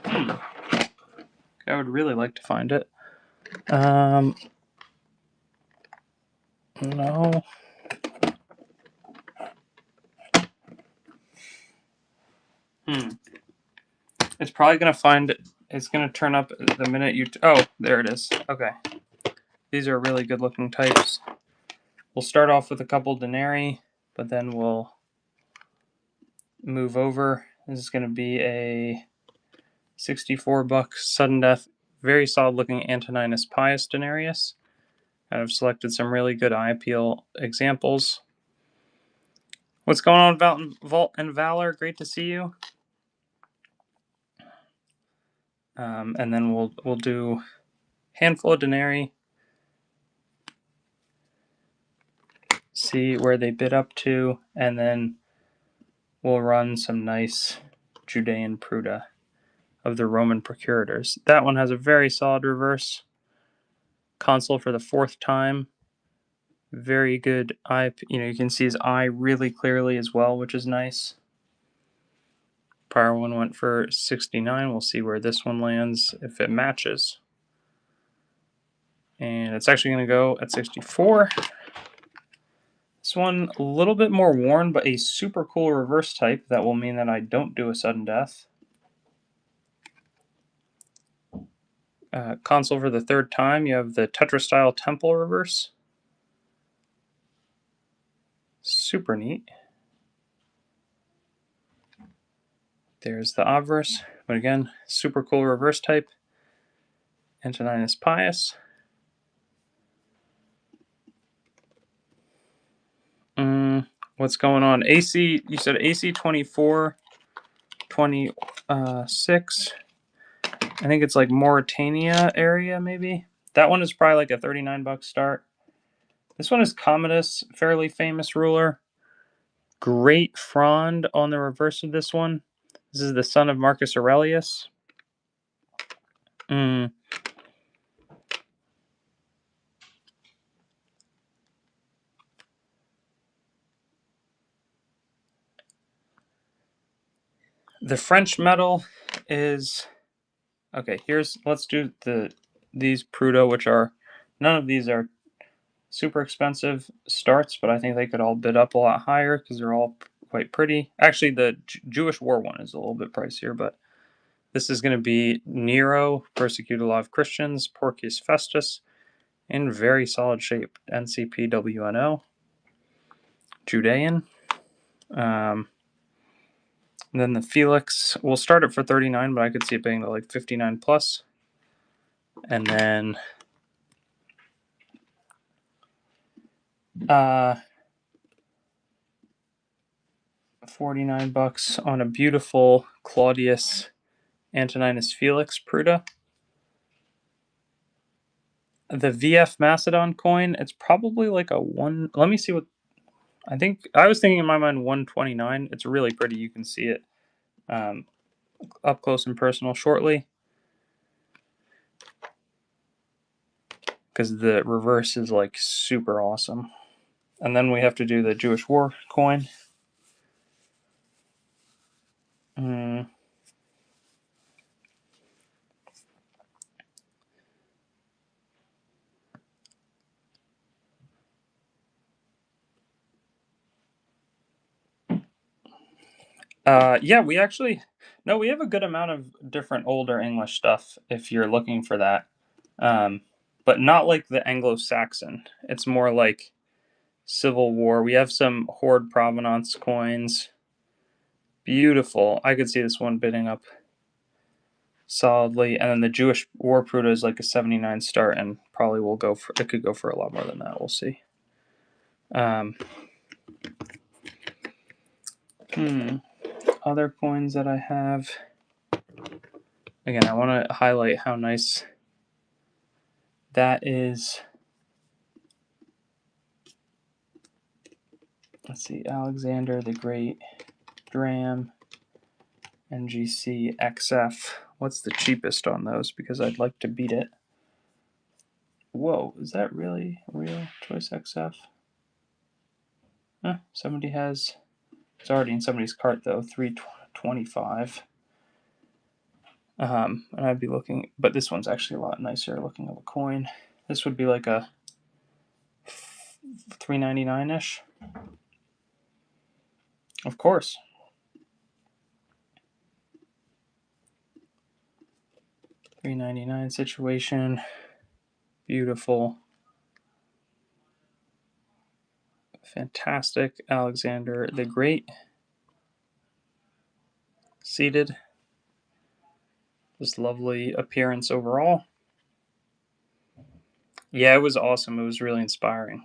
I would really like to find it. No. It's probably going to find it. It's going to turn up the minute you... oh, there it is. Okay. These are really good looking types. We'll start off with a couple denarii, but then we'll move over. This is going to be a $64 sudden death. Very solid looking Antoninus Pius denarius. I've selected some really good eye appeal examples. What's going on, Vault and Valor? Great to see you. And then we'll do a handful of denarii. See where they bid up to, and then we'll run some nice Judean Pruda of the Roman procurators. That one has a very solid reverse. Consul for the 4th time. Very good eye. You know, you can see his eye really clearly as well, which is nice. Prior one went for 69. We'll see where this one lands if it matches. And it's actually going to go at 64. This one a little bit more worn, but a super cool reverse type that will mean that I don't do a sudden death. Console for the third time, you have the Tetra style Temple reverse. Super neat. There's the obverse, but again, super cool reverse type. Antoninus Pius. What's going on? AC, you said AC 24, 26. I think it's like Mauritania area, maybe. That one is probably like a $39 start. This one is Commodus, fairly famous ruler. Great frond on the reverse of this one. This is the son of Marcus Aurelius. The French metal is okay. Let's do these Prudo, which are none of these are super expensive starts, but I think they could all bid up a lot higher because they're all quite pretty. Actually, the Jewish War one is a little bit pricier, but this is going to be Nero, persecuted a lot of Christians, Porcius Festus, in very solid shape. NCPWNO, Judean. And then the Felix, we'll start it for 39, but I could see it being like 59 plus. And then $49 on a beautiful Claudius Antoninus Felix Pruda. The VF Macedon coin, it's probably like a one. Let me see what. I think I was thinking in my mind 129. It's really pretty. You can see it up close and personal shortly. Because the reverse is like super awesome. And then we have to do the Jewish War coin. Yeah, we actually we have a good amount of different older English stuff if you're looking for that, but not like the Anglo-Saxon. It's more like Civil War. We have some Hoard provenance coins. Beautiful. I could see this one bidding up solidly, and then the Jewish War Pruta is like a 79 start, and probably will go for. It could go for a lot more than that. We'll see. Other coins that I have. Again, I want to highlight how nice that is. Let's see, Alexander the Great, Dram, NGC, XF. What's the cheapest on those? Because I'd like to beat it. Whoa, is that really a real choice XF? Somebody has. It's already in somebody's cart though. 325. And I'd be looking, but this one's actually a lot nicer looking of a coin. This would be like a 399 ish. Of course. $3.99 situation. Beautiful. Fantastic Alexander the Great. Seated. This lovely appearance overall. Yeah, it was awesome. It was really inspiring.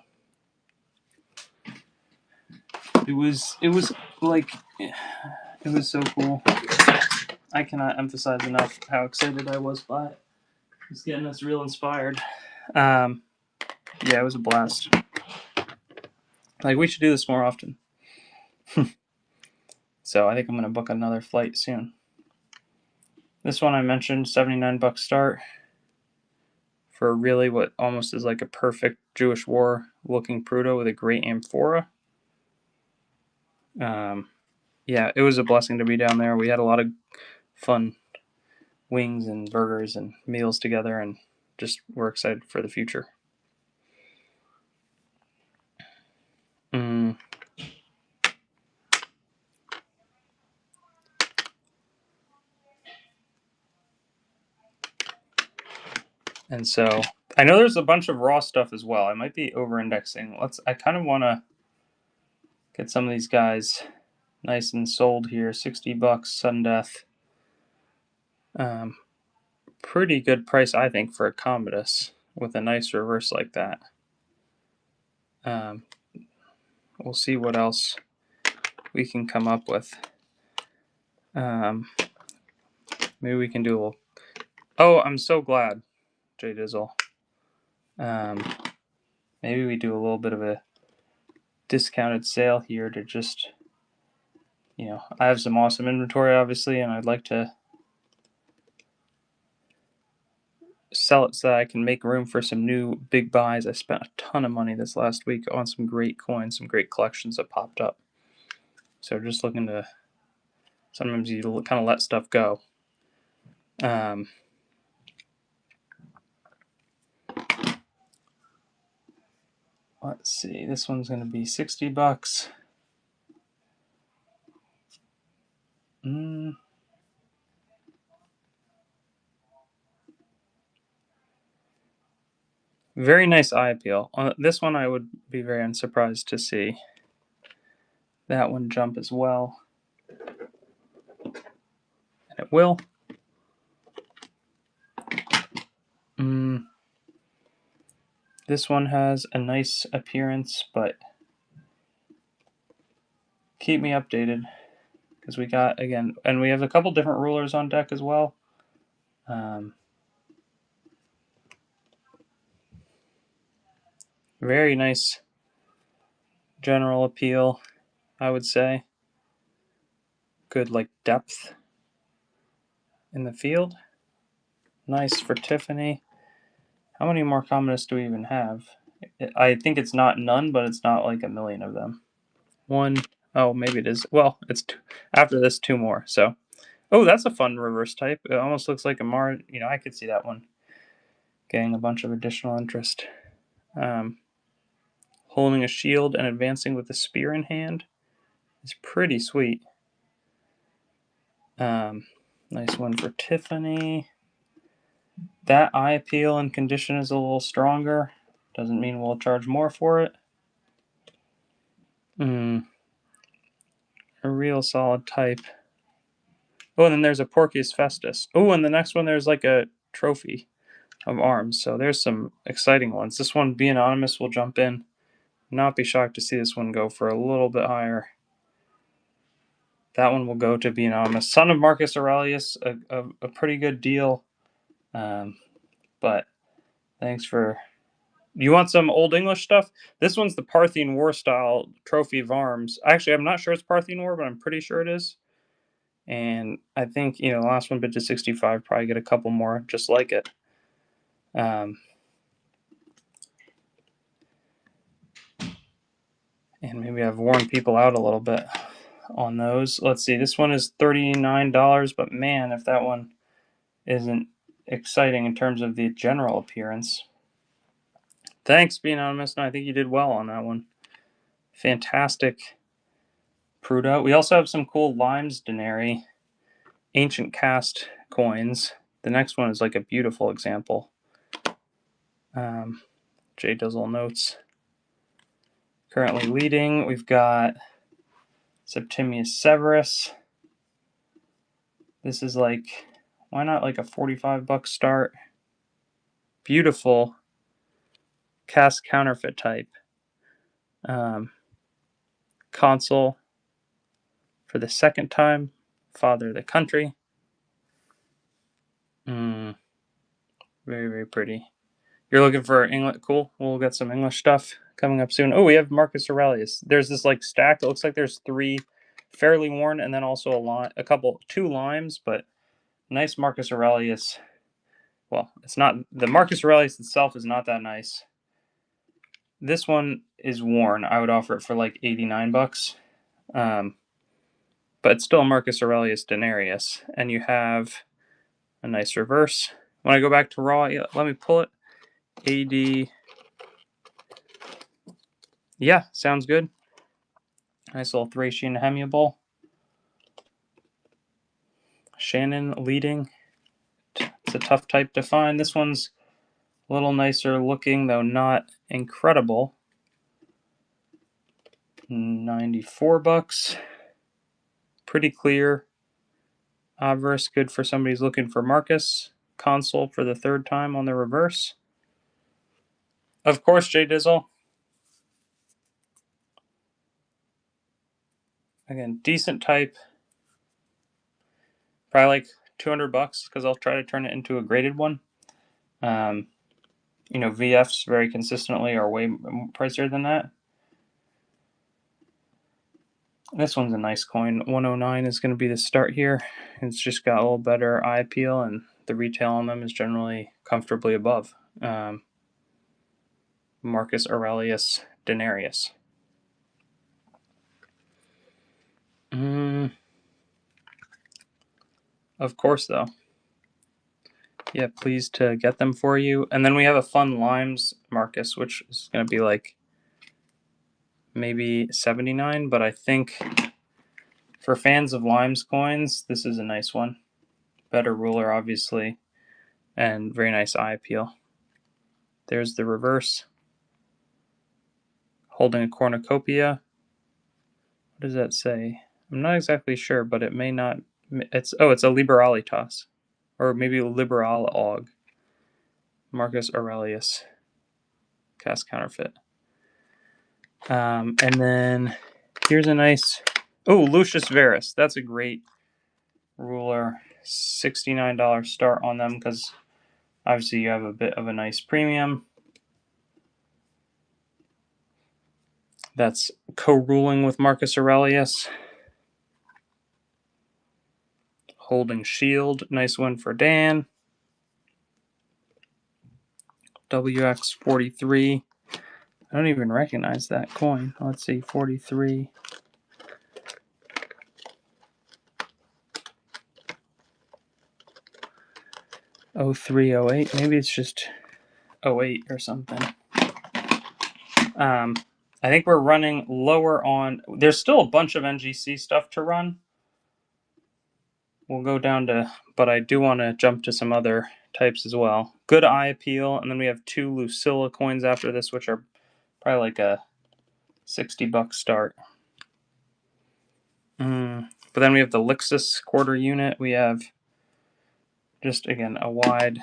It was like, it was so cool. I cannot emphasize enough how excited I was by it. It's getting us real inspired. Yeah, it was a blast. Like, we should do this more often. So I think I'm going to book another flight soon. This one I mentioned, $79 start for really what almost is like a perfect Jewish War looking Prudo with a great amphora. yeah, it was a blessing to be down there. We had a lot of fun wings and burgers and meals together, and just we're excited for the future. Mm. And so I know there's a bunch of raw stuff as well. I might be over indexing. I kind of want to get some of these guys nice and sold here. $60, sudden death. Pretty good price, I think, for a Commodus with a nice reverse like that. We'll see what else we can come up with. Maybe we can do a little. Oh, I'm so glad, Jay Dizzle. Maybe we do a little bit of a discounted sale here to just, I have some awesome inventory, obviously, and I'd like to sell it so that I can make room for some new big buys. I spent a ton of money this last week on some great coins, some great collections that popped up. So just looking to, sometimes you kind of let stuff go. Let's see, this one's going to be $60. Very nice eye appeal. This one I would be very unsurprised to see that one jump as well. And it will. This one has a nice appearance, but keep me updated because we got, again, and we have a couple different rulers on deck as well. Very nice general appeal, I would say. Good, like, depth in the field. Nice for Tiffany. How many more Commodus do we even have? I think it's not none, but it's not like a million of them. One. Oh, maybe it is. Well, it's after this, two more. So, oh, that's a fun reverse type. It almost looks like a Mar. I could see that one getting a bunch of additional interest. Holding a shield and advancing with a spear in hand is pretty sweet. Nice one for Tiffany. That eye appeal and condition is a little stronger. Doesn't mean we'll charge more for it. A real solid type. Oh, and then there's a Porcius Festus. Oh, and the next one there's like a trophy of arms. So there's some exciting ones. This one, Be Anonymous, will jump in. Not be shocked to see this one go for a little bit higher. That one will go to Be Anonymous. Son of Marcus Aurelius, a pretty good deal. But thanks for... You want some Old English stuff? This one's the Parthian War style trophy of arms. Actually, I'm not sure it's Parthian War, but I'm pretty sure it is. And I think, the last one bid to 65, probably get a couple more just like it. And maybe I've worn people out a little bit on those. Let's see, this one is $39, but man, if that one isn't exciting in terms of the general appearance. Thanks, Be Anonymous. No, I think you did well on that one. Fantastic Prudo. We also have some cool Limes Denary ancient cast coins. The next one is like a beautiful example. J Dizzle notes. Currently leading, we've got Septimius Severus. This is like, why not like a $45 start? Beautiful cast counterfeit type. Consul for the second time. Father of the country. Very, very pretty. You're looking for English? Cool. We'll get some English stuff coming up soon. Oh, we have Marcus Aurelius. There's this like stack. It looks like there's 3 fairly worn, and then also two limes, but nice Marcus Aurelius. Well, it's not, the Marcus Aurelius itself is not that nice. This one is worn. I would offer it for like $89. But but it's still a Marcus Aurelius Denarius. And you have a nice reverse. When I go back to raw, let me pull it. AD. Yeah, sounds good. Nice little Thracian Hemubal. Shannon leading. It's a tough type to find. This one's a little nicer looking, though not incredible. 94 bucks. Pretty clear. Obverse, good for somebody who's looking for Marcus. Consul for the third time on the reverse. Of course, Jay Dizzle. Again, decent type. Probably like 200 bucks because I'll try to turn it into a graded one. VFs very consistently are way pricier than that. This one's a nice coin. 109 is going to be the start here. It's just got a little better eye appeal, and the retail on them is generally comfortably above. Marcus Aurelius Denarius. Of course, though. Yeah, pleased to get them for you. And then we have a fun Limes Marcus, which is going to be like maybe 79, but I think for fans of Limes coins, this is a nice one. Better ruler, obviously, and very nice eye appeal. There's the reverse. Holding a cornucopia. What does that say? I'm not exactly sure, but it may not. It's a Liberalitas, or maybe Liberal Og. Marcus Aurelius. Cast counterfeit. And then here's a nice. Oh, Lucius Verus. That's a great ruler. $69 start on them because obviously you have a bit of a nice premium. That's co-ruling with Marcus Aurelius. Holding Shield. Nice one for Dan. WX43. I don't even recognize that coin. Let's see, 43. '03, '08. Maybe it's just '08 or something. I think we're running lower on. There's still a bunch of NGC stuff to run. We'll go down to, but I do want to jump to some other types as well. Good eye appeal, and then we have 2 Lucilla coins after this, which are probably like a $60 start. But then we have the Lixus quarter unit. We have just, again, a wide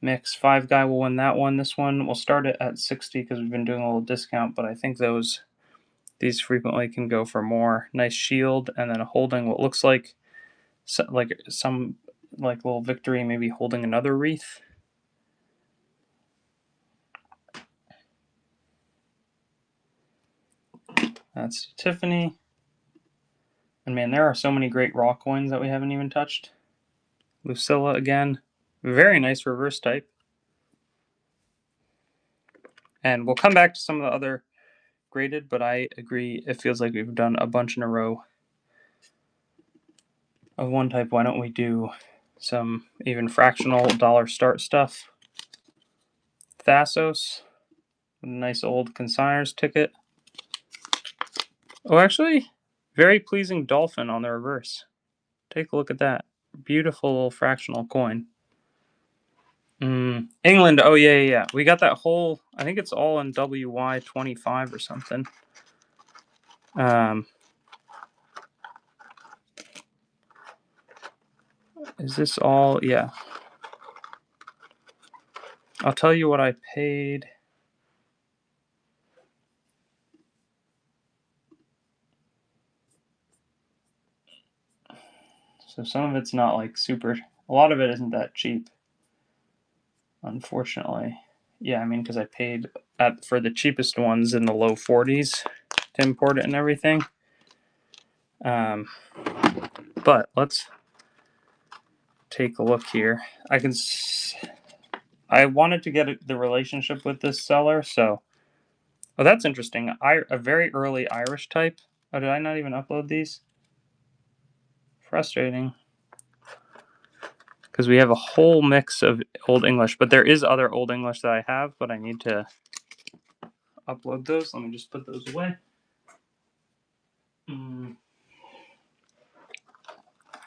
mix. 5 guy will win that one. This one we'll start it at 60 because we've been doing a little discount, but I think these frequently can go for more. Nice shield, and then holding what looks like some little victory, maybe holding another wreath. That's Tiffany. And man, there are so many great raw coins that we haven't even touched. Lucilla again. Very nice reverse type. And we'll come back to some of the other graded, but I agree it feels like we've done a bunch in a row of one type. Why don't we do some even fractional dollar start stuff? Thassos. Nice old consigners ticket. Oh, actually, very pleasing dolphin on the reverse. Take a look at that. Beautiful little fractional coin. England. Oh, yeah. We got that whole, I think it's all in WY25 or something. Is this all? Yeah. I'll tell you what I paid. So some of it's not like super, a lot of it isn't that cheap, unfortunately. Yeah, I mean, because I paid for the cheapest ones in the low 40s to import it and everything. But let's take a look here. I wanted to get the relationship with this seller, so. Oh, that's interesting. A very early Irish type. Oh, did I not even upload these? frustrating because we have a whole mix of Old English, but there is other Old English that I have, but I need to upload those. Let me just put those away.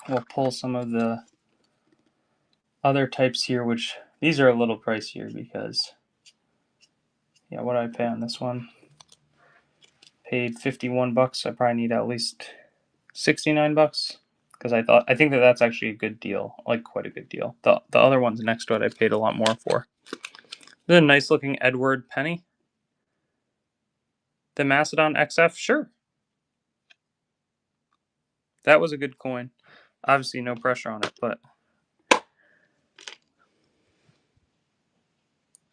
We'll pull some of the other types here, which these are a little pricier because, yeah, what did I pay on this one? Paid $51. I probably need at least $69 because I think that's actually a good deal, like quite a good deal. The other ones next to it I paid a lot more for. This is a nice looking Edward penny. The Macedon XF, sure. That was a good coin. Obviously no pressure on it, but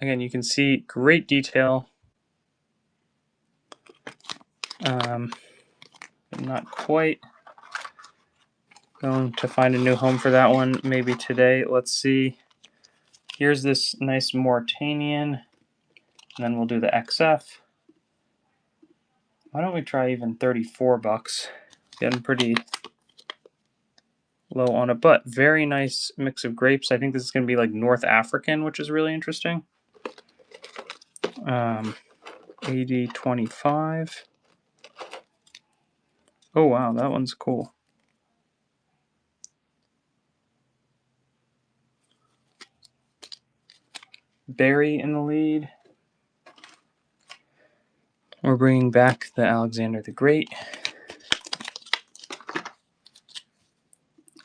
again, you can see great detail. Not quite going to find a new home for that one maybe today. Let's see. Here's this nice Mauritanian, and then we'll do the XF. Why don't we try even $34? Getting pretty low on it, but very nice mix of grapes. I think this is going to be like North African, which is really interesting. 8025. Oh wow, that one's cool. Barry in the lead. We're bringing back the Alexander the Great.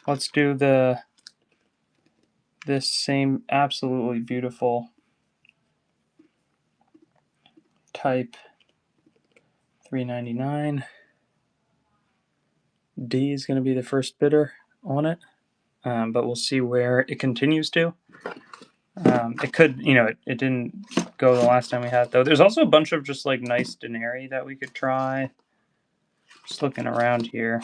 Let's do this same absolutely beautiful type. $3.99. D is going to be the first bidder on it, but we'll see where it continues to. It could, it didn't go the last time we had it, though. There's also a bunch of just like nice denarii that we could try. Just looking around here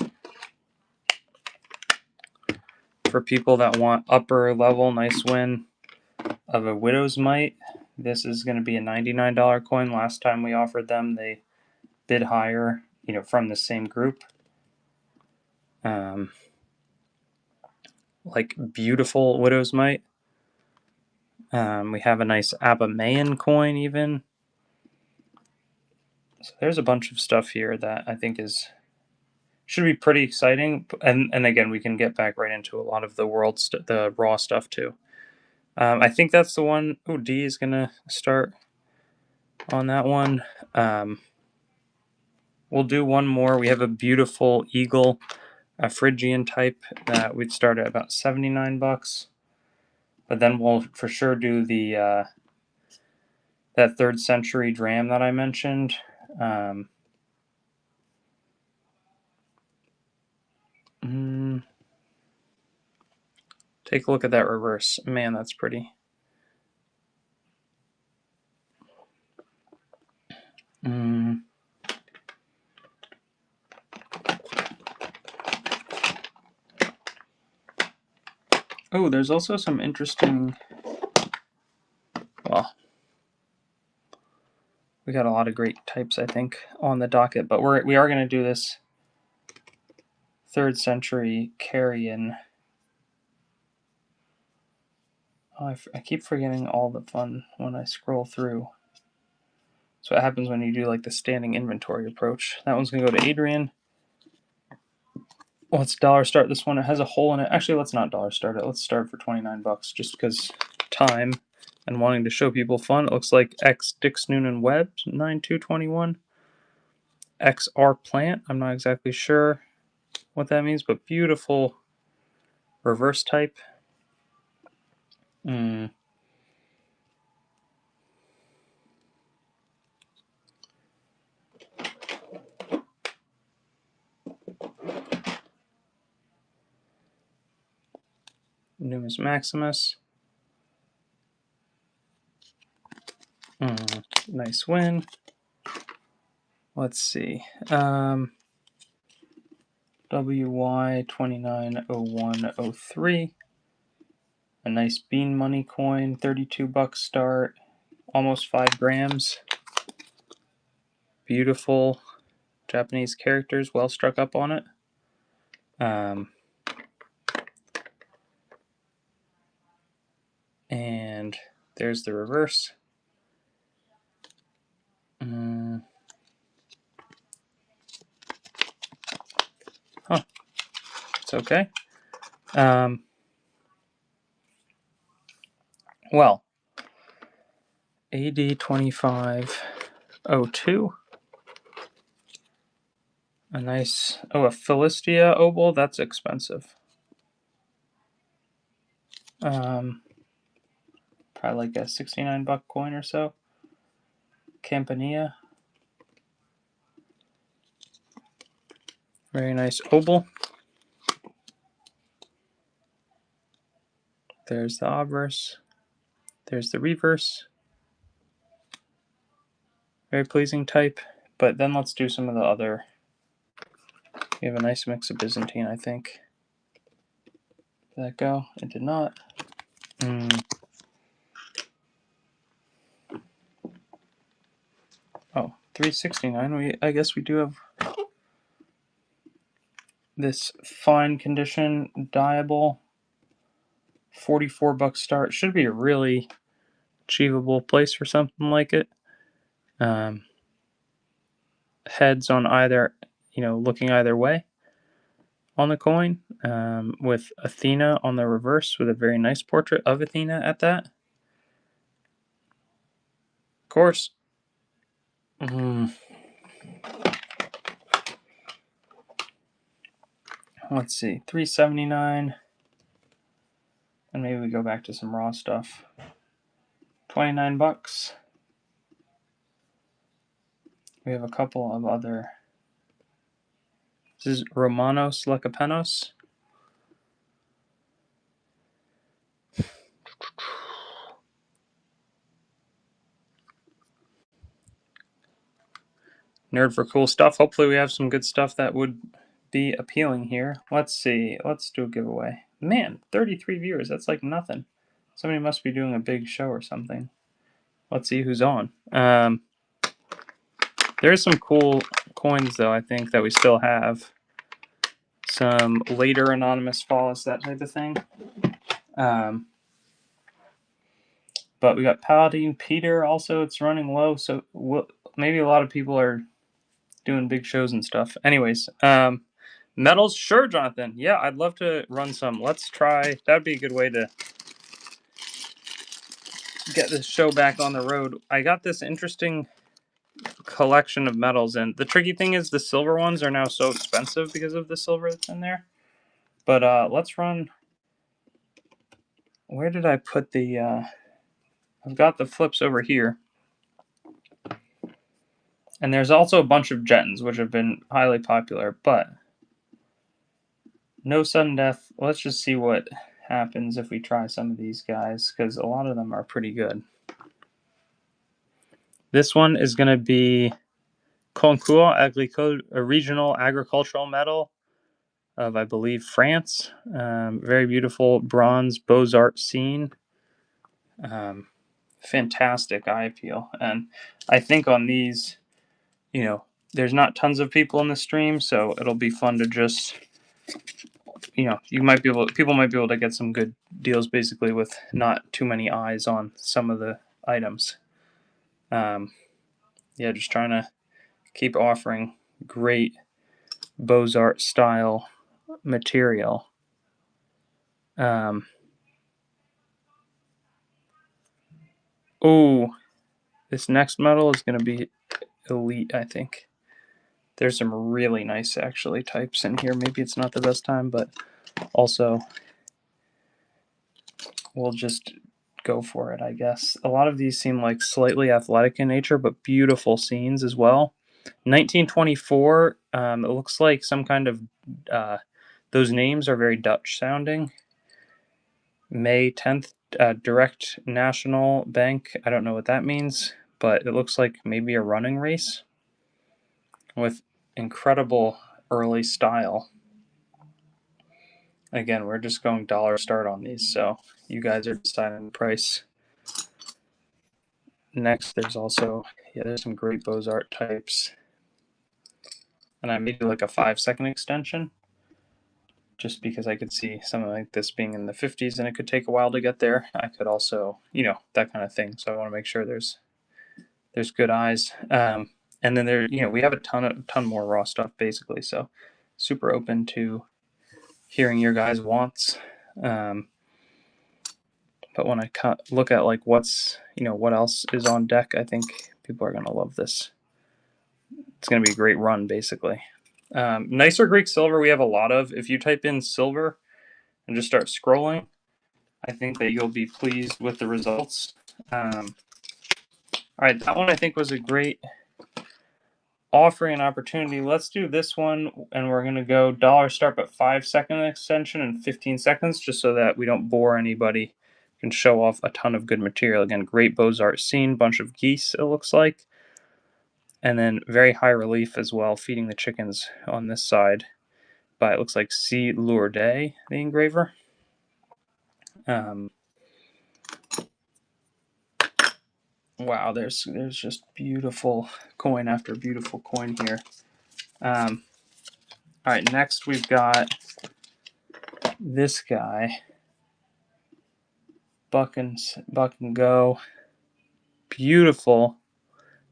for people that want upper level nice win of a Widow's Mite. This is going to be a $99 coin. Last time we offered them, they bid higher, from the same group. Like beautiful Widow's Mite. We have a nice Abamayan coin even. So there's a bunch of stuff here that I think should be pretty exciting. And again, we can get back right into a lot of the the raw stuff too. I think that's the one. Oh, D is going to start on that one. We'll do one more. We have a beautiful eagle, a Phrygian type that we'd start at about $79. But then we'll for sure do the that 3rd century dram that I mentioned. Take a look at that reverse. Man, that's pretty. Oh, there's also some interesting. Well, we got a lot of great types, I think, on the docket, but we are going to do this 3rd century carrion. Oh, I keep forgetting all the fun when I scroll through. So what happens when you do like the standing inventory approach. That one's going to go to Adrian. Let's dollar start this one. It has a hole in it. Actually, let's not dollar start it. Let's start for $29 just because time and wanting to show people fun. It looks like X Dix Noonan Webb 9221. XR Plant. I'm not exactly sure what that means, but beautiful reverse type. Numis Maximus. Nice win. Let's see. WY 290103. A nice bean money coin, $32 start, almost 5 grams. Beautiful Japanese characters, well struck up on it. And there's the reverse. Huh. It's okay. Well, AD 2502. A nice, a Philistia Opal. That's expensive. Probably like a $69 coin or so. Campania. Very nice Opal. There's the obverse. There's the reverse. Very pleasing type. But then let's do some of the other. We have a nice mix of Byzantine, I think. Did that go? It did not. Oh, 369. I guess we do have this fine condition diable. $44 start. Should be a really achievable place for something like it. Heads on either, looking either way on the coin, with Athena on the reverse with a very nice portrait of Athena at that. Of course. Let's see, 379, and maybe we go back to some raw stuff. $29. We have a couple of other. This is Romanos Lekapenos. Nerd for cool stuff. Hopefully we have some good stuff that would be appealing here. Let's see. Let's do a giveaway. Man, 33 viewers. That's like nothing. Somebody must be doing a big show or something. Let's see who's on. There's some cool coins, though, I think, that we still have. Some later anonymous falls, that type of thing. But we got Paladin Peter. Also, it's running low, so maybe a lot of people are doing big shows and stuff. Anyways, medals, sure, Jonathan. Yeah, I'd love to run some. Let's try. That'd be a good way to get this show back on the road. I got this interesting collection of medals, and the tricky thing is the silver ones are now so expensive because of the silver that's in there. But let's run. Where did I put the? I've got the flips over here. And there's also a bunch of Jettons, which have been highly popular, but no sudden death. Let's just see what happens if we try some of these guys, because a lot of them are pretty good. This one is going to be Concours Agricole, a regional agricultural medal of, I believe, France. Very beautiful bronze Beaux-Arts scene. Fantastic eye appeal. And I think on these, there's not tons of people in the stream, so it'll be fun to just, people might be able to get some good deals basically with not too many eyes on some of the items. Just trying to keep offering great Beaux-Arts style material. This next medal is going to be elite, I think. There's some really nice, actually, types in here. Maybe it's not the best time, but also we'll just go for it, I guess. A lot of these seem like slightly athletic in nature, but beautiful scenes as well. 1924, it looks like some kind of, those names are very Dutch sounding. May 10th, Direct National Bank. I don't know what that means, but it looks like maybe a running race with incredible early style. Again, we're just going dollar start on these, so you guys are deciding the price. Next, there's also, there's some great Beaux-Arts types. And I made like a 5-second extension. just because I could see something like this being in the 50s and it could take a while to get there. I could also, that kind of thing. So I want to make sure there's good eyes. And then we have a ton more raw stuff basically. So super open to hearing your guys' wants. But when I look at like what else is on deck, I think people are gonna love this. It's gonna be a great run, basically. Nicer Greek silver we have a lot of. If you type in silver and just start scrolling, I think that you'll be pleased with the results. All right, that one I think was a great offering and opportunity. Let's do this one, and we're gonna go dollar start, but 5-second extension and 15 seconds, just so that we don't bore anybody. Can show off a ton of good material. Again, great Beaux-Arts scene, bunch of geese it looks like. And then very high relief as well, feeding the chickens on this side by, it looks like C. Lourdes, the engraver. Wow, there's just beautiful coin after beautiful coin here. All right, next we've got this guy, Buck and Go. Beautiful.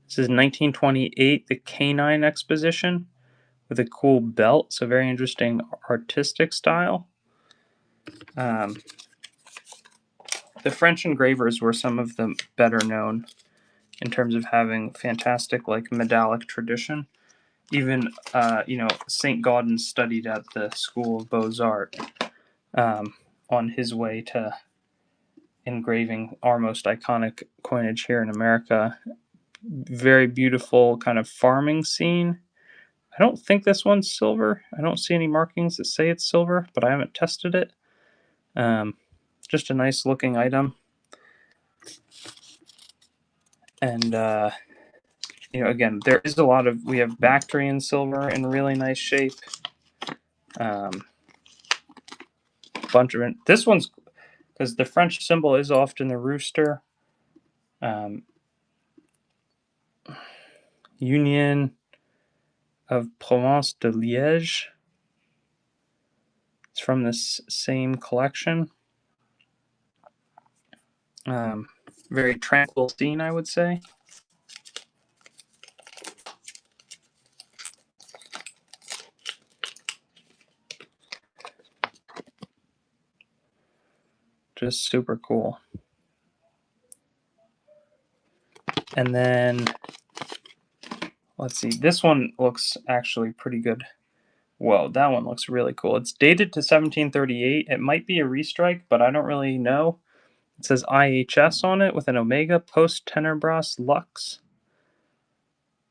This is 1928, the Canine Exposition, with a cool belt. So very interesting artistic style. The French engravers were some of the better known in terms of having fantastic like medallic tradition. Even Saint Gaudens studied at the School of Beaux-Arts on his way to engraving our most iconic coinage here in America. Very beautiful kind of farming scene. I don't think this one's silver. I don't see any markings that say it's silver, but I haven't tested it. Just a nice looking item. And, again, there is a lot of, we have Bactrian silver in really nice shape. Bunch of, this one's, because the French symbol is often the rooster. Union of Provence de Liège. It's from this same collection. Very tranquil scene, I would say. Just super cool. And then, let's see, this one looks actually pretty good. Whoa, that one looks really cool. It's dated to 1738. It might be a restrike, but I don't really know. It says IHS on it with an Omega Post Tenebras Lux.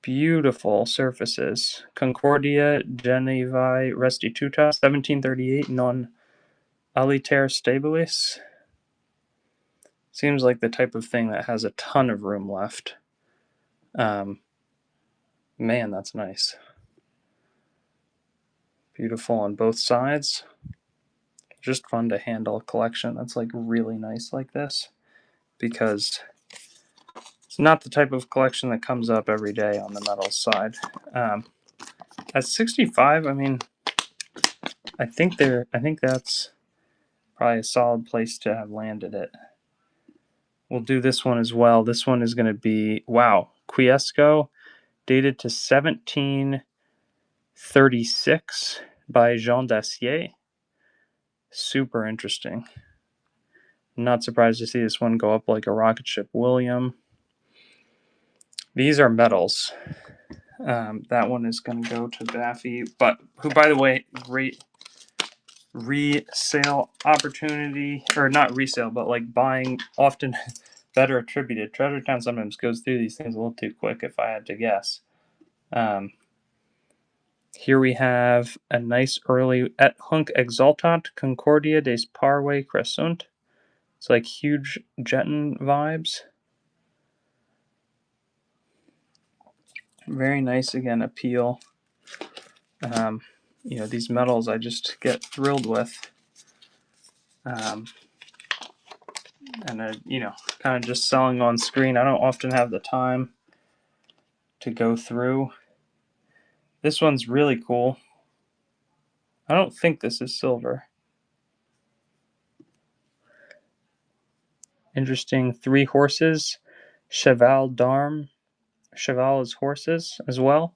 Beautiful surfaces. Concordia Genevae Restituta, 1738, non aliter stabilis. Seems like the type of thing that has a ton of room left. Man, that's nice. Beautiful on both sides. Just fun to handle a collection that's like really nice like this, because it's not the type of collection that comes up every day on the metals side. At 65, I mean, I think that's probably a solid place to have landed it. We'll do this one as well. This one is going to be, wow, Quiesco, dated to 1736 by Jean Dacier. Super interesting. Not surprised to see this one go up like a rocket ship. William. These are metals. That one is going to go to Baffy, but who, by the way, great resale opportunity, or not resale, but like buying, often better attributed. Treasure Town sometimes goes through these things a little too quick, if I had to guess. Here we have a nice early Et Hunc Exultat Concordia des Parve Crescunt. It's like huge Jetton vibes. Very nice, again, appeal. These metals I just get thrilled with. And, kind of just selling on screen. I don't often have the time to go through. This one's really cool. I don't think this is silver. Interesting. 3 horses. Cheval d'armes. Cheval is horses as well.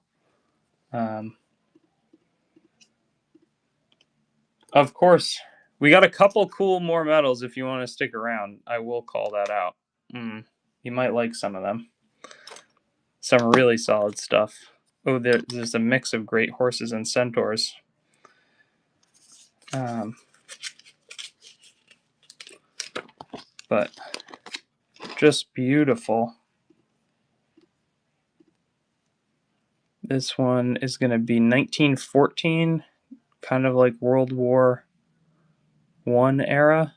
Of course, we got a couple cool more medals if you want to stick around. I will call that out. You might like some of them. Some really solid stuff. Oh, there's a mix of great horses and centaurs. But just beautiful. This one is going to be 1914, kind of like World War I era.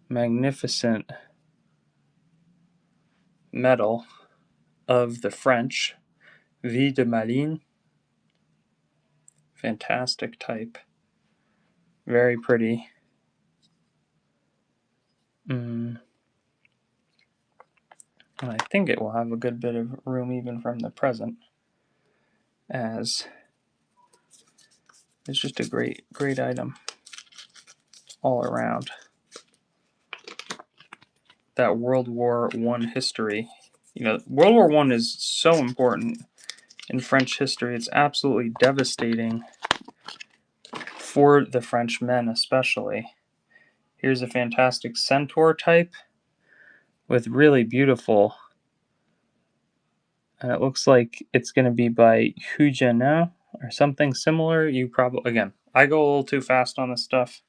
Magnificent medal of the French, Vie de Malines. Fantastic type. Very pretty. And I think it will have a good bit of room even from the present, as it's just a great item all around. That World War I history. World War I is so important in French history. It's absolutely devastating for the French men especially. Here's a fantastic centaur type with really beautiful, and it looks like it's going to be by Huguenin or something similar. You probably, again, I go a little too fast on this stuff.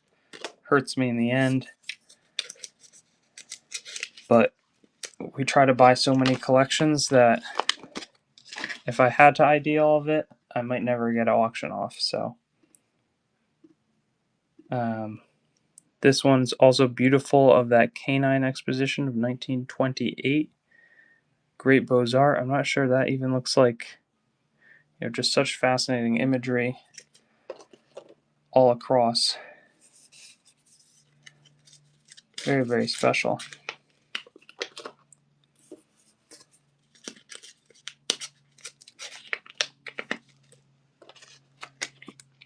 Hurts me in the end. But we try to buy so many collections that if I had to ID all of it, I might never get an auction off. So this one's also beautiful, of that canine exposition of 1928. Great Beaux-Arts. I'm not sure that even looks like, just such fascinating imagery all across. Very, very special.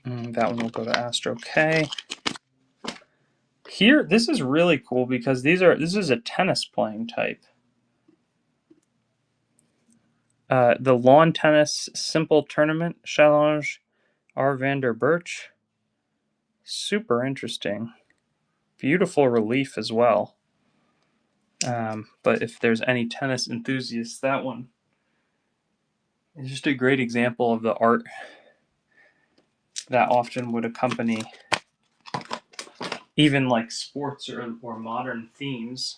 That one will go to Astro K. Here, this is really cool because this is a tennis playing type. The Lawn Tennis Simple Tournament Challenge R. Vander Birch. Super interesting. Beautiful relief as well. But if there's any tennis enthusiasts, that one is just a great example of the art that often would accompany even like sports or modern themes.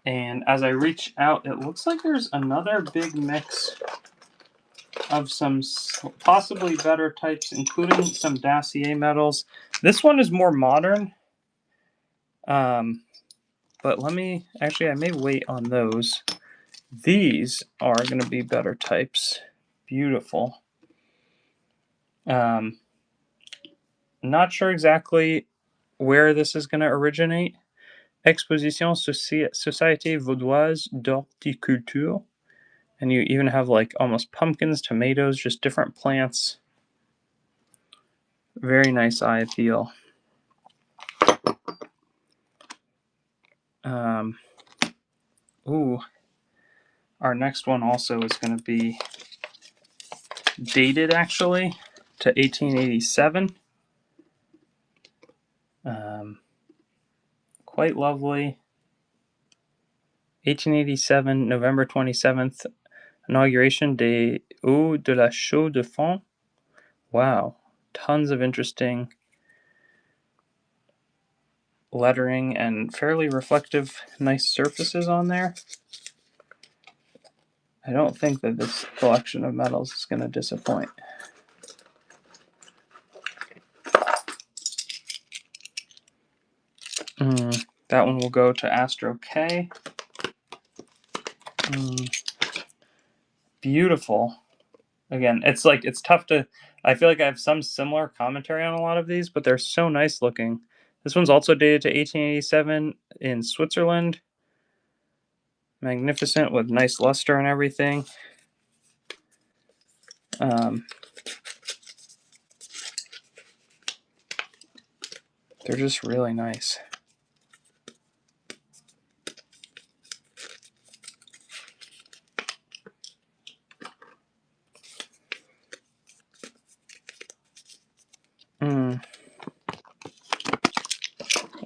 And as I reach out, it looks like there's another big mix of some possibly better types, including some Dacier medals. This one is more modern. But I may wait on those. These are going to be better types. Beautiful. Not sure exactly where this is going to originate. Exposition Société Vaudoise d'Horticulture. And you even have like almost pumpkins, tomatoes, just different plants. Very nice eye appeal. Our next one also is going to be dated actually to 1887. Quite lovely. 1887, November 27th, inauguration des Eaux de la Chaux de Fonds. Wow, tons of interesting lettering and fairly reflective, nice surfaces on there. I don't think that this collection of medals is going to disappoint. That one will go to Astro K. Beautiful. Again, it's tough to, I feel like I have some similar commentary on a lot of these, but they're so nice looking. This one's also dated to 1887 in Switzerland. Magnificent with nice luster and everything. They're just really nice.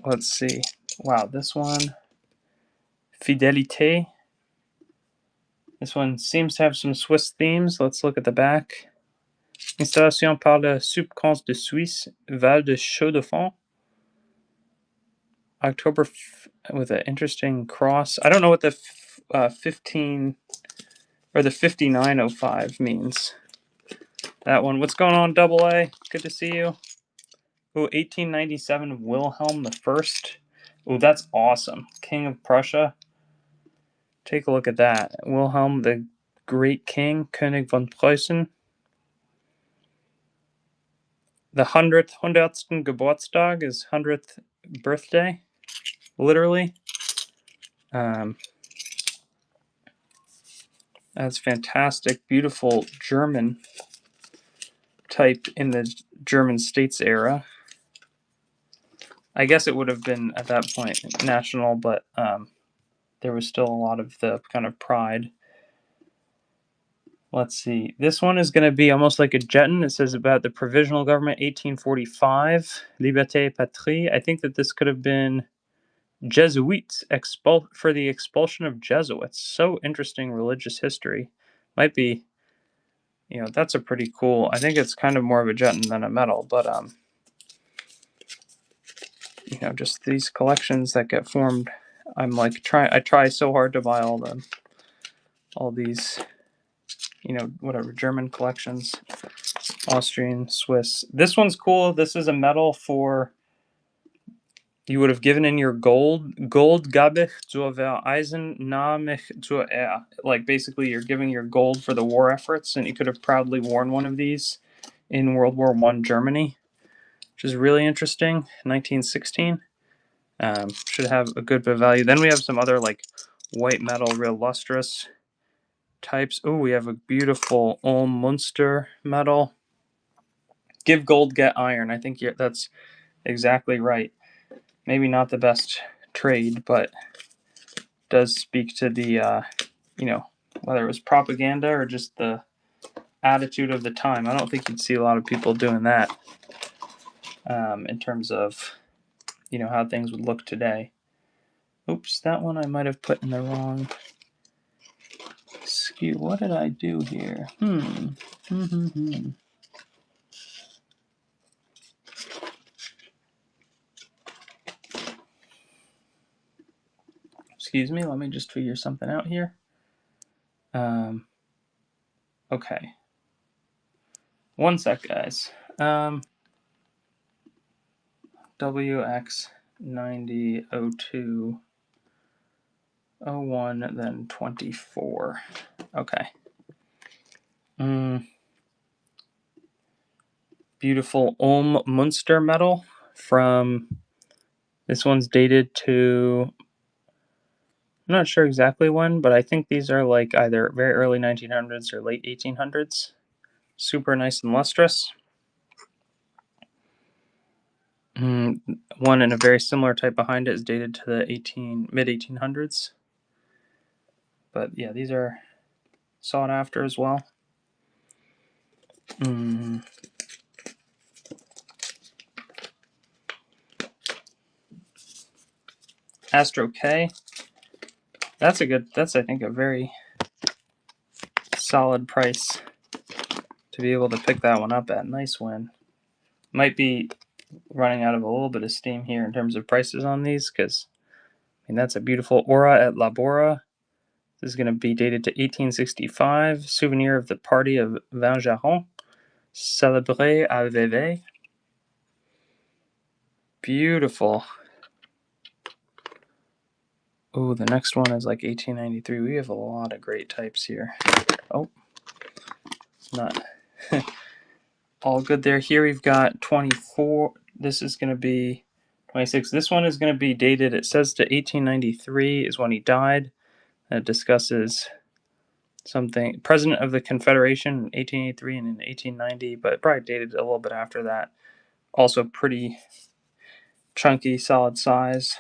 Let's see. Wow, this one, Fidélité. This one seems to have some Swiss themes. Let's look at the back. Installation par le Subcons de Suisse, Val de Chaux-de-Fonds. October with an interesting cross. I don't know what the 15 or the 5905 means. That one. What's going on, Double A? Good to see you. Oh, 1897 Wilhelm the First. Oh, that's awesome. King of Prussia. Take a look at that. Wilhelm the Great King, König von Preußen. The 100sten Geburtstag is 100th birthday, literally. That's fantastic. Beautiful German type in the German states era. I guess it would have been at that point national, but there was still a lot of the kind of pride. Let's see. This one is going to be almost like a Jetton. It says about the provisional government 1845, Liberté Patrie. I think that this could have been Jesuits for the expulsion of Jesuits. So interesting religious history. Might be, that's a pretty cool. I think it's kind of more of a Jetton than a medal, but just these collections that get formed. I'm like I try so hard to buy all these, whatever German collections, Austrian, Swiss. This one's cool. This is a medal for. You would have given in your gold. Gold gab ich zur Wehr, Eisen nahm ich zur Ehr. Like basically, you're giving your gold for the war efforts, and you could have proudly worn one of these in World War I Germany, which is really interesting. 1916. Should have a good bit of value. Then we have some other like white metal, real lustrous types. Oh, we have a beautiful Ulm Munster medal. Give gold, get iron. I think that's exactly right. Maybe not the best trade, but does speak to the, whether it was propaganda or just the attitude of the time. I don't think you'd see a lot of people doing that in terms of, how things would look today. Oops, that one I might have put in the wrong SKU. What did I do here? Excuse me, let me just figure something out here. Okay. One sec, guys. WX900201, then 24. Okay. Beautiful Ulm Munster medal from. This one's dated to. I'm not sure exactly when, but I think these are like either very early 1900s or late 1800s. Super nice and lustrous. One in a very similar type behind it is dated to the mid 1800s. But yeah, these are sought after as well. Astro K. That's I think a very solid price to be able to pick that one up at. Nice win. Might be running out of a little bit of steam here in terms of prices on these because that's a beautiful Aura at Labora. This is going to be dated to 1865. Souvenir of the party of Vingeron. Célébré à Vevey. Beautiful. Oh, the next one is like 1893. We have a lot of great types here. Oh, not all good there. Here we've got 24. This is going to be 26. This one is going to be dated, it says, to 1893 is when he died. It discusses something, President of the Confederation in 1883 and in 1890, but probably dated a little bit after that. Also pretty chunky, solid size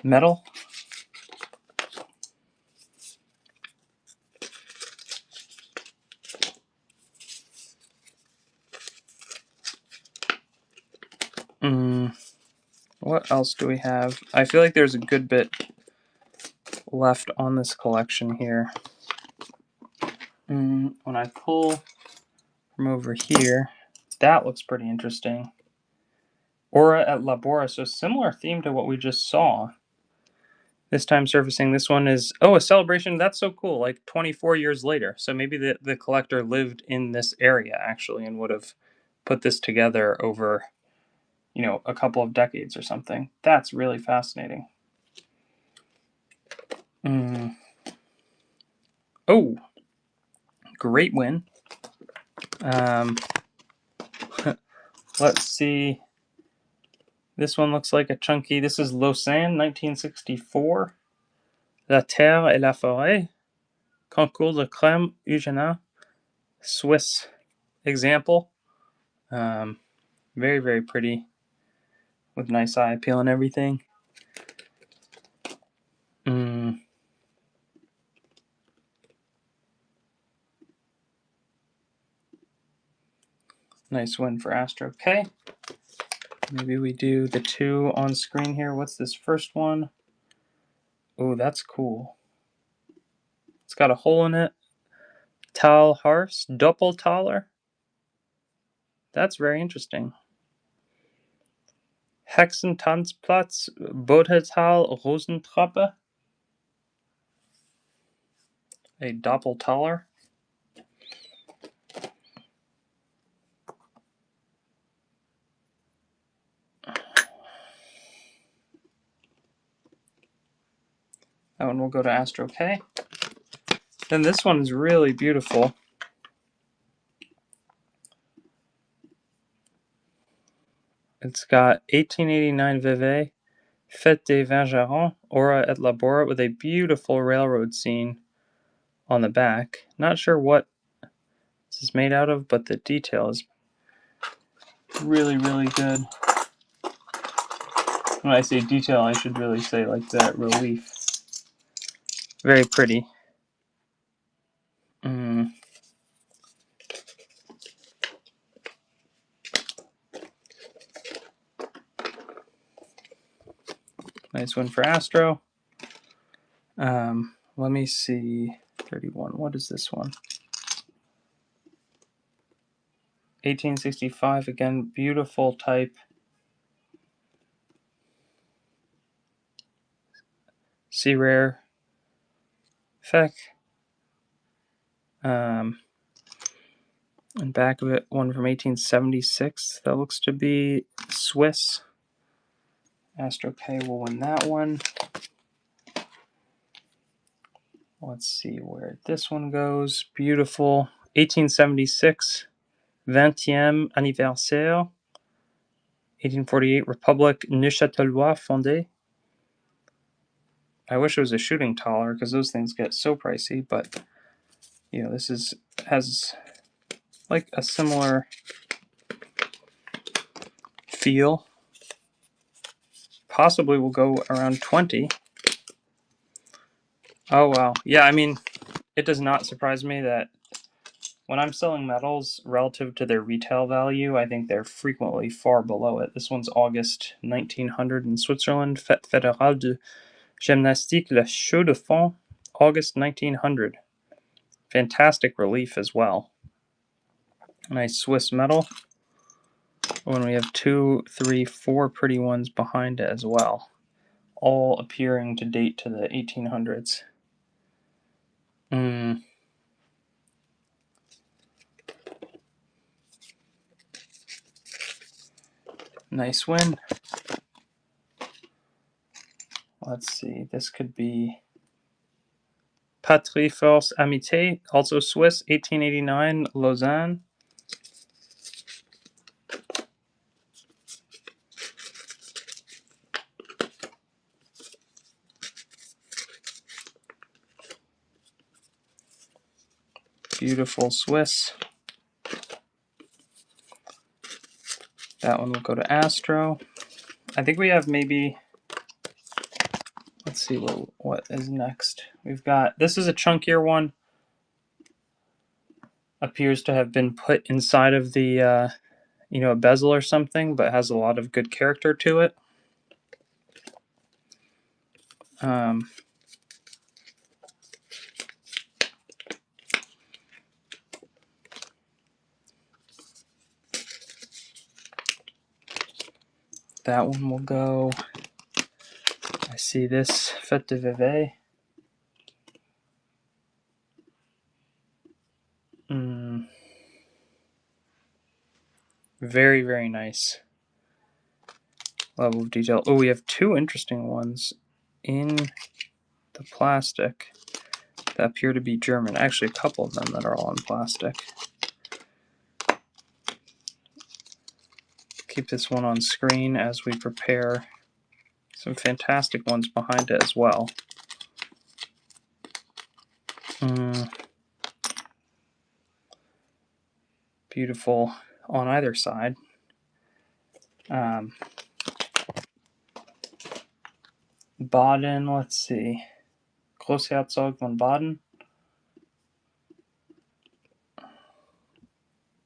metal. What else do we have? I feel like there's a good bit left on this collection here. When I pull from over here, that looks pretty interesting. Aura et Labora, so similar theme to what we just saw. This time surfacing, this one is, oh, a celebration. That's so cool, like 24 years later. So maybe the collector lived in this area, actually, and would have put this together over, you know, a couple of decades or something. That's really fascinating. Oh, great win. Let's see. This one looks like a chunky. This is Lausanne, 1964. La Terre et la Forêt. Concours de crème Eugénin. Swiss example. Very, very pretty. With nice eye appeal and everything. Nice win for Astro K. Maybe we do the two on screen here. What's this first one? Oh, that's cool. It's got a hole in it. Talhars, Doppeltaler. That's very interesting. Hexentanzplatz, Bodetal, Rosentrappe. A Doppeltaler. That one will go to Astro K. Then this one is really beautiful. It's got 1889 Vevey, Fête des Vingerons, Aura et Labora, with a beautiful railroad scene on the back. Not sure what this is made out of, but the detail is really, really good. When I say detail, I should really say like that relief. Very pretty. Nice one for Astro. Let me see. 31. What is this one? 1865. Again, beautiful type. Sea rare. Feck. And back of it, one from 1876. That looks to be Swiss. Astro K will win that one. Let's see where this one goes. Beautiful. 1876. 20e anniversaire. 1848 Republic Neuchâtelois fondé. I wish it was a shooting taller because those things get so pricey, but you know, this has like a similar feel. Possibly will go around 20. Oh wow. Yeah, I mean, it does not surprise me that when I'm selling metals relative to their retail value, I think they're frequently far below it. This one's August 1900 in Switzerland. Fête fédérale de gymnastique Le Chaux de Fonds, August 1900. Fantastic relief as well. Nice Swiss metal. When we have 2, 3, 4 pretty ones behind it as well, all appearing to date to the 1800s. Nice win. Let's see, this could be Patrie Force Amitié, also Swiss, 1889, Lausanne. Beautiful Swiss. That one will go to Astro. I think we have maybe... Let's see what is next. We've got... This is a chunkier one. Appears to have been put inside of the, a bezel or something, but has a lot of good character to it. That one will go. I see this Fête de Vevey. Very, very nice level of detail. Oh, we have two interesting ones in the plastic that appear to be German. Actually, a couple of them that are all in plastic. Keep this one on screen as we prepare some fantastic ones behind it as well. Beautiful on either side. Baden, let's see. Großherzog von Baden.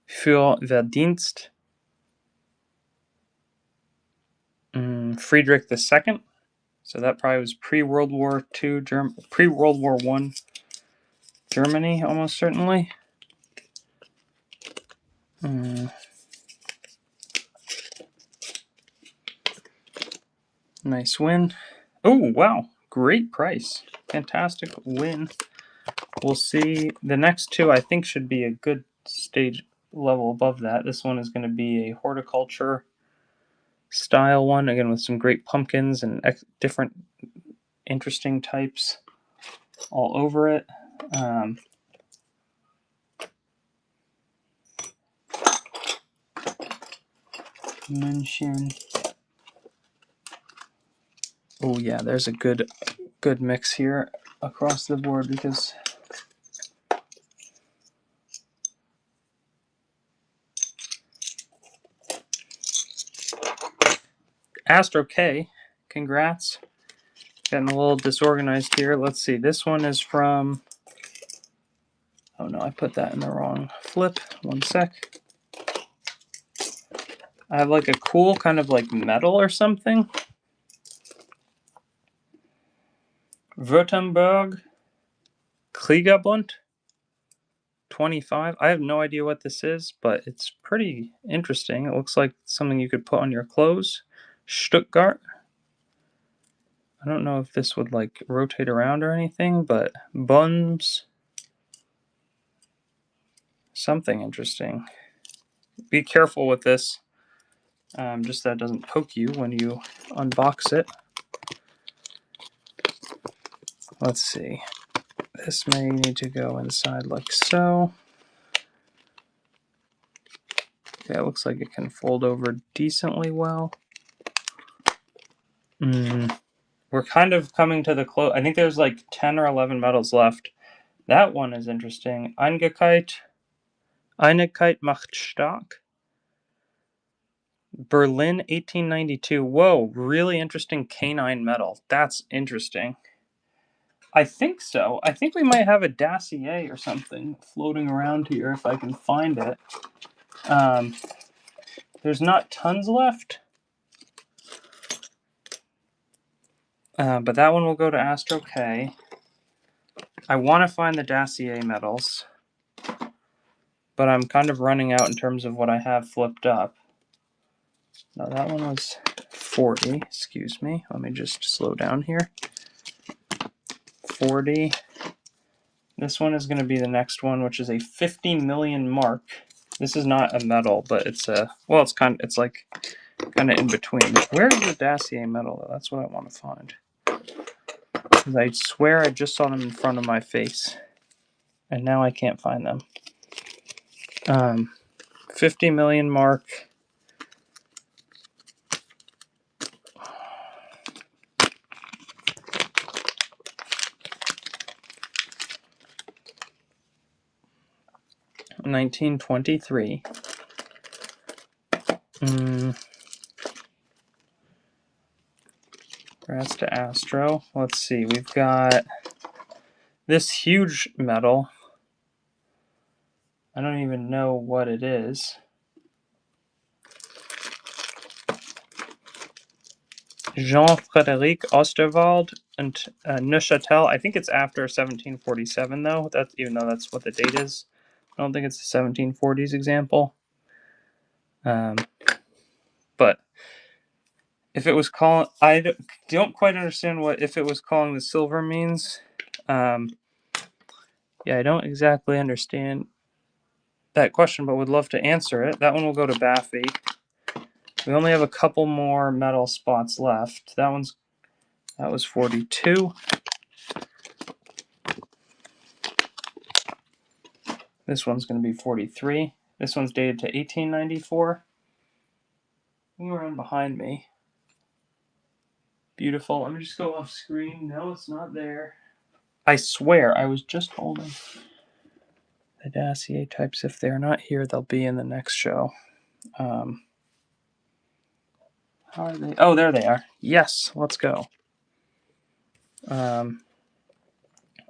Für Verdienst. Friedrich II. So that probably was pre-World War II, pre-World War I Germany, almost certainly. Nice win. Oh, wow. Great price. Fantastic win. We'll see. The next two, I think, should be a good stage level above that. This one is going to be a horticulture style one, again, with some great pumpkins and different interesting types all over it. München. Oh yeah, there's a good mix here across the board because Astro K, congrats. Getting a little disorganized here. Let's see. This one is from... Oh no, I put that in the wrong flip. One sec. I have like a cool kind of like metal or something. Württemberg Kriegerbund 25. I have no idea what this is, but it's pretty interesting. It looks like something you could put on your clothes. Stuttgart. I don't know if this would like rotate around or anything, but Buns. Something interesting. Be careful with this, just that it doesn't poke you when you unbox it. Let's see. This may need to go inside like so. Okay, it looks like it can fold over decently well. We're kind of coming to the close. I think there's like 10 or 11 medals left. That one is interesting. Einigkeit macht stark. Berlin, 1892. Whoa, really interesting canine medal. That's interesting. I think so. I think we might have a Dacier or something floating around here if I can find it. There's not tons left. But that one will go to Astro K. I want to find the Dacier medals, but I'm kind of running out in terms of what I have flipped up. Now that one was 40. Excuse me. Let me just slow down here. 40. This one is going to be the next one, which is a 50 million mark. This is not a medal, but it's a... Well, it's like kind of in between. Where's the Dacier medal, though? That's what I want to find. Because I swear I just saw them in front of my face. And now I can't find them. 50 million mark. $1923. Congrats to Astro. Let's see. We've got this huge medal. I don't even know what it is. Jean-Frédéric Osterwald and Neuchâtel. I think it's after 1747, though. That's even though that's what the date is. I don't think it's a 1740s example. But if it was calling, I don't quite understand what if it was calling the silver means. Yeah, I don't exactly understand that question, but would love to answer it. That one will go to Baffy. We only have a couple more medal spots left. That was 42. This one's going to be 43. This one's dated to 1894. You can run behind me. Beautiful. Let me just go off screen. No, it's not there. I swear, I was just holding the Dacier types. If they're not here, they'll be in the next show. How are they? Oh, there they are. Yes, let's go. Honneur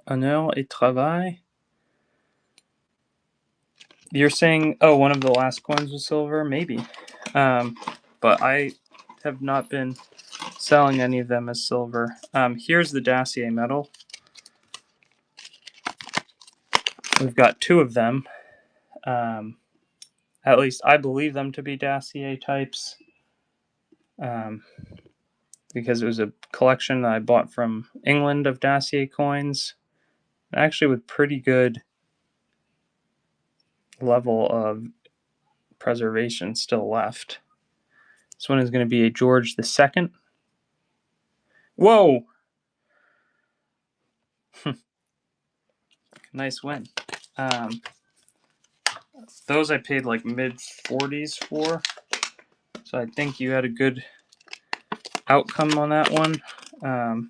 et travail. You're saying, oh, one of the last coins was silver? Maybe. But I have not been selling any of them as silver. Here's the Dacier medal. We've got two of them. At least I believe them to be Dacier types. Because it was a collection that I bought from England of Dacier coins. Actually with pretty good level of preservation still left. This one is going to be a George II. Whoa! Nice win. Those I paid like mid-40s for. So I think you had a good outcome on that one.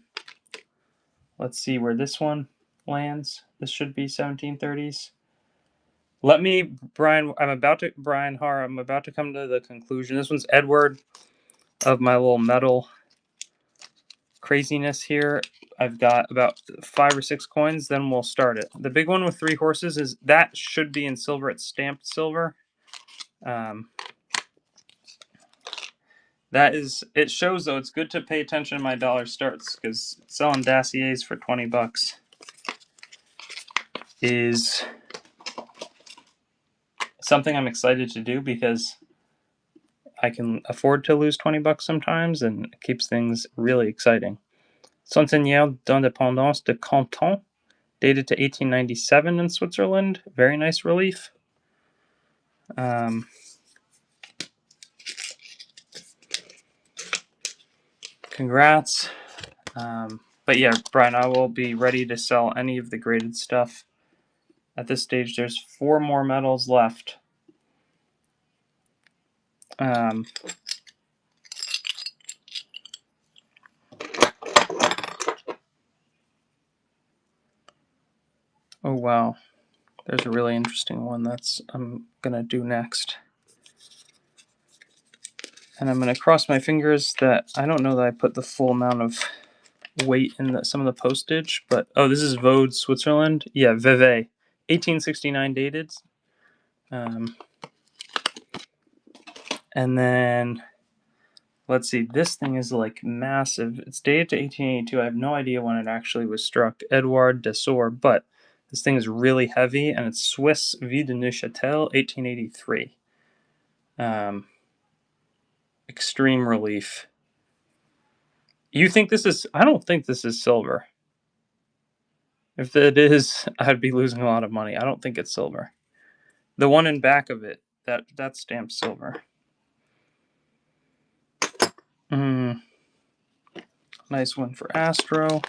Let's see where this one lands. This should be 1730s. Let me, Brian Har, I'm about to come to the conclusion. This one's Edward of my little metal craziness here. I've got about 5 or 6 coins, then we'll start it. The big one with 3 horses is that should be in silver. It's stamped silver. It shows though it's good to pay attention to my dollar starts because selling Daciers for $20 is something I'm excited to do because I can afford to lose $20 sometimes, and it keeps things really exciting. Centenaire d'Indépendance de Canton, dated to 1897 in Switzerland. Very nice relief. Congrats. But yeah, Brian, I will be ready to sell any of the graded stuff. At this stage, there's 4 more medals left. Oh wow, there's a really interesting one I'm gonna do next. And I'm gonna cross my fingers that I don't know that I put the full amount of weight in some of the postage, but oh, this is Vaud, Switzerland. Yeah, Vevey, 1869 dated. And then let's see, this thing is like massive. It's dated to 1882. I have no idea when it actually was struck. Edouard Dessor, but this thing is really heavy, and it's Swiss Vie de Neuchâtel, 1883. Extreme relief. You think this is... I don't think this is silver. If it is, I'd be losing a lot of money. I don't think it's silver. The one in back of it, that's stamped silver. Nice one for Astro.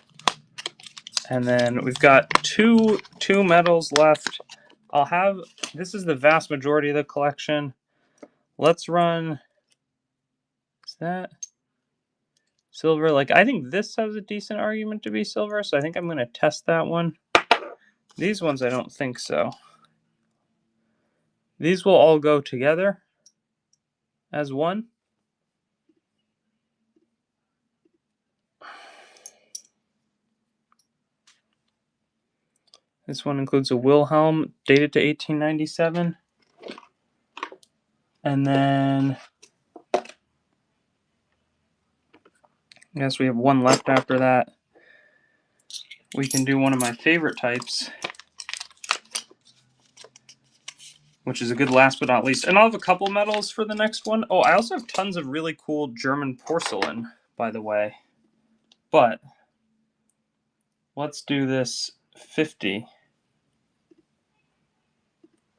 And then we've got two medals left. This is the vast majority of the collection. Let's run, is that silver? Like, I think this has a decent argument to be silver, so I think I'm going to test that one. These ones, I don't think so. These will all go together. as one. This one includes a Wilhelm dated to 1897. And then I guess we have one left after that. We can do one of my favorite types, which is a good last but not least. And I'll have a couple medals for the next one. Oh, I also have tons of really cool German porcelain, by the way. But let's do this 50.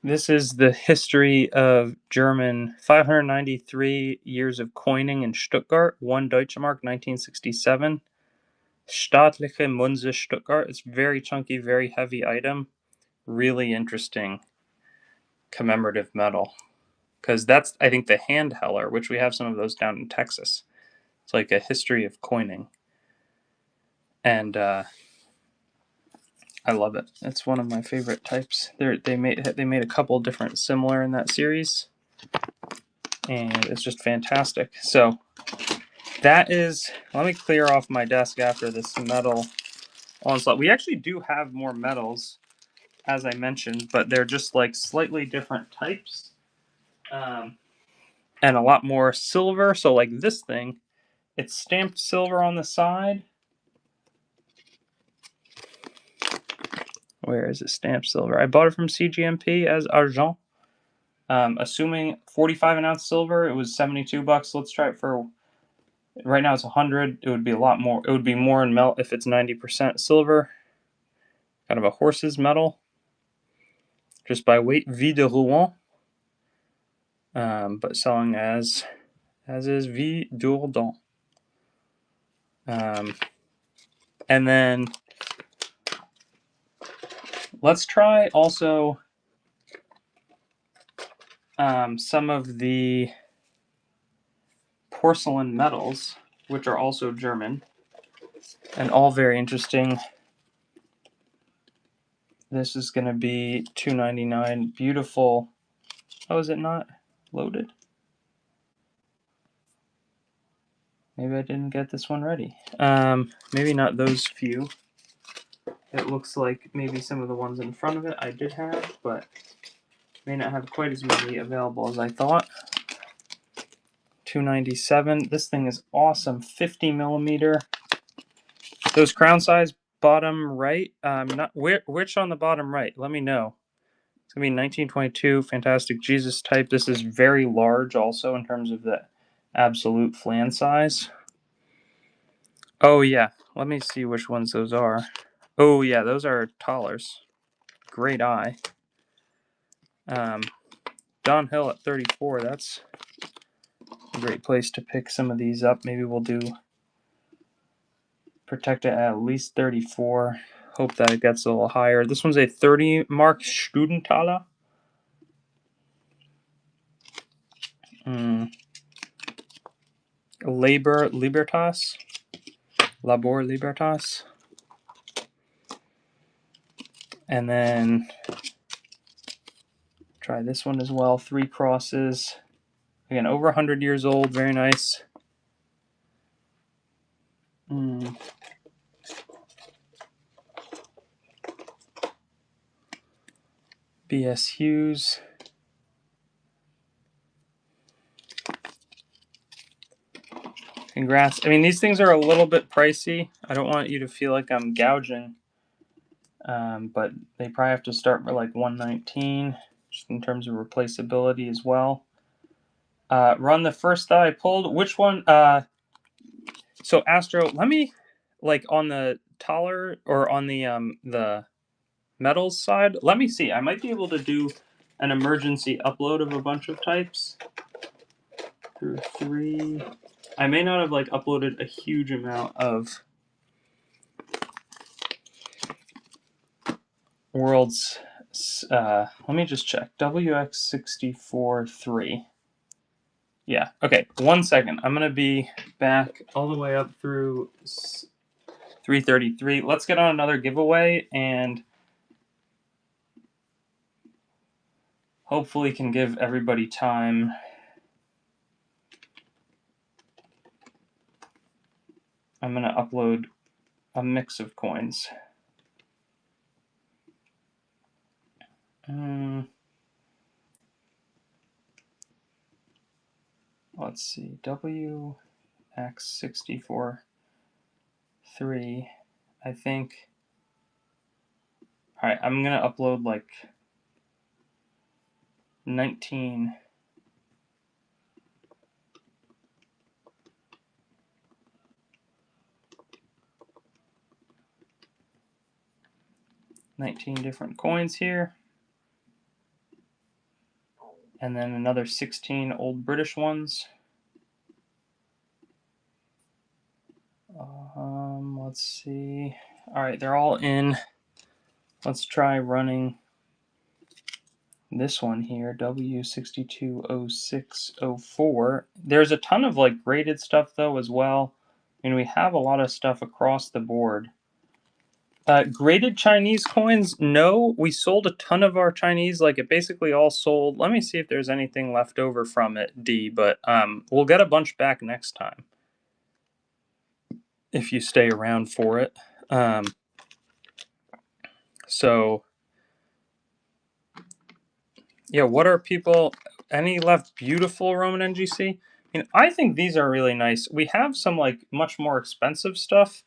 This is the history of German 593 years of coining in Stuttgart, 1 Deutsche Mark, 1967. Staatliche Münze Stuttgart. It's very chunky, very heavy item. Really interesting commemorative medal. Because that's, I think, the hand heller, which we have some of those down in Texas. It's like a history of coining. And I love it. It's one of my favorite types. They made a couple different similar in that series. And it's just fantastic. So that is, let me clear off my desk after this medal onslaught. We actually do have more medals, as I mentioned, but they're just like slightly different types. And a lot more silver. So like this thing, it's stamped silver on the side. Where is it stamped silver? I bought it from CGMP as argent. Assuming 45 an ounce silver, it was $72. Let's try it for, right now it's 100. It would be a lot more. It would be more in melt if it's 90% silver. Kind of a horse's metal. Just by weight, Vie de Rouen. But selling as is Vie d'Ourdon. And then let's try also some of the porcelain medals, which are also German and all very interesting. This is going to be $2.99. Beautiful. Oh, is it not loaded? Maybe I didn't get this one ready. Maybe not those few. It looks like maybe some of the ones in front of it I did have, but may not have quite as many available as I thought. $2.97. This thing is awesome. 50 millimeter. Those crown size bottom right. Not which on the bottom right. Let me know. It's gonna be 1922. Fantastic Jesus type. This is very large, also in terms of the absolute flan size. Oh yeah. Let me see which ones those are. Oh yeah, those are Thalers. Great eye. Don Hill at 34. That's a great place to pick some of these up. Maybe we'll do Protect it at least 34. Hope that it gets a little higher. This one's a 30 mark Studenthaler. Labor Libertas. Labor Libertas. And then try this one as well. 3 crosses. Again, over 100 years old. Very nice. B.S. Hughes. Congrats. I mean, these things are a little bit pricey. I don't want you to feel like I'm gouging. But they probably have to start for like 119, just in terms of replaceability as well. Run the first that I pulled. Which one? So Astro, let me, like on the taller or on the metals side, let me see. I might be able to do an emergency upload of a bunch of types through 3. I may not have like uploaded a huge amount of worlds. Let me just check. WX64-3. Yeah, okay, 1 second. I'm going to be back all the way up through 333. Let's get on another giveaway and hopefully can give everybody time I'm going to upload a mix of coins. Let's see, WX64 3, I think. All right, I'm going to upload like 19 different coins here. And then another 16 old British ones. Let's see. All right, they're all in. Let's try running this one here, W620604. There's a ton of like graded stuff though as well. And we have a lot of stuff across the board. Graded Chinese coins, no. We sold a ton of our Chinese, like it basically all sold. Let me see if there's anything left over from it, D, but we'll get a bunch back next time if you stay around for it. So, yeah, what are people, any left beautiful Roman NGC? I think these are really nice. We have some like much more expensive stuff,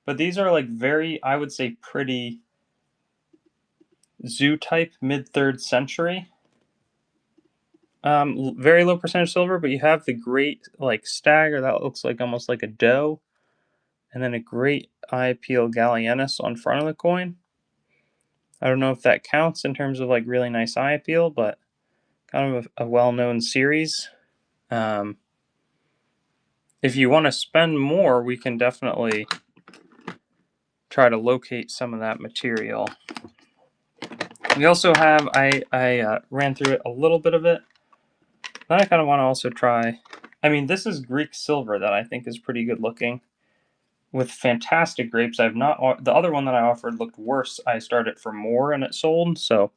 but these are like very, I would say, pretty zoo type mid-3rd century. Very low percentage silver, but you have the great like stagger that looks like almost like a doe, and then a great eye peel Gallienus on front of the coin. I don't know if that counts in terms of like really nice eye appeal, but kind of a well-known series. If you want to spend more, we can definitely try to locate some of that material. We also have, I ran through it a little bit of it. Then I kind of want to also try, this is Greek silver that I think is pretty good looking with fantastic grapes. I've not, the other one that I offered looked worse. I started for more and it sold. So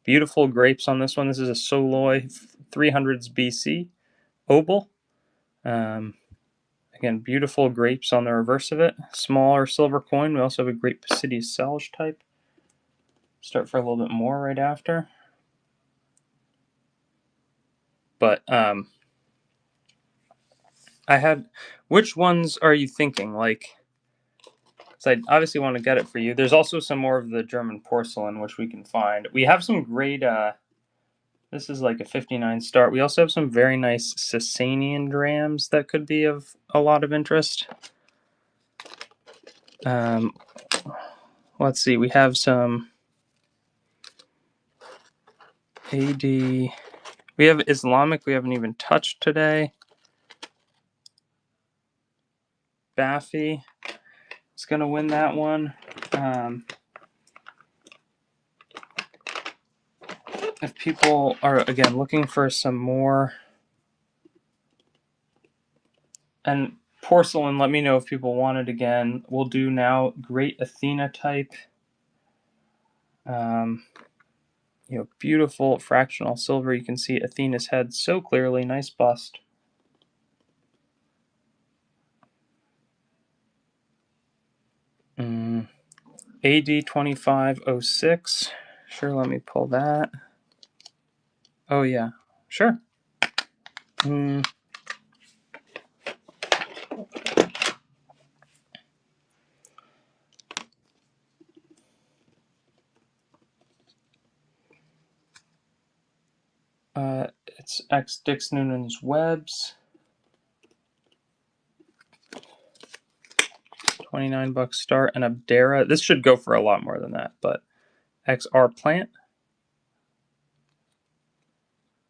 beautiful grapes on this one. This is a Soloi 300s BC Obel. Again, beautiful grapes on the reverse of it. Smaller silver coin. We also have a great Pisidius Selge type. Start for a little bit more right after. But I had, which ones are you thinking? Like, so I obviously want to get it for you. There's also some more of the German porcelain, which we can find. We have some great, this is like a 59 start. We also have some very nice Sasanian drams that could be of a lot of interest. Let's see, we have some AD. We have Islamic we haven't even touched today. Baffy is going to win that one. If people are, again, looking for some more, and porcelain, let me know if people want it again. We'll do now great Athena type. Beautiful fractional silver. You can see Athena's head so clearly. Nice bust. AD 2506. Sure, let me pull that. Oh, yeah. Sure. It's X Dix Noonan's Webs. $29 start, and Abdera. This should go for a lot more than that, but XR Plant.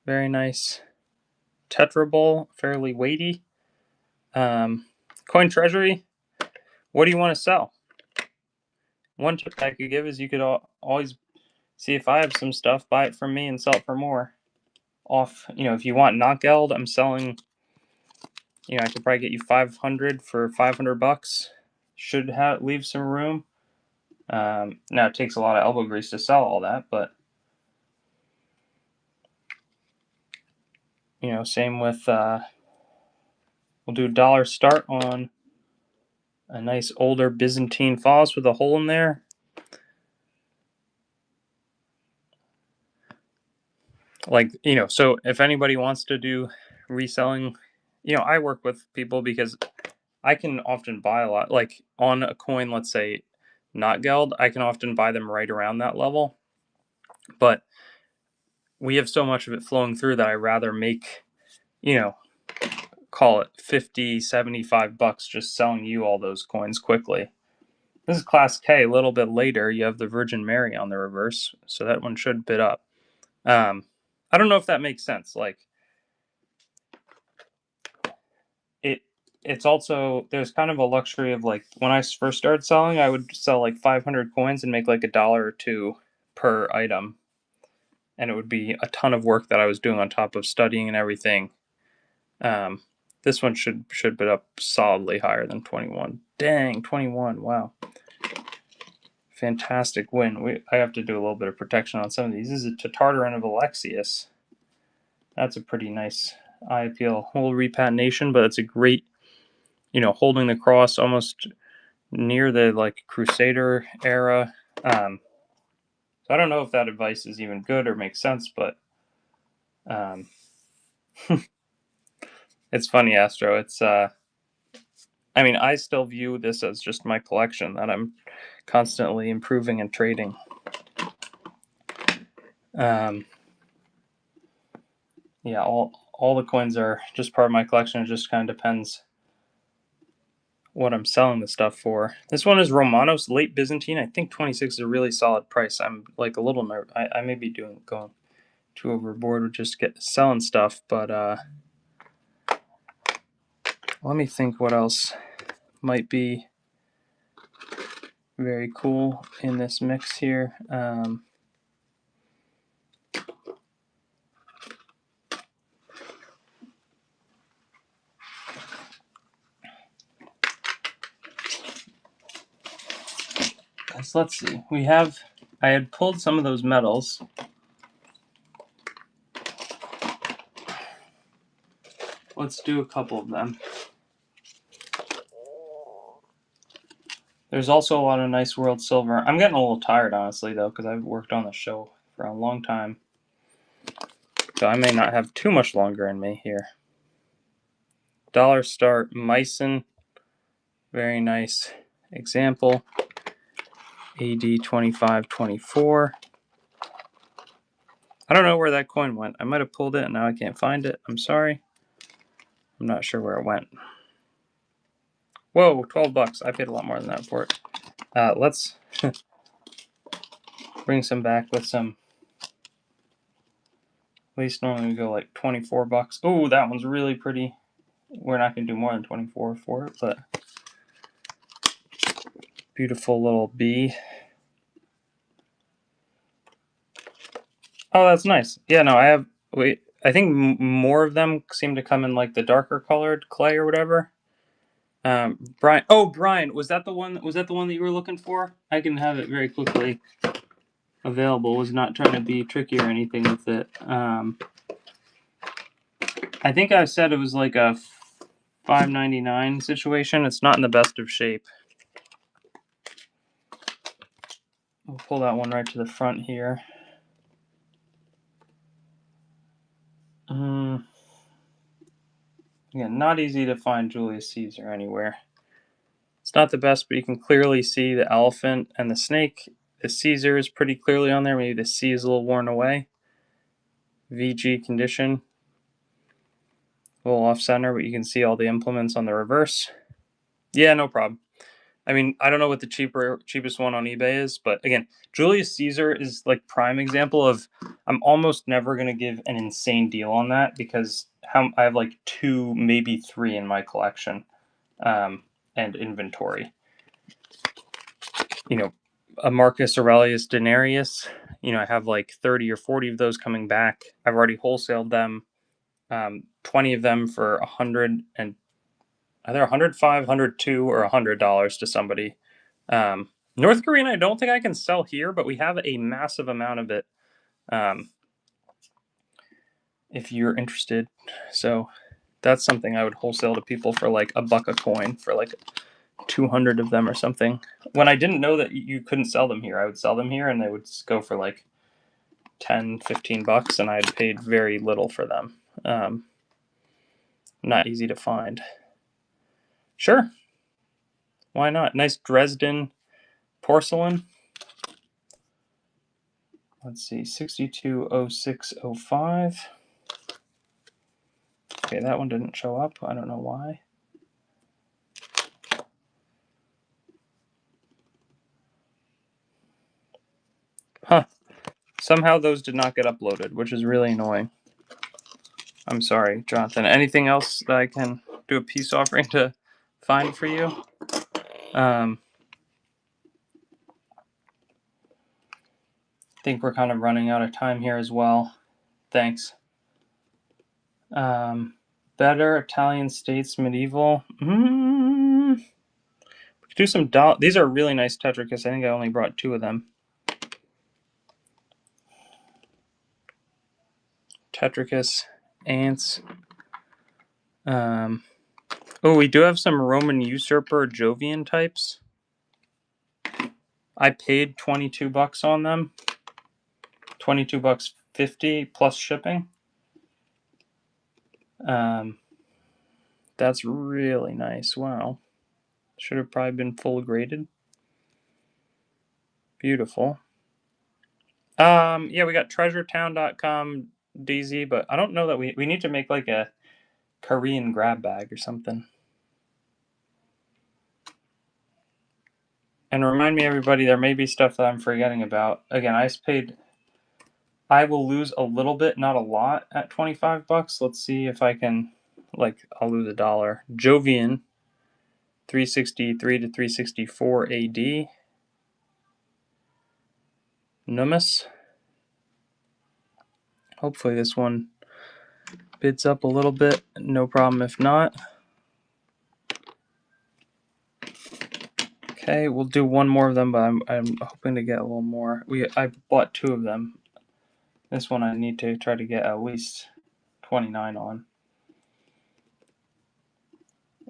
Very nice. Tetra Bowl, fairly weighty. Coin Treasury. What do you want to sell? One tip I could give is you could always see if I have some stuff, buy it from me and sell it for more. Off, if you want Knockgeld, I'm selling, I could probably get you 500 for $500. Should leave some room. Now it takes a lot of elbow grease to sell all that, but same with we'll do dollar start on a nice older Byzantine false with a hole in there. Like, so if anybody wants to do reselling, I work with people because I can often buy a lot. Like on a coin, let's say not Geld, I can often buy them right around that level. But we have so much of it flowing through that I rather make, call it 50, $75 just selling you all those coins quickly. This is Class K. A little bit later, you have the Virgin Mary on the reverse, so that one should bid up. I don't know if that makes sense. Like, it's also, there's kind of a luxury of like when I first started selling, I would sell like 500 coins and make like $1 or $2 per item, and it would be a ton of work that I was doing on top of studying and everything. This one should bid up solidly higher than 21. Dang, 21! Wow, fantastic win. I have to do a little bit of protection on some of these. This is a Tartarin of Alexius. That's a pretty nice eye appeal. Whole repatination, but it's a great, holding the cross almost near the like Crusader era. So I don't know if that advice is even good or makes sense, but it's funny, Astro. It's I still view this as just my collection that I'm constantly improving and trading. Yeah, all the coins are just part of my collection. It just kind of depends what I'm selling the stuff for. This one is Romanos Late Byzantine. I think 26 is a really solid price. I'm like a little nervous. I may be going too overboard with just selling stuff, but let me think what else might be very cool in this mix here. Let's see. I had pulled some of those metals. Let's do a couple of them. There's also a lot of nice world silver. I'm getting a little tired, honestly, though, because I've worked on the show for a long time. So I may not have too much longer in me here. Dollar Star Meissen. Very nice example. AD 2524. I don't know where that coin went. I might have pulled it and now I can't find it. I'm sorry. I'm not sure where it went. Whoa, $12. I paid a lot more than that for it. Let's bring some back with some. At least normally we go like $24. Oh, that one's really pretty. We're not going to do more than 24 for it, but beautiful little bee. Oh, that's nice. Yeah, no, I think more of them seem to come in like the darker colored clay or whatever. Brian. Oh, Brian, was that the one? Was that the one that you were looking for? I can have it very quickly available. Was not trying to be tricky or anything with it. I think I said it was like a $5.99 situation. It's not in the best of shape. We'll pull that one right to the front here. Again, not easy to find Julius Caesar anywhere. It's not the best, but you can clearly see the elephant and the snake. The Caesar is pretty clearly on there. Maybe the C is a little worn away. VG condition. A little off center, but you can see all the implements on the reverse. Yeah, no problem. I mean, I don't know what the cheapest one on eBay is, but again, Julius Caesar is like prime example of I'm almost never going to give an insane deal on that because I have like 2, maybe 3 in my collection and inventory. A Marcus Aurelius Denarius, I have like 30 or 40 of those coming back. I've already wholesaled them, 20 of them for 100 and either 105, 102, or $100 to somebody. North Korean, I don't think I can sell here, but we have a massive amount of it. If you're interested, so that's something I would wholesale to people for like $1 a coin for like, 200 of them or something. When I didn't know that you couldn't sell them here, I would sell them here and they would go for like 10, 15 bucks, and I had paid very little for them. Not easy to find. Sure. Why not? Nice Dresden porcelain. Let's see, 620605. Okay, that one didn't show up. I don't know why. Huh. Somehow those did not get uploaded, which is really annoying. I'm sorry, Jonathan. Anything else that I can do a peace offering to find for you? I think we're kind of running out of time here as well. Thanks. Better Italian States Medieval. We could do some These are really nice Tetricus. I think I only brought 2 of them. Tetricus, Ants. Oh, we do have some Roman Usurper Jovian types. I paid 22 bucks on them. 22 bucks 50 plus shipping. That's really nice. Wow. Should have probably been full graded. Beautiful. Yeah, we got treasuretown.com DZ, but I don't know that we need to make like a Korean grab bag or something. And remind me, everybody, there may be stuff that I'm forgetting about. Again, I will lose a little bit, not a lot, at 25 bucks. Let's see if I can, I'll lose $1. Jovian, 363 to 364 AD. Numus. Hopefully this one bids up a little bit. No problem if not. Okay, we'll do one more of them, but I'm hoping to get a little more. I bought 2 of them. This one I need to try to get at least 29 on.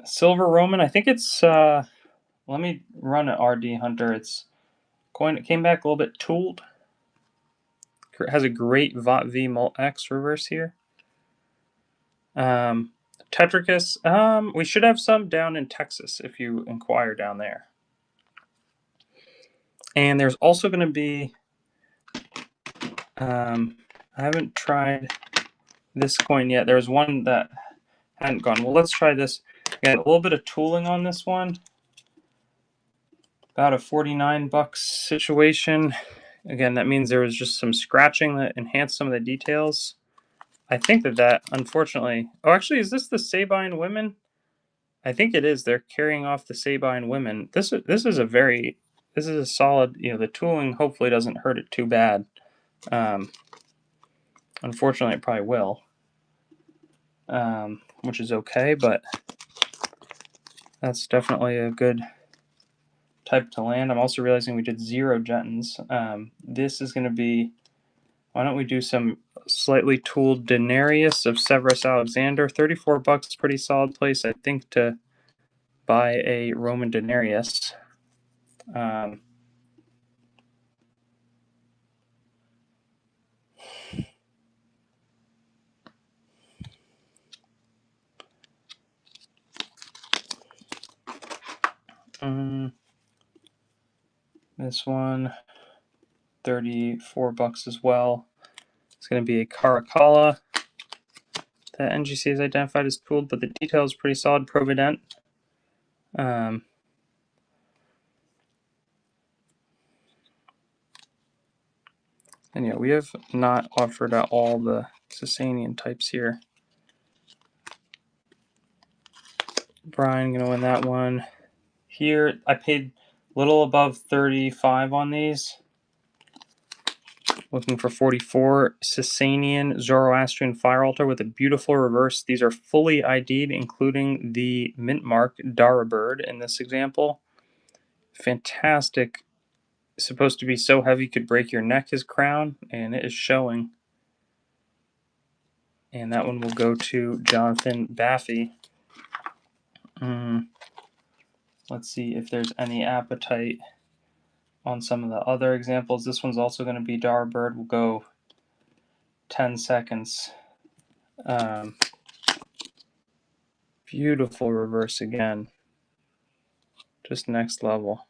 Silver Roman, I think it's let me run an RD Hunter. It came back a little bit tooled. It has a great VOT V Mult X reverse here. Tetricus, we should have some down in Texas if you inquire down there. And there's also going to be, I haven't tried this coin yet. There was one that hadn't gone. Well, let's try this. Got a little bit of tooling on this one. About a 49 bucks situation. Again, that means there was just some scratching that enhanced some of the details. I think that unfortunately... Oh, actually, is this the Sabine women? I think it is. They're carrying off the Sabine women. This is a solid... the tooling hopefully doesn't hurt it too bad. Unfortunately, it probably will. Which is okay, but that's definitely a good type to land. I'm also realizing we did 0 Jettons. This is going to be... Why don't we do some slightly tooled Denarius of Severus Alexander? 34 bucks, pretty solid place, I think, to buy a Roman Denarius. This one, 34 bucks as well. It's going to be a Caracalla that NGC has identified as tooled, but the detail is pretty solid. Provident. And yeah, we have not offered out all the Sasanian types here. Brian going to win that one. Here, I paid a little above 35 on these. Looking for 44. Sasanian Zoroastrian Fire Altar with a beautiful reverse. These are fully ID'd, including the mint mark Dara Bird in this example. Fantastic. Supposed to be so heavy could break your neck, his crown, and it is showing. And that one will go to Jonathan Baffy. Let's see if there's any appetite on some of the other examples. This one's also going to be Darbird. We'll go 10 seconds. Beautiful reverse again. Just next level.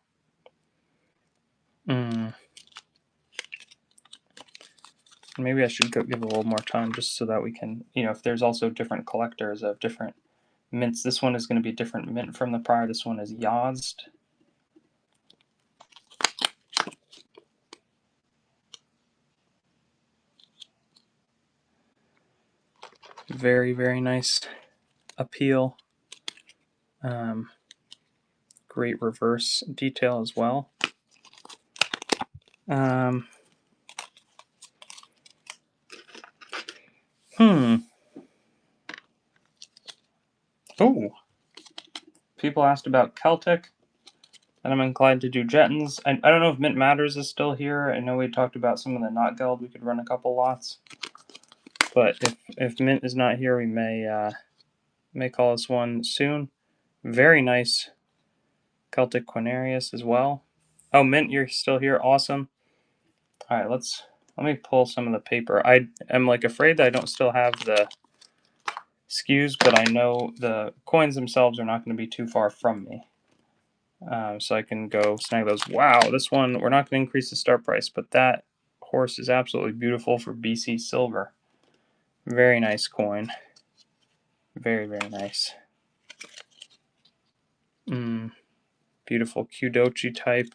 Maybe I should give a little more time just so that we can, if there's also different collectors of different mints. This one is going to be a different mint from the prior. This one is Yazd. Very, very nice appeal. Great reverse detail as well. Oh, people asked about Celtic, and I'm inclined to do Jettons. I don't know if Mint Matters is still here. I know we talked about some of the Not Geld. We could run a couple lots, but if Mint is not here, we may call this one soon. Very nice Celtic Quinarius as well. Oh, Mint, you're still here. Awesome. All right, let me pull some of the paper. I am afraid that I don't still have the SKUs, but I know the coins themselves are not going to be too far from me. So I can go snag those. Wow, this one, we're not going to increase the start price, but that horse is absolutely beautiful for BC Silver. Very nice coin. Very, very nice. Beautiful Kudochi type.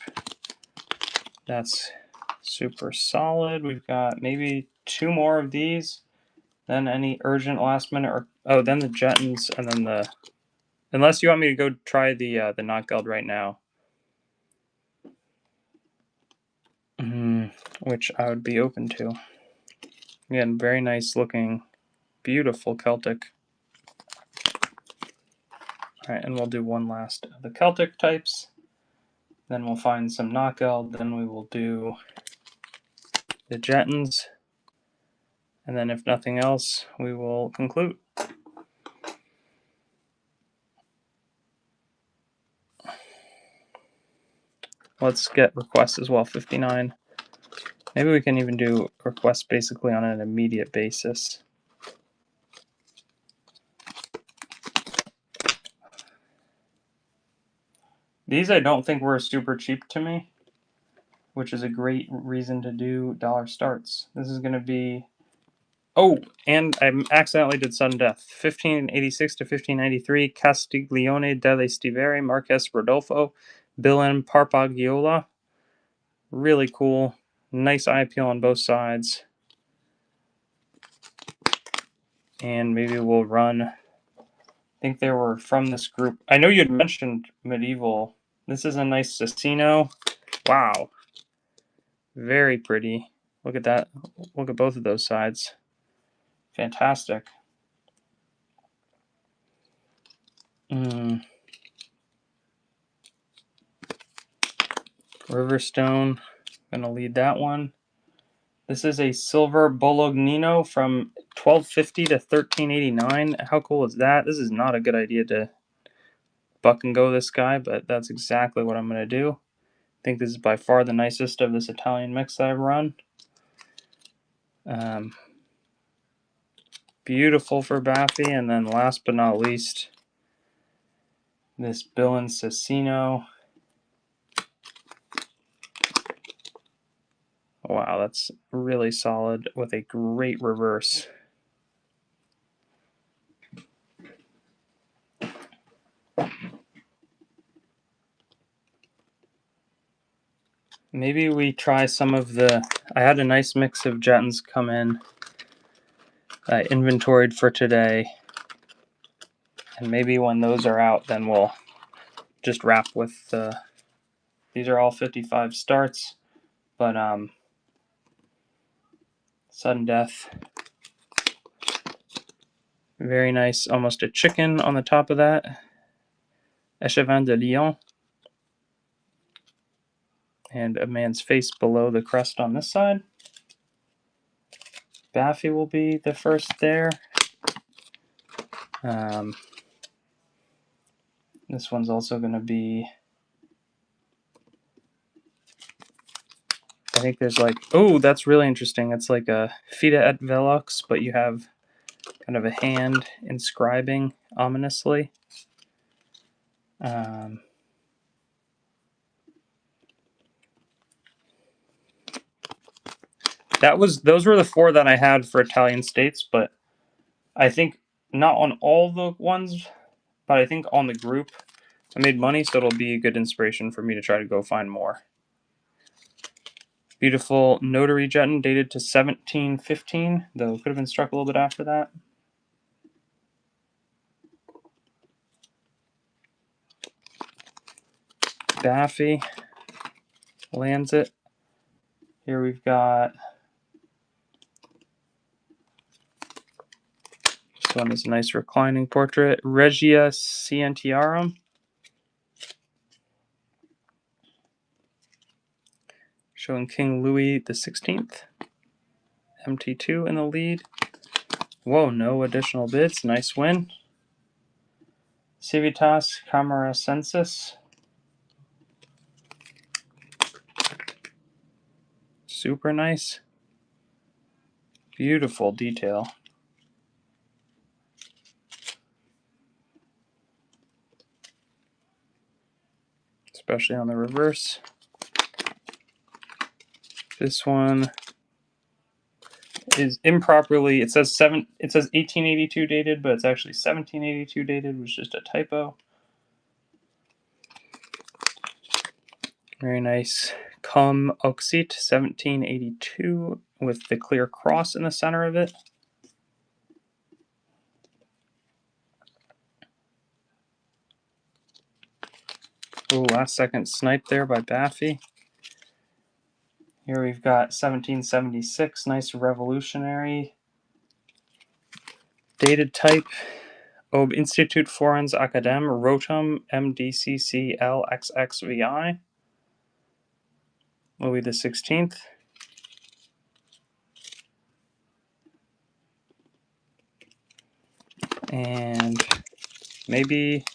That's super solid. We've got maybe 2 more of these. Then any urgent last minute, then the Jettons, and then the... Unless you want me to go try the Not Geld right now. Which I would be open to. Again, very nice looking, beautiful Celtic. Alright, and we'll do one last of the Celtic types. Then we'll find some Not Geld. Then we will do the Jettons. And then if nothing else, we will conclude. Let's get requests as well, 59. Maybe we can even do requests basically on an immediate basis. These I don't think were super cheap to me, which is a great reason to do dollar starts. This is going to be... Oh, and I accidentally did sudden death. 1586 to 1593, Castiglione delle Stivere, Marques Rodolfo, Bilan Parpagiola. Really cool. Nice eye appeal on both sides. And maybe we'll run... I think they were from this group. I know you had mentioned Medieval. This is a nice Cecino. Wow. Very pretty. Look at that. Look at both of those sides. Fantastic. Riverstone. Gonna lead that one. This is a silver Bolognino from 1250 to 1389. How cool is that? This is not a good idea to buck and go this guy, but that's exactly what I'm going to do. I think this is by far the nicest of this Italian mix that I've run. Beautiful for Baffy. And then last but not least, this Bill and Cecino. Wow, that's really solid with a great reverse. Maybe we try some of the... I had a nice mix of Jettons come in. Inventoried for today. And maybe when those are out, then we'll just wrap with... these are all 55 starts. But sudden death. Very nice. Almost a chicken on the top of that. Echevin de Lion. And a man's face below the crest on this side. Baffy will be the first there. This one's also going to be, I think there's like, oh, that's really interesting. It's like a Fida et Velox, but you have kind of a hand inscribing ominously. Those were the 4 that I had for Italian states, but I think not on all the ones, but I think on the group I made money, so it'll be a good inspiration for me to try to go find more. Beautiful notary jetton dated to 1715, though could have been struck a little bit after that. Baffy lands it. Here we've got, this one is a nice reclining portrait, Regia Scientiarum. Showing King Louis XVI. MT2 in the lead. Whoa, no additional bids. Nice win. Civitas Camaracensis. Super nice. Beautiful detail. Especially on the reverse. This one is improperly, it says 1882 dated, but it's actually 1782 dated, which is just a typo. Very nice. Cum Oxite 1782 with the clear cross in the center of it. Oh, last second snipe there by Baffy. Here we've got 1776, nice revolutionary. Dated type, Ob Institut Forens Academ Rotum MDCCLXXVI. Louis the 16th. And maybe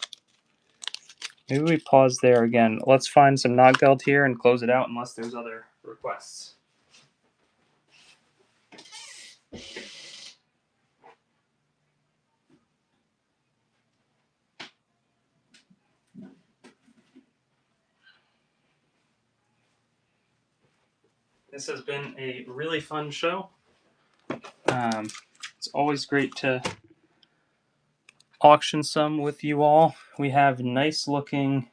we pause there again. Let's find some Notgeld here and close it out unless there's other requests. This has been a really fun show. It's always great to auction some with you all. We have nice looking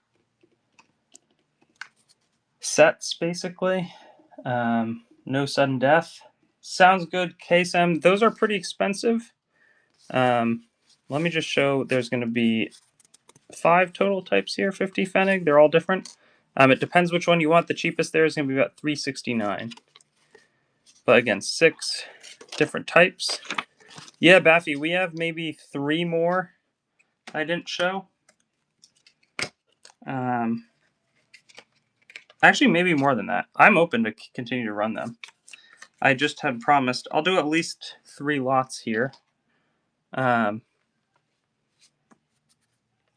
sets, basically. No sudden death. Sounds good, KSM. Those are pretty expensive. Let me just show. There's going to be 5 total types here, 50 Pfennig. They're all different. It depends which one you want. The cheapest there is going to be about $369. But again, 6 different types. Yeah, Baffy, we have maybe 3 more I didn't show. Actually, maybe more than that. I'm open to continue to run them. I just had promised I'll do at least 3 lots here.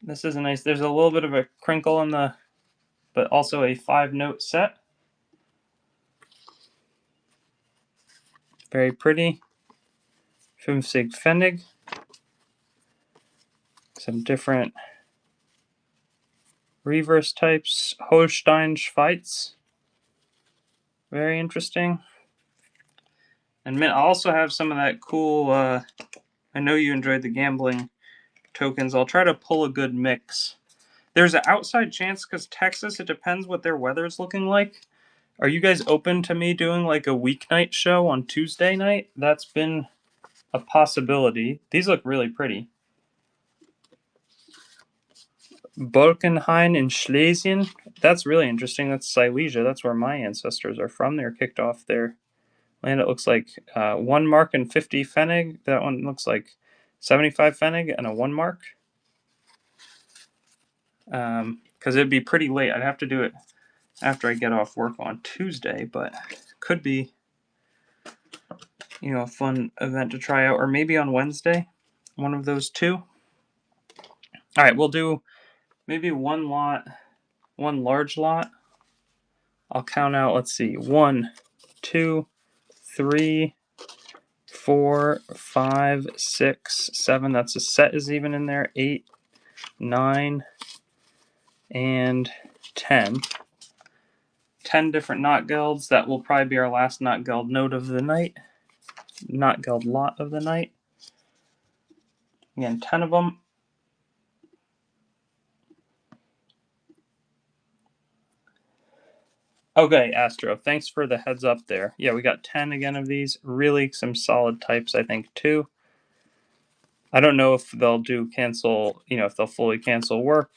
This is a nice, there's a little bit of a crinkle in the, but also a 5-note set. Very pretty. 50 Pfennig. Some different reverse types. Holstein Schweiz. Very interesting. And I also have some of that cool, I know you enjoyed the gambling tokens. I'll try to pull a good mix. There's an outside chance because Texas, it depends what their weather is looking like. Are you guys open to me doing like a weeknight show on Tuesday night? That's been a possibility. These look really pretty. Bolkenhain in Schlesien. That's really interesting. That's Silesia. That's where my ancestors are from. They're kicked off their land. It looks like 1 mark and 50 Pfennig. That one looks like 75 Pfennig and a 1 mark. Because it'd be pretty late. I'd have to do it after I get off work on Tuesday, but could be, a fun event to try out, or maybe on Wednesday, one of those 2. All right, we'll do maybe one lot, one large lot. I'll count out, let's see, 1, 2, 3, 4, 5, 6, 7. That's a set is even in there. 8, 9, and 10. 10 different knot guilds. That will probably be our last knot guild node of the night. Knot guild lot of the night. Again, 10 of them. Okay, Astro, thanks for the heads up there. Yeah, we got 10 again of these. Really some solid types, I think, too. I don't know if they'll do cancel, if they'll fully cancel work,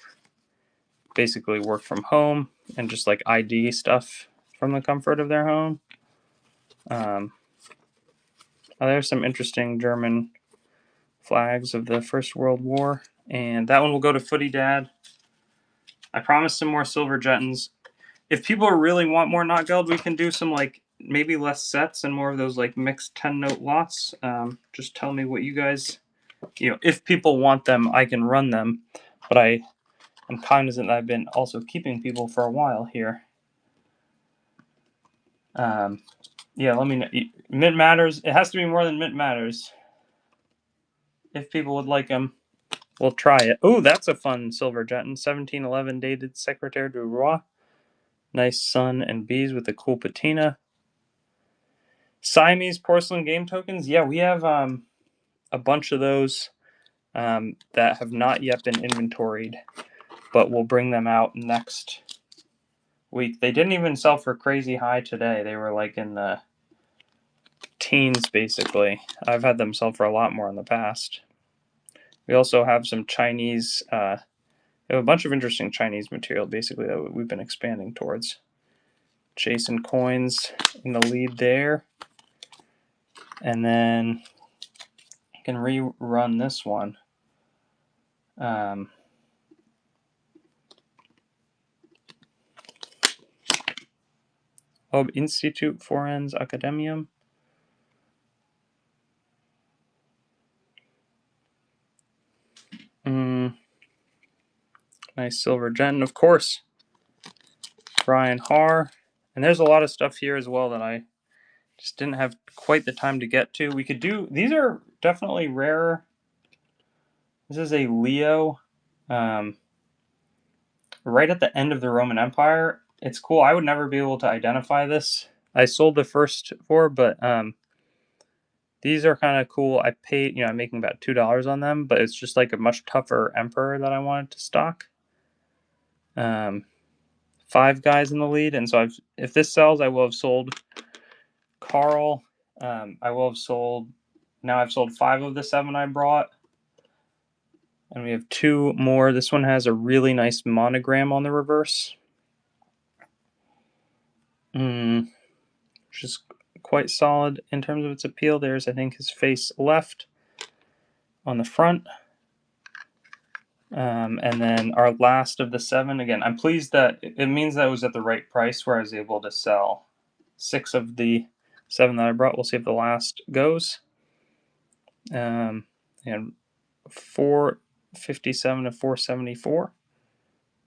basically work from home, and just like ID stuff from the comfort of their home. There's some interesting German flags of the First World War, and that one will go to Footy Dad. I promised some more Silver Jettons. If people really want more Knot Guild, we can do some like maybe less sets and more of those like mixed 10-note lots. Just tell me what you guys, if people want them, I can run them, but I am cognizant that I've been also keeping people for a while here. Yeah, let me know. Mint Matters. It has to be more than Mint Matters. If people would like them, we'll try it. Oh, that's a fun Silver Jetton. 1711 dated Secrétaire du Roi. Nice sun and bees with a cool patina. Siamese porcelain game tokens. Yeah, we have a bunch of those that have not yet been inventoried, but we'll bring them out next week. They didn't even sell for crazy high today. They were like in the teens, basically. I've had them sell for a lot more in the past. We also have some Chinese, we have a bunch of interesting Chinese material, basically, that we've been expanding towards. Chasing coins in the lead there. And then you can rerun this one. Ob Institut Forens Academium. Nice silver gem, of course. Brian Haar. And there's a lot of stuff here as well that I just didn't have quite the time to get to. We could do, these are definitely rarer. This is a Leo. Right at the end of the Roman Empire. It's cool. I would never be able to identify this. I sold the first 4, but these are kind of cool. I paid, I'm making about $2 on them, but it's just like a much tougher emperor that I wanted to stock. 5 guys in the lead, and so if this sells, I will have sold Carl. I will have sold. Now I've sold 5 of the 7 I brought, and we have 2 more. This one has a really nice monogram on the reverse, which is quite solid in terms of its appeal. There's, I think, his face left on the front. And then our last of the 7, again, I'm pleased that it means that it was at the right price where I was able to sell 6 of the 7 that I brought. We'll see if the last goes. And 457 to 474.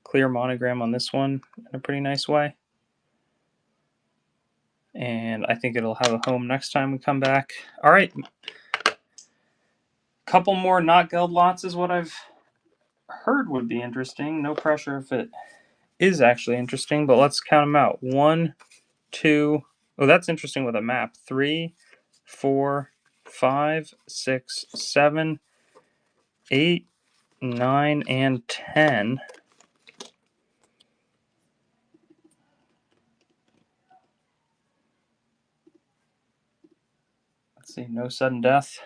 Clear monogram on this one in a pretty nice way. And I think it'll have a home next time we come back. All right. Couple more Knot Guild lots is what I've heard would be interesting. No pressure if it is actually interesting, but let's count them out. 1, 2. Oh, that's interesting with a map. 3, 4, 5, 6, 7, 8, 9, and 10. Let's see, no sudden death.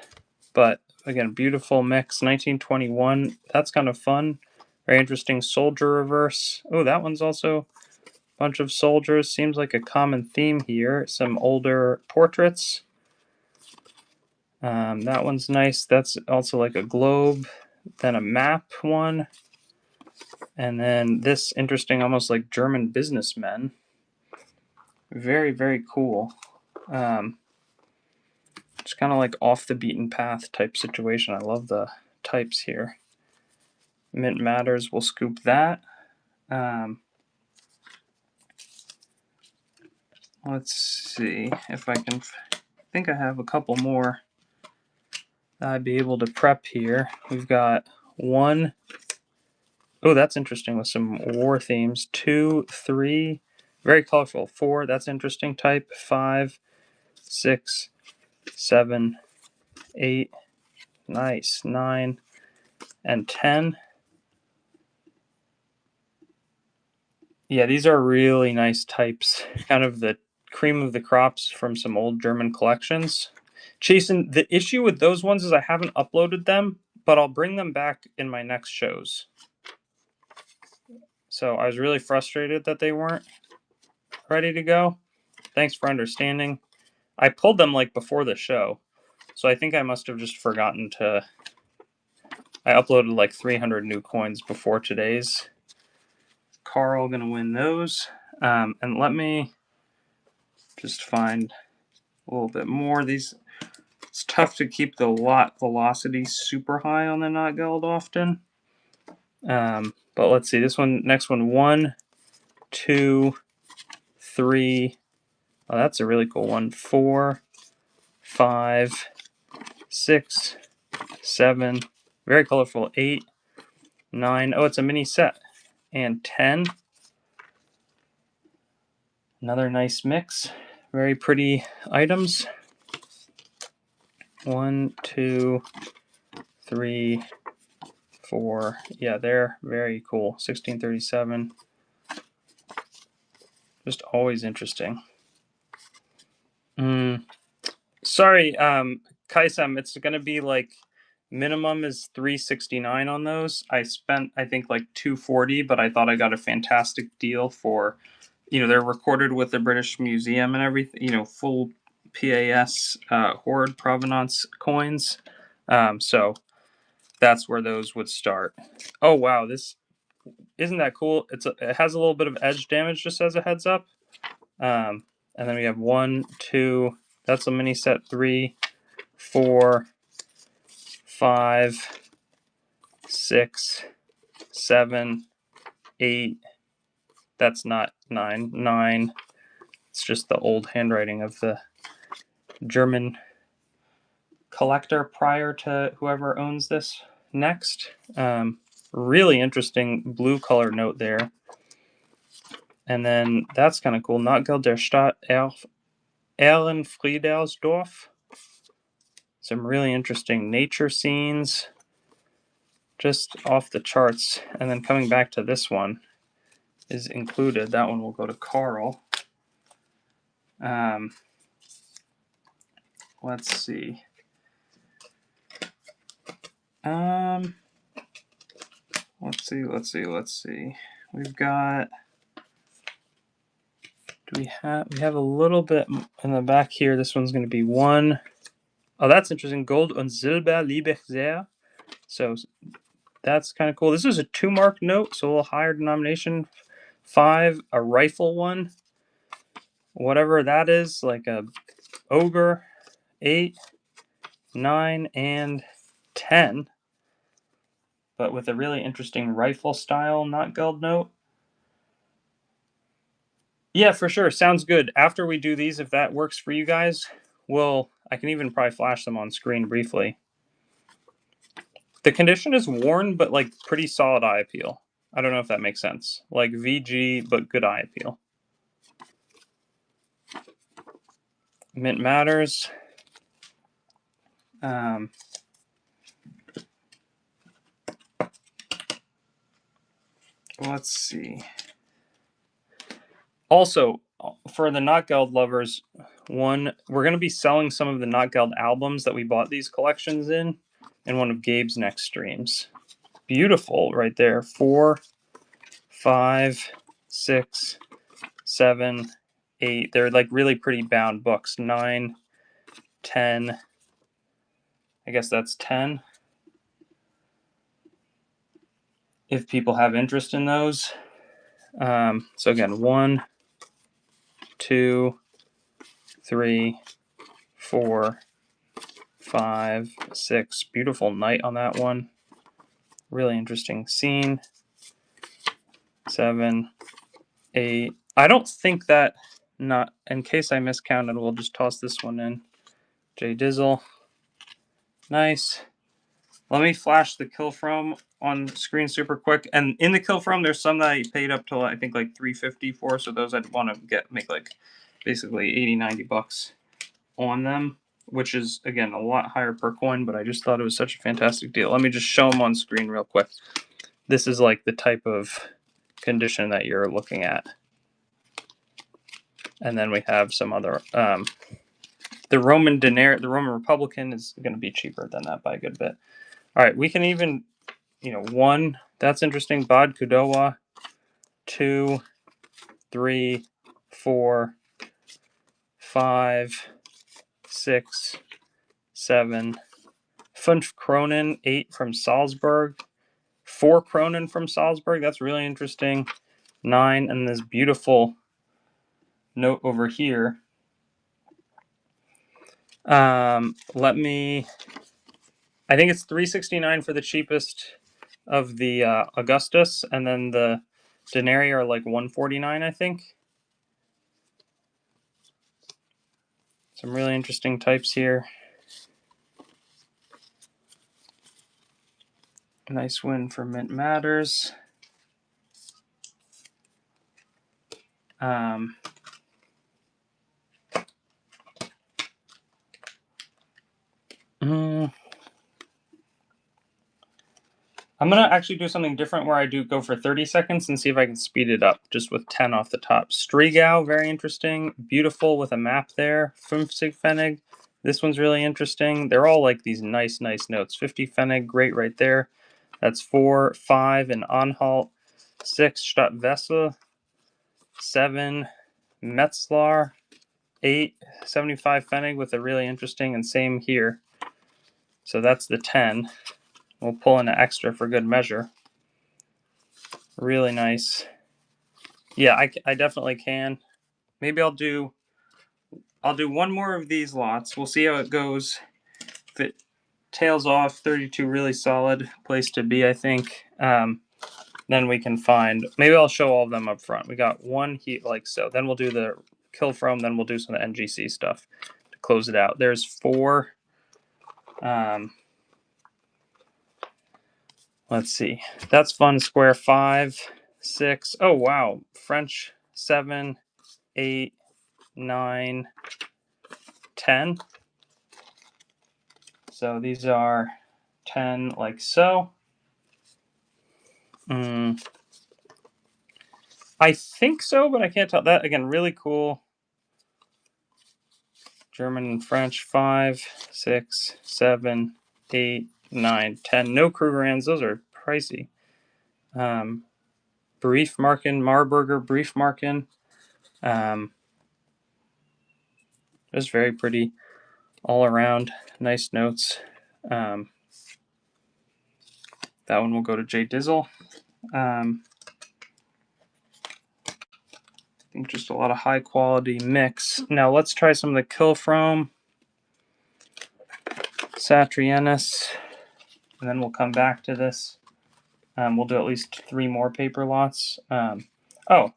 But again, beautiful mix. 1921. That's kind of fun. Very interesting soldier reverse. Oh, that one's also a bunch of soldiers. Seems like a common theme here. Some older portraits. That one's nice. That's also like a globe. Then a map one. And then this interesting, almost like German businessmen. Very, very cool. It's kind of like off the beaten path type situation. I love the types here. Mint Matters, we'll scoop that. Let's see if I can. I think I have a couple more that I'd be able to prep here. We've got one. Oh, that's interesting with some war themes. 2, 3, very colorful. 4, that's interesting. Type 5, 6, 7, 8, nice. 9 and 10. Yeah, these are really nice types. Kind of the cream of the crops from some old German collections. Jason, the issue with those ones is I haven't uploaded them, but I'll bring them back in my next shows. So I was really frustrated that they weren't ready to go. Thanks for understanding. I pulled them like before the show, so I think I must have just forgotten to. I uploaded like 300 new coins before today's. Carl gonna win those. And let me just find a little bit more. It's tough to keep the lot velocity super high on the Not Geld often. But let's see, this one, next one, 1, 2, 3. Oh, that's a really cool one. 4, 5, 6, 7. Very colorful. 8, 9. Oh, it's a mini set. And 10. Another nice mix. Very pretty items. 1, 2, 3, 4. Yeah, they're very cool. 1637. Just always interesting. Sorry, Kaisam, it's going to be like minimum is 369 on those. I spent, I think, like 240, but I thought I got a fantastic deal for, they're recorded with the British Museum and everything, full PAS Hoard provenance coins. So that's where those would start. Oh, wow. Isn't that cool? It has a little bit of edge damage, just as a heads up. And then we have 1, 2, that's a mini set. 3, 4, 5, 6, 7, 8. That's not 9. 9. It's just the old handwriting of the German collector prior to whoever owns this next. Really interesting blue color note there. And then that's kind of cool. Not Geld der Stadt Ehrenfriedersdorf. Some really interesting nature scenes. Just off the charts. And then coming back to this one is included. That one will go to Carl. Let's see. Let's see. We've got. We have a little bit in the back here. This one's going to be 1. Oh, that's interesting. Gold und Silber liebe ich sehr. So that's kind of cool. This is a 2 mark note, so a little higher denomination. 5, a rifle one. Whatever that is, like a ogre. 8, 9, and 10. But with a really interesting rifle style Not Geld note. Yeah, for sure. Sounds good. After we do these, if that works for you guys, I can even probably flash them on screen briefly. The condition is worn, but like pretty solid eye appeal. I don't know if that makes sense. Like VG, but good eye appeal. Mint Matters. Let's see. Also, for the Not Geld lovers, we're going to be selling some of the Not Geld albums that we bought these collections in one of Gabe's next streams. Beautiful right there. 4, 5, 6, 7, 8. They're like really pretty bound books. 9, 10. I guess that's 10. If people have interest in those. So again, 1, 2, 3, 4, 5, 6. Beautiful night on that one. Really interesting scene. 7, 8. I don't think that, not in case I miscounted, we'll just toss this one in. J Dizzle. Nice. Let me flash the kill from on screen super quick. And in the kill from, there's some that I paid up to, I think, like $350 for. So those I'd want to make like basically 80, 90 bucks on them, which is, again, a lot higher per coin, but I just thought it was such a fantastic deal. Let me just show them on screen real quick. This is like the type of condition that you're looking at. And then we have some other, the Roman dinar, the Roman Republican is going to be cheaper than that by a good bit. All right, we can even, 1, that's interesting. Bod Kudowa, 2, 3, 4, 5, 6, 7. 5 Kronen, 8 from Salzburg. 4 Kronen from Salzburg. That's really interesting. 9, and this beautiful note over here. I think it's $369 for the cheapest of the Augustus, and then the Denarii are like $149, I think. Some really interesting types here. Nice win for Mint Matters. I'm going to actually do something different where I do go for 30 seconds and see if I can speed it up just with 10 off the top. Strigau, very interesting. Beautiful with a map there. 5 Pfennig. This one's really interesting. They're all like these nice notes. 50 Pfennig, great right there. That's 4, 5 in Anhalt. 6 Stadtwessel. 7 Metzlar. 8 75 Pfennig with a really interesting, and same here. So that's the 10. We'll pull in an extra for good measure. Really nice. Yeah, I definitely can. Maybe I'll do one more of these lots. We'll see how it goes. If it tails off, 32 really solid place to be, I think. Then we can find, maybe I'll show all of them up front. We got one heat like so. Then we'll do the kill from, then we'll do some of the NGC stuff to close it out. There's 4. Let's see. That's fun. Square 5, 6. Oh, wow. French 7, 8, 9, 10. So these are 10 like so. I think so, but I can't tell. That, again, really cool. German and French 5, 6, 7, 8, 9, 10. No Krugerrands. Those are pricey. Briefmarken, Marburger Briefmarken. Just very pretty all around. Nice notes. That one will go to J Dizzle. I think just a lot of high quality mix. Now let's try some of the Kilfrome, Satrianus, and then we'll come back to this. We'll do at least 3 more paper lots. Oh,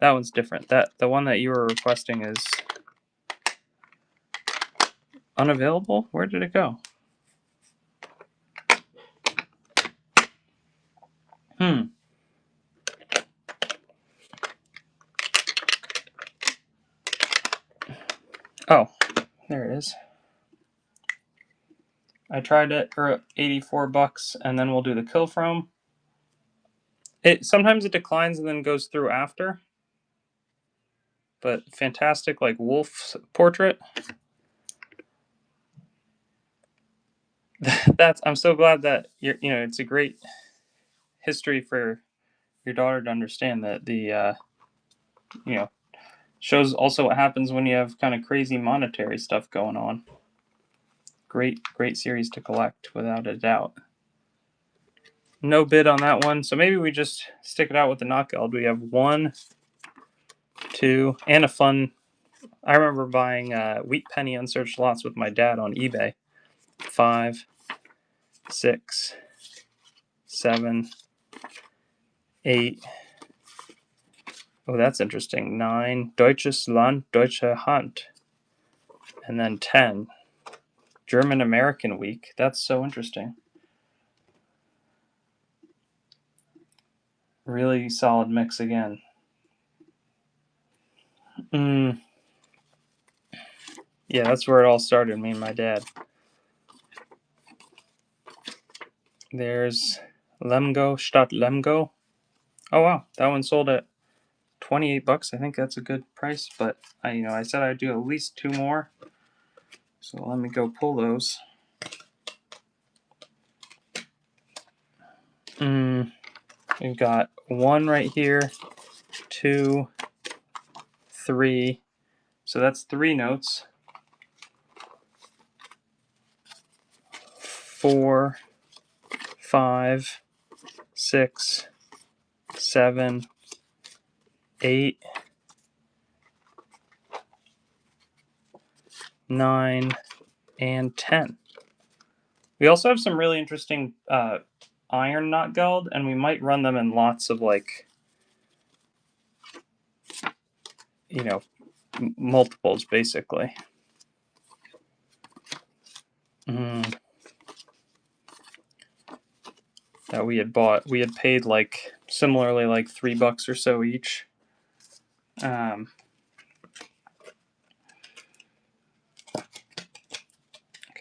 that one's different. The one that you were requesting is unavailable. Where did it go? Oh, there it is. I tried it for 84 bucks, and then we'll do the kill from. Sometimes it declines and then goes through after. But fantastic, like wolf portrait. I'm so glad that it's a great history for your daughter to understand that the shows also what happens when you have kind of crazy monetary stuff going on. Great series to collect without a doubt. No bid on that one, so maybe we just stick it out with the knockout. We have 1, 2, and a fun. I remember buying wheat penny unsearched lots with my dad on eBay. 5, 6, 7, 8. Oh, that's interesting. 9. Deutsches Land, Deutsche Hand. And then 10. German American Week. That's so interesting. Really solid mix again. Yeah, that's where it all started, me and my dad. There's Lemgo, Stadt Lemgo. Oh wow, that one sold at $28. I think that's a good price, but I said I'd do at least 2 more. So let me go pull those. We've got 1 right here, 2, 3. So that's 3 notes. 4, 5, 6, 7, 8, 9, and 10. We also have some really interesting iron knot geld, and we might run them in lots of multiples basically. That we had bought. We had paid similarly $3 or so each. Okay,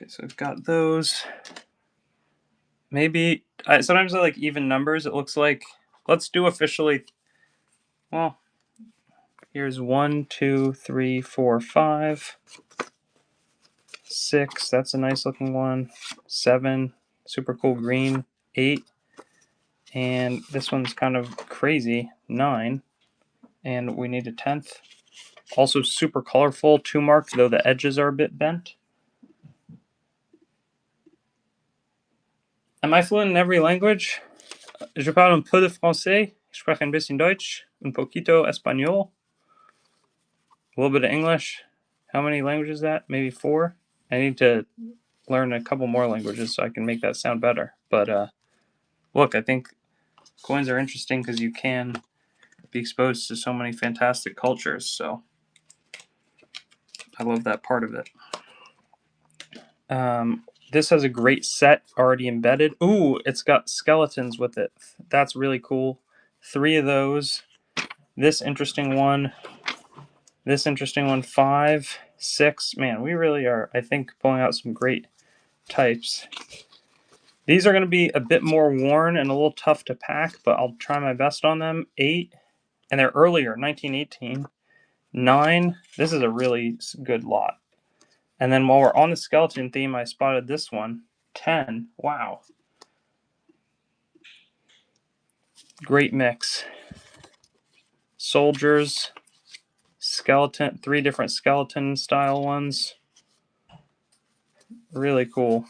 so I've got those. Maybe sometimes I like even numbers. It looks like, let's do officially. Well, here's 1, 2, 3, 4, 5, 6. That's a nice looking one. 7, super cool green. 8, and this one's kind of crazy. 9, and we need a 10th. Also super colorful. 2 mark, though the edges are a bit bent. Am I fluent in every language? Je parle un peu de français. Ich spreche ein bisschen Deutsch. Un poquito español. A little bit of English. How many languages is that? Maybe 4? I need to learn a couple more languages so I can make that sound better. But look, I think coins are interesting because you can be exposed to so many fantastic cultures. So I love that part of it. This has a great set already embedded. Ooh, it's got skeletons with it. That's really cool. 3 of those. This interesting one. This interesting one. 5, 6. Man, we really are, I think, pulling out some great types. These are going to be a bit more worn and a little tough to pack, but I'll try my best on them. 8, and they're earlier, 1918. 9, this is a really good lot. And then while we're on the skeleton theme, I spotted this one. 10, wow. Great mix. Soldiers, skeleton, 3 different skeleton style ones. Really cool.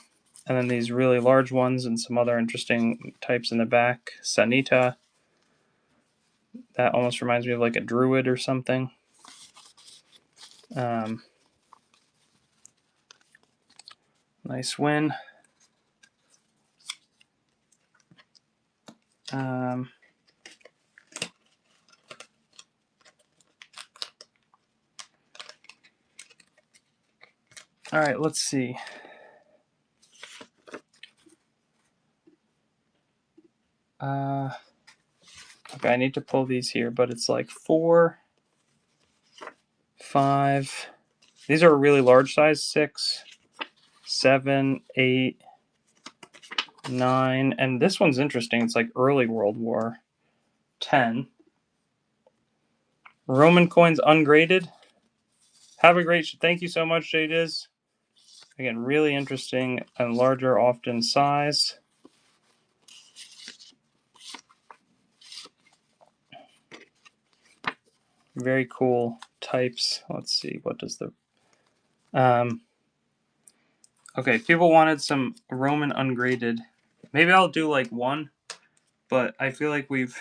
And then these really large ones and some other interesting types in the back. Sanita. That almost reminds me of like a druid or something. Nice win. All right, let's see. Okay, I need to pull these here, but it's like 4, 5. These are a really large size. 6, 7, 8, 9, and this one's interesting. It's like early World War. 10. Roman coins ungraded. Have a great. Thank you so much, Jadiz. Again, really interesting and larger often size. Very cool types. Let's see, what does the... okay, people wanted some Roman ungraded. Maybe I'll do like 1, but I feel like we've...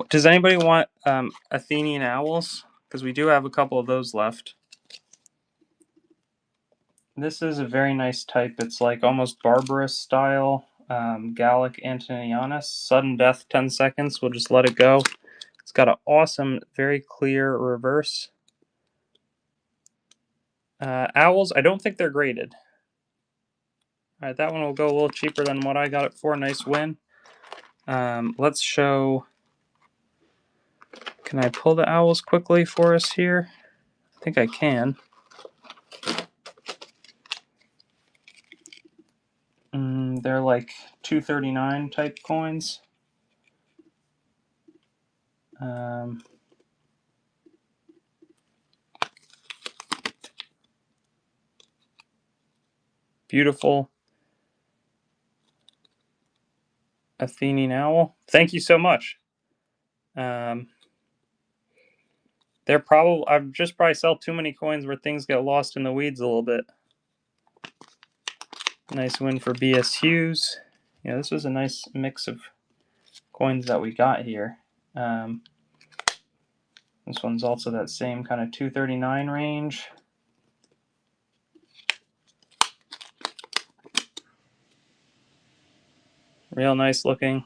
does anybody want Athenian owls? because we do have a couple of those left. This is a very nice type. It's like almost Barbarous style. Gallic Antonianus. Sudden death, 10 seconds. We'll just let it go. It's got an awesome, very clear reverse. Owls, I don't think they're graded. All right, that one will go a little cheaper than what I got it for. Nice win. Let's show... Can I pull the owls quickly for us here? I think I can. They're like $2.39 type coins. Beautiful Athenian owl. Thank you so much. They're probably... I've just probably sell too many coins where things get lost in the weeds a little bit. Nice win for BS Hughes. Yeah, this was a nice mix of coins that we got here. This one's also that same kind of $2.39 range. Real nice looking.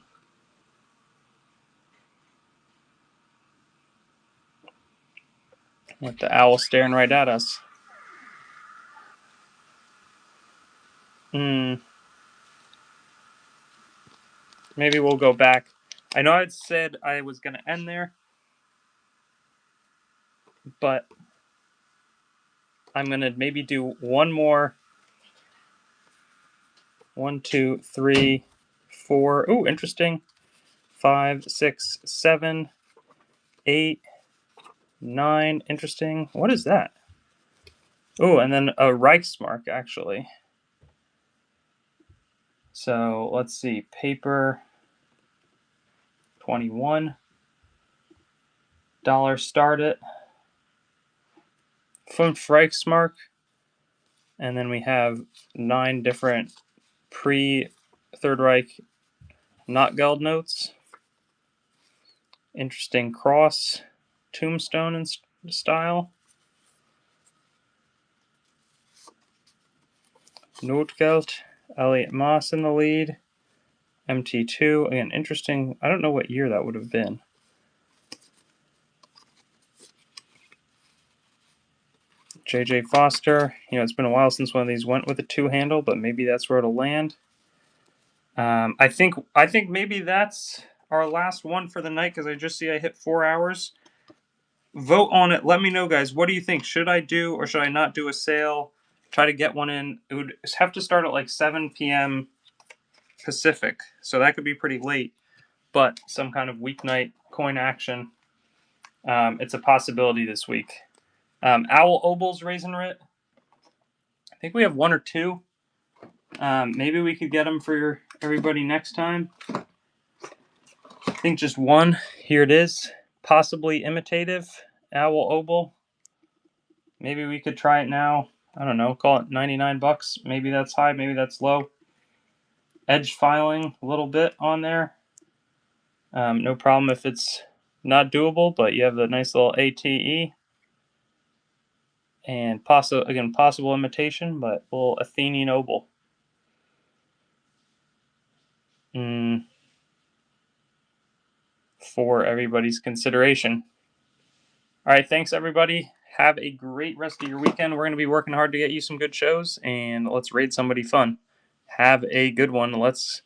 With the owl staring right at us. Maybe we'll go back. I know I'd said I was going to end there, but I'm going to maybe do one more. 1, 2, 3, 4. Ooh, interesting. 5, 6, 7, 8, 9. Interesting. What is that? Oh, and then a Reichsmark, actually. So let's see. Paper 21. Dollar start it. 5 Reichsmark. And then we have 9 different pre-Third Reich not Geld notes. Interesting cross tombstone in style. Notgeld. Elliot Moss in the lead. MT2. Again, interesting. I don't know what year that would have been. JJ Foster. You know, it's been a while since one of these went with a 2-handle, but maybe that's where it'll land. I think maybe that's our last one for the night because I just see I hit 4 hours. Vote on it. Let me know, guys. What do you think? Should I do or should I not do a sale? Try to get one in. It would have to start at like 7 p.m. Pacific, so that could be pretty late. But some kind of weeknight coin action. It's a possibility this week. Owl Obel's raising it. I think we have 1 or 2. Maybe we could get them for everybody next time. I think just 1. Here it is. Possibly imitative. Owl Obel. Maybe we could try it now. I don't know. Call it $99. Maybe that's high. Maybe that's low. Edge filing a little bit on there. No problem if it's not doable, but you have the nice little ATE. And possible imitation, but a little Athenian Obel. For everybody's consideration. All right, thanks everybody. Have a great rest of your weekend. We're going to be working hard to get you some good shows, and let's raid somebody fun. Have a good one. Let's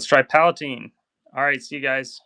try Palatine. All right, see you guys.